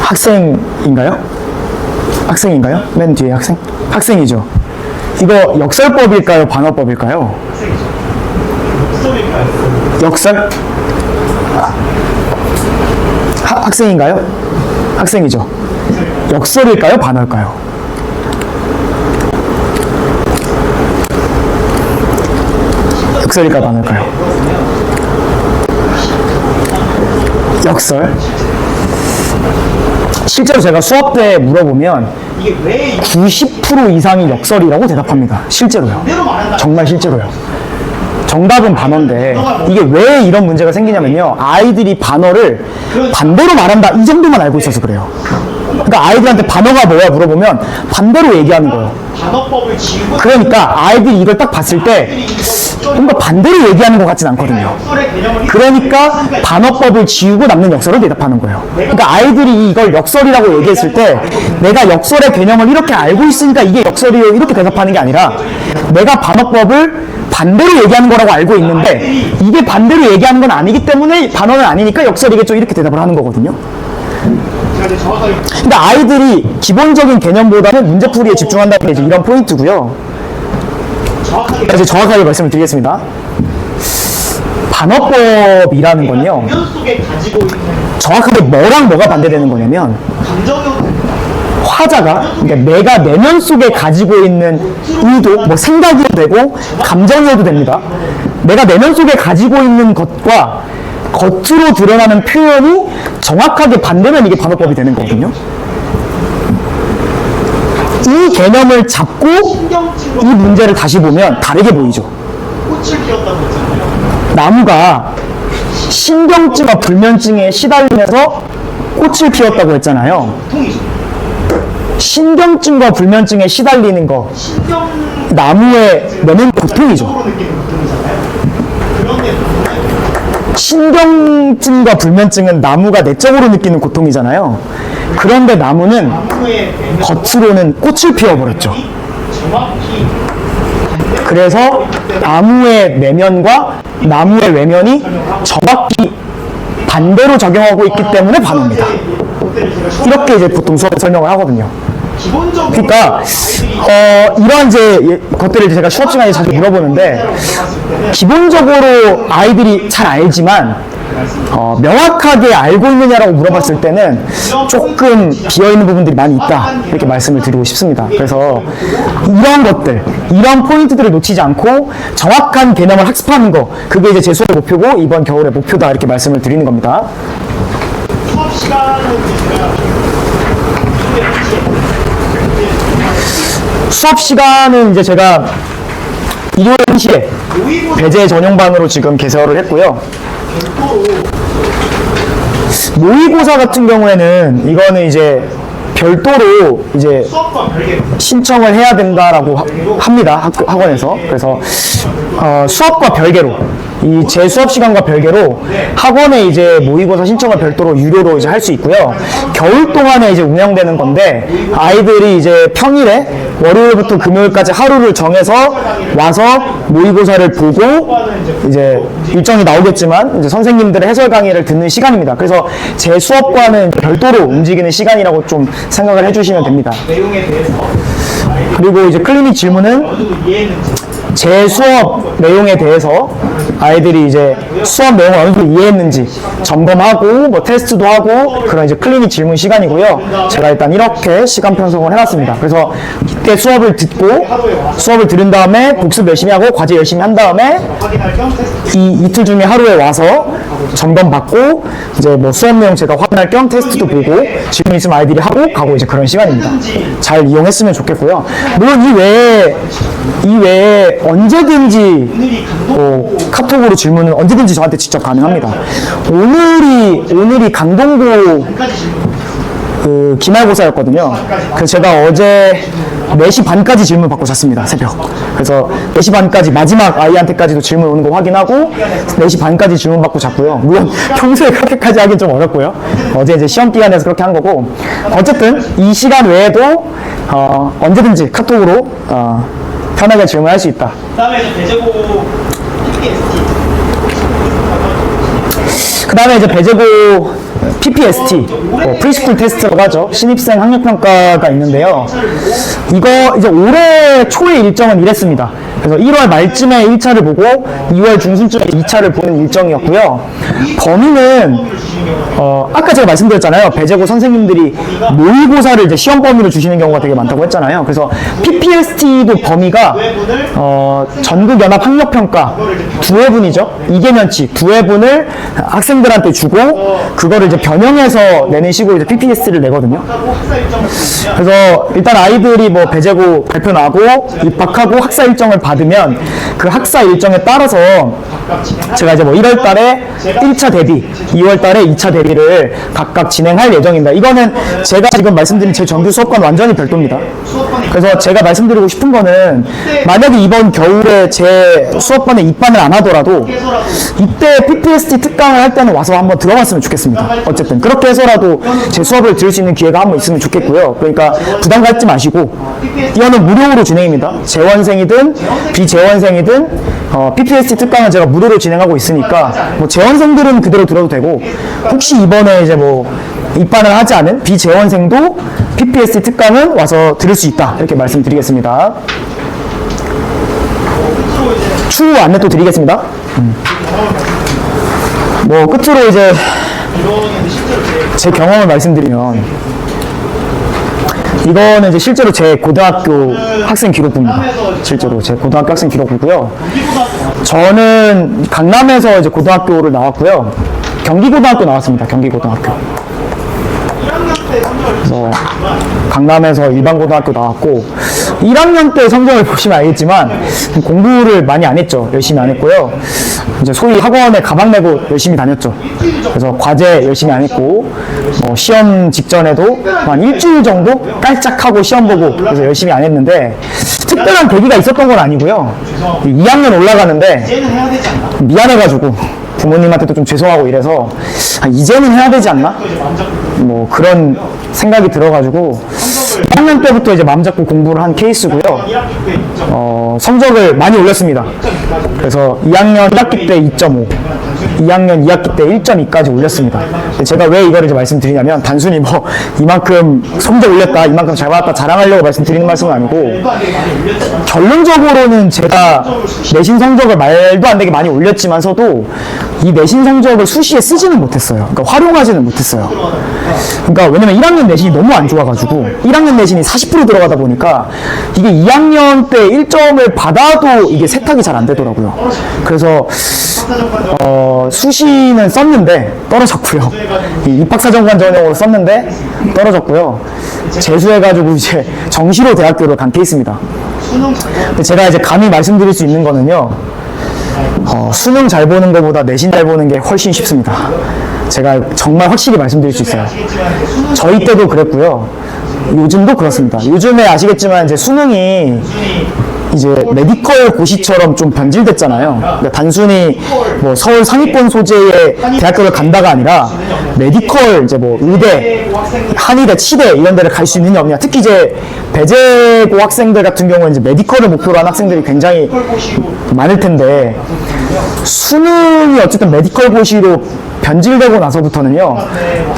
학생인가요? 학생인가요? 맨 뒤에 학생? 학생이죠. 이거 역설법일까요? 반어법일까요? 역설? 학생인가요? 학생이죠. 역설일까요? 반어일까요? 역설일까요? 반어일까요? 역설. 실제로 제가 수업 때 물어보면 90% 이상이 역설이라고 대답합니다. 실제로요. 정말 실제로요. 정답은 반어인데 이게 왜 이런 문제가 생기냐면요. 아이들이 반어를 반대로 말한다 이 정도만 알고 있어서 그래요. 그러니까 아이들한테 반어가 뭐야 물어보면 반대로 얘기하는 거예요. 그러니까 아이들이 이걸 딱 봤을 때 뭔가 반대로 얘기하는 것 같진 않거든요. 그러니까 반어법을 지우고 남는 역설을 대답하는 거예요. 그러니까 아이들이 이걸 역설이라고 얘기했을 때 내가 역설의 개념을 이렇게 알고 있으니까 이게 역설이에요 이렇게 대답하는 게 아니라 내가 반어법을 반대로 얘기하는 거라고 알고 있는데 이게 반대로 얘기하는 건 아니기 때문에 반어는 아니니까 역설이겠죠 이렇게 대답을 하는 거거든요. 그러니까 아이들이 기본적인 개념보다는 문제풀이에 집중한다는 게 이제 이런 포인트고요. 이제 정확하게 말씀을 드리겠습니다. 반어법이라는 건요. 정확하게 뭐랑 뭐가 반대되는 거냐면 화자가 그러니까 내가 내면 속에 가지고 있는 의도, 뭐 생각이어도 되고 감정이어도 됩니다. 내가 내면 속에 가지고 있는 것과 겉으로 드러나는 표현이 정확하게 반대면 이게 반어법이 되는 거거든요. 이 개념을 잡고 이 문제를 다시 보면 다르게 보이죠. 나무가 신경증과 불면증에 시달리면서 꽃을 피웠다고 했잖아요. 신경증과 불면증에 시달리는 거 나무의 내면 고통이죠. 신경증과 불면증은 나무가 내적으로 느끼는 고통이잖아요. 그런데 나무는 겉으로는 꽃을 피워버렸죠. 그래서 나무의 내면과 나무의 외면이 정확히 반대로 적용하고 있기 때문에 반어입니다. 이렇게 이제 보통 수업에 설명을 하거든요. 그러니까 이러한 이제 것들을 제가 수업 시간에 자주 물어보는데 기본적으로 아이들이 잘 알지만 명확하게 알고 있느냐라고 물어봤을 때는 조금 비어있는 부분들이 많이 있다 이렇게 말씀을 드리고 싶습니다. 그래서 이런 것들, 이런 포인트들을 놓치지 않고 정확한 개념을 학습하는 거 그게 이제 제 수업의 목표고 이번 겨울의 목표다 이렇게 말씀을 드리는 겁니다. 수업 수업 시간은 이제 제가 일요일 1시에 배제 전용반으로 지금 개설을 했고요. 모의고사 같은 경우에는 이거는 이제 별도로 이제 신청을 해야 된다라고 합니다. 학원에서. 그래서 수업과 별개로 이 제 수업 시간과 별개로 학원에 이제 모의고사 신청을 별도로 유료로 이제 할 수 있고요. 겨울 동안에 이제 운영되는 건데 아이들이 이제 평일에 월요일부터 금요일까지 하루를 정해서 와서 모의고사를 보고 이제 일정이 나오겠지만 이제 선생님들의 해설 강의를 듣는 시간입니다. 그래서 제 수업과는 별도로 움직이는 시간이라고 좀 생각을 해주시면 됩니다. 그리고 이제 클리닉 질문은 제 수업 내용에 대해서 아이들이 이제 수업 내용을 어느 정도 이해했는지 점검하고 뭐 테스트도 하고 그런 이제 클리닉 질문 시간이고요. 제가 일단 이렇게 시간 편성을 해놨습니다. 그래서 이때 수업을 듣고 수업을 들은 다음에 복습 열심히 하고 과제 열심히 한 다음에 이 이틀 중에 하루에 와서 점검 받고 이제 뭐 수업 내용 제가 확인할 겸 테스트도 보고 질문 있으면 아이들이 하고 가고 이제 그런 시간입니다. 잘 이용했으면 좋겠고요. 물론 이 외에 언제든지 카톡으로 질문은 언제든지 저한테 직접 가능합니다. 오늘이 강동구 기말고사였거든요. 그래서 제가 어제 4시 반까지 질문 받고 잤습니다. 새벽. 그래서 4시 반까지 마지막 아이한테까지도 질문 오는 거 확인하고 4시 반까지 질문 받고 잤고요. 물론 평소에 그렇게까지 하긴 좀 어렵고요. 어제 이제 시험 기간에서 그렇게 한 거고 어쨌든 이 시간 외에도 언제든지 카톡으로 편하게 질문할 수 있다. 그다음에 대제고 그 다음에 이제 배제고 PPST, 프리스쿨 테스트라고 하죠. 신입생 학력평가가 있는데요. 이거 이제 올해 초에 일정은 이랬습니다. 그래서 1월 말쯤에 1차를 보고 2월 중순쯤에 2차를 보는 일정이었고요. 범위는 아까 제가 말씀드렸잖아요. 배제고 선생님들이 모의고사를 이제 시험 범위로 주시는 경우가 되게 많다고 했잖아요. 그래서 PPST도 범위가 전국연합 학력평가 2회분이죠. 2개년치 2회분을 학생들한테 주고 그거를 이제 변형해서 내는 식으로 이제 PPST를 내거든요. 그래서 일단 아이들이 뭐 배제고 발표 나고 입학하고 학사 일정을 받으면 그 학사 일정에 따라서 제가 이제 뭐 1월 달에 1차 대비, 2월 달에 2차 대비를 각각 진행할 예정입니다. 이거는 제가 지금 말씀드린 제 정규 수업과는 완전히 별도입니다. 그래서 제가 말씀드리고 싶은 거는 만약에 이번 겨울에 제 수업반에 입반을 안 하더라도 이때 PPST 특강을 할 때는 와서 한번 들어봤으면 좋겠습니다. 어쨌든 그렇게 해서라도 제 수업을 들을 수 있는 기회가 한번 있으면 좋겠고요. 그러니까 부담 갖지 마시고 이거는 무료로 진행입니다. 재원생이든 비재원생이든 PPST 특강은 제가 무료로 진행하고 있으니까 뭐 재원생들은 그대로 들어도 되고 혹시 이번에 이제 뭐 입반을 하지 않은 비재원생도 PPST 특강은 와서 들을 수 있다 이렇게 말씀드리겠습니다. 추후 안내 또 드리겠습니다. 뭐 끝으로 이제 제 경험을 말씀드리면 이거는 이제 실제로 제 고등학교 학생 기록부입니다. 실제로 제 고등학교 학생 기록부고요. 저는 강남에서 이제 고등학교를 나왔고요. 경기고등학교 나왔습니다. 경기고등학교. 그래서 강남에서 일반고등학교 나왔고 1학년 때 성적을 보시면 알겠지만 공부를 많이 안 했죠. 열심히 안 했고요. 이제 소위 학원에 가방 메고 열심히 다녔죠. 그래서 과제 열심히 안 했고 시험 직전에도 한 일주일 정도 깔짝하고 시험 보고 그래서 열심히 안 했는데 특별한 계기가 있었던 건 아니고요. 2학년 올라가는데 미안해가지고 부모님한테도 좀 죄송하고 이래서 이제는 해야 되지 않나? 뭐 그런 생각이 들어가지고 1학년 때부터 이제 마음 잡고 공부를 한 케이스고요. 성적을 많이 올렸습니다. 그래서 2학년 1학기 때 2.5, 2학년 2학기 때 1.2까지 올렸습니다. 제가 왜 이거를 이제 말씀드리냐면 단순히 뭐 이만큼 성적 올렸다, 이만큼 잘 받았다 자랑하려고 말씀드리는 말씀은 아니고 결론적으로는 제가 내신 성적을 말도 안 되게 많이 올렸지만서도 이 내신 성적을 수시에 쓰지는 못했어요. 그러니까 활용하지는 못했어요. 그러니까 왜냐면 1학년 내신이 너무 안 좋아가지고 1학년 내신이 40% 들어가다 보니까 이게 2학년 때 1점을 받아도 이게 세탁이 잘 안 되더라고요. 그래서 수시는 썼는데 떨어졌고요. 입학사정관 전형으로 썼는데 떨어졌고요. 재수해가지고 이제 정시로 대학교를 간 케이스입니다. 제가 이제 감히 말씀드릴 수 있는 거는요. 수능 잘 보는 것보다 내신 잘 보는 게 훨씬 쉽습니다. 제가 정말 확실히 말씀드릴 수 있어요. 저희 때도 그랬고요. 요즘도 그렇습니다. 요즘에 아시겠지만 이제 수능이 이제 메디컬 고시처럼 좀 변질됐잖아요. 그러니까 단순히 뭐 서울 상위권 소재의 대학교를 간다가 아니라 메디컬 이제 뭐 의대, 한의대, 치대 이런 데를 갈 수 있느냐 없느냐. 특히 이제 배제고 학생들 같은 경우는 이제 메디컬을 목표로 한 학생들이 굉장히 많을 텐데 수능이 어쨌든 메디컬 고시로 변질되고 나서부터는요.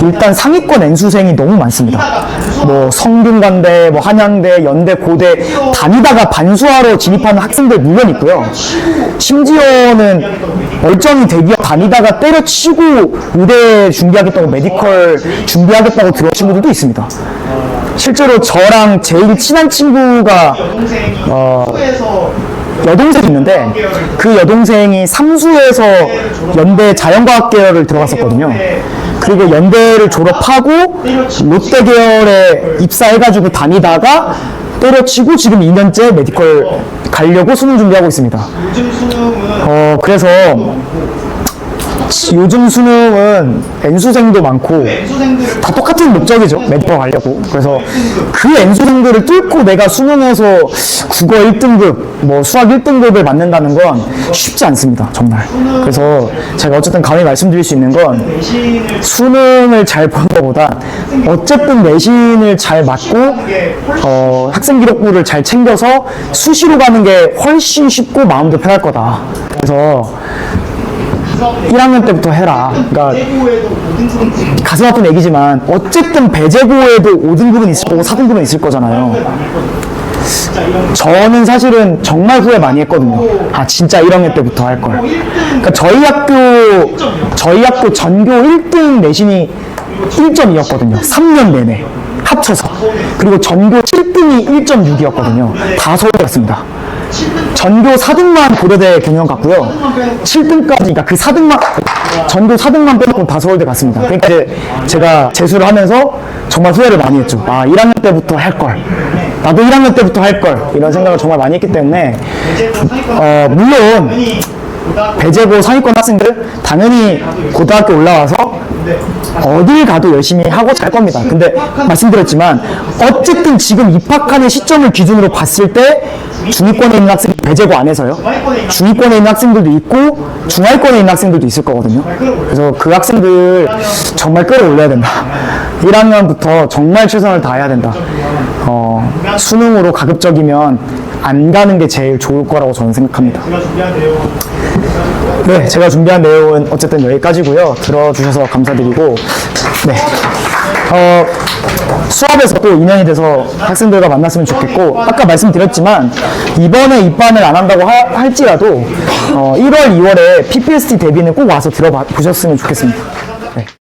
일단 상위권 N수생이 너무 많습니다. 뭐 성균관대, 뭐 한양대, 연대, 고대 다니다가 반수하러 진입하는 학생들 물론 있고요. 심지어는 멀쩡히 대기업 다니다가 때려치고 의대 준비하겠다고 메디컬 준비하겠다고 들어오신 분들도 있습니다. 실제로 저랑 제일 친한 친구가 여동생이 있는데 그 여동생이 삼수에서 연대 자연과학 계열을 들어갔었거든요. 그리고 연대를 졸업하고 롯데 계열에 입사해가지고 다니다가 때려치고 지금 2년째 메디컬 가려고 수능 준비하고 있습니다. 그래서 요즘 수능은 N수생도 많고 다 똑같은 목적이죠. 메디컬 가려고. 그래서 그 N수생들을 뚫고 내가 수능에서 국어 1등급, 뭐 수학 1등급을 맞는다는 건 쉽지 않습니다. 정말. 그래서 제가 어쨌든 감히 말씀드릴 수 있는 건 수능을 잘 보는 것보다 어쨌든 내신을 잘 맞고 학생 기록부를 잘 챙겨서 수시로 가는 게 훨씬 쉽고 마음도 편할 거다. 그래서 1학년 때부터 해라. 그러니까 가슴 아픈 얘기지만 어쨌든 배제고에도 5등급은 있을 거고 4등급은 있을 거잖아요. 저는 사실은 정말 후회 많이 했거든요. 아, 진짜 1학년 때부터 할 걸. 그러니까 저희 학교 전교 1등 내신이 1.2였거든요. 3년 내내 합쳐서. 그리고 전교 7등이 1.6이었거든요. 다 서울대 갔습니다. 전교 4등만 고려대 경영 갔고요. 7등까지, 그러니까 그 4등만, 전교 4등만 빼놓고 다 서울대 갔습니다. 그러니까 이제 제가 재수를 하면서 정말 후회를 많이 했죠. 아, 1학년 때부터 할 걸. 나도 1학년 때부터 할 걸. 이런 생각을 정말 많이 했기 때문에, 물론, 배제고 상위권 학생들, 당연히 고등학교 올라와서 어딜 가도 열심히 하고 잘 겁니다. 근데 말씀드렸지만 어쨌든 지금 입학하는 시점을 기준으로 봤을 때 중위권에 있는 학생, 배제고 안에서요, 중위권에 있는 학생들도 있고 중하위권에 있는 학생들도 있을 거거든요. 그래서 그 학생들 정말 끌어올려야 된다. 1학년부터 정말 최선을 다해야 된다. 수능으로 가급적이면 안 가는 게 제일 좋을 거라고 저는 생각합니다. 네, 제가 준비한 내용은 어쨌든 여기까지고요. 들어주셔서 감사드리고, 네, 수업에서 또 인연이 돼서 학생들과 만났으면 좋겠고, 아까 말씀드렸지만 이번에 입반을 안 한다고 할지라도 1월, 2월에 PPST 대비는 꼭 와서 들어보셨으면 좋겠습니다. 네.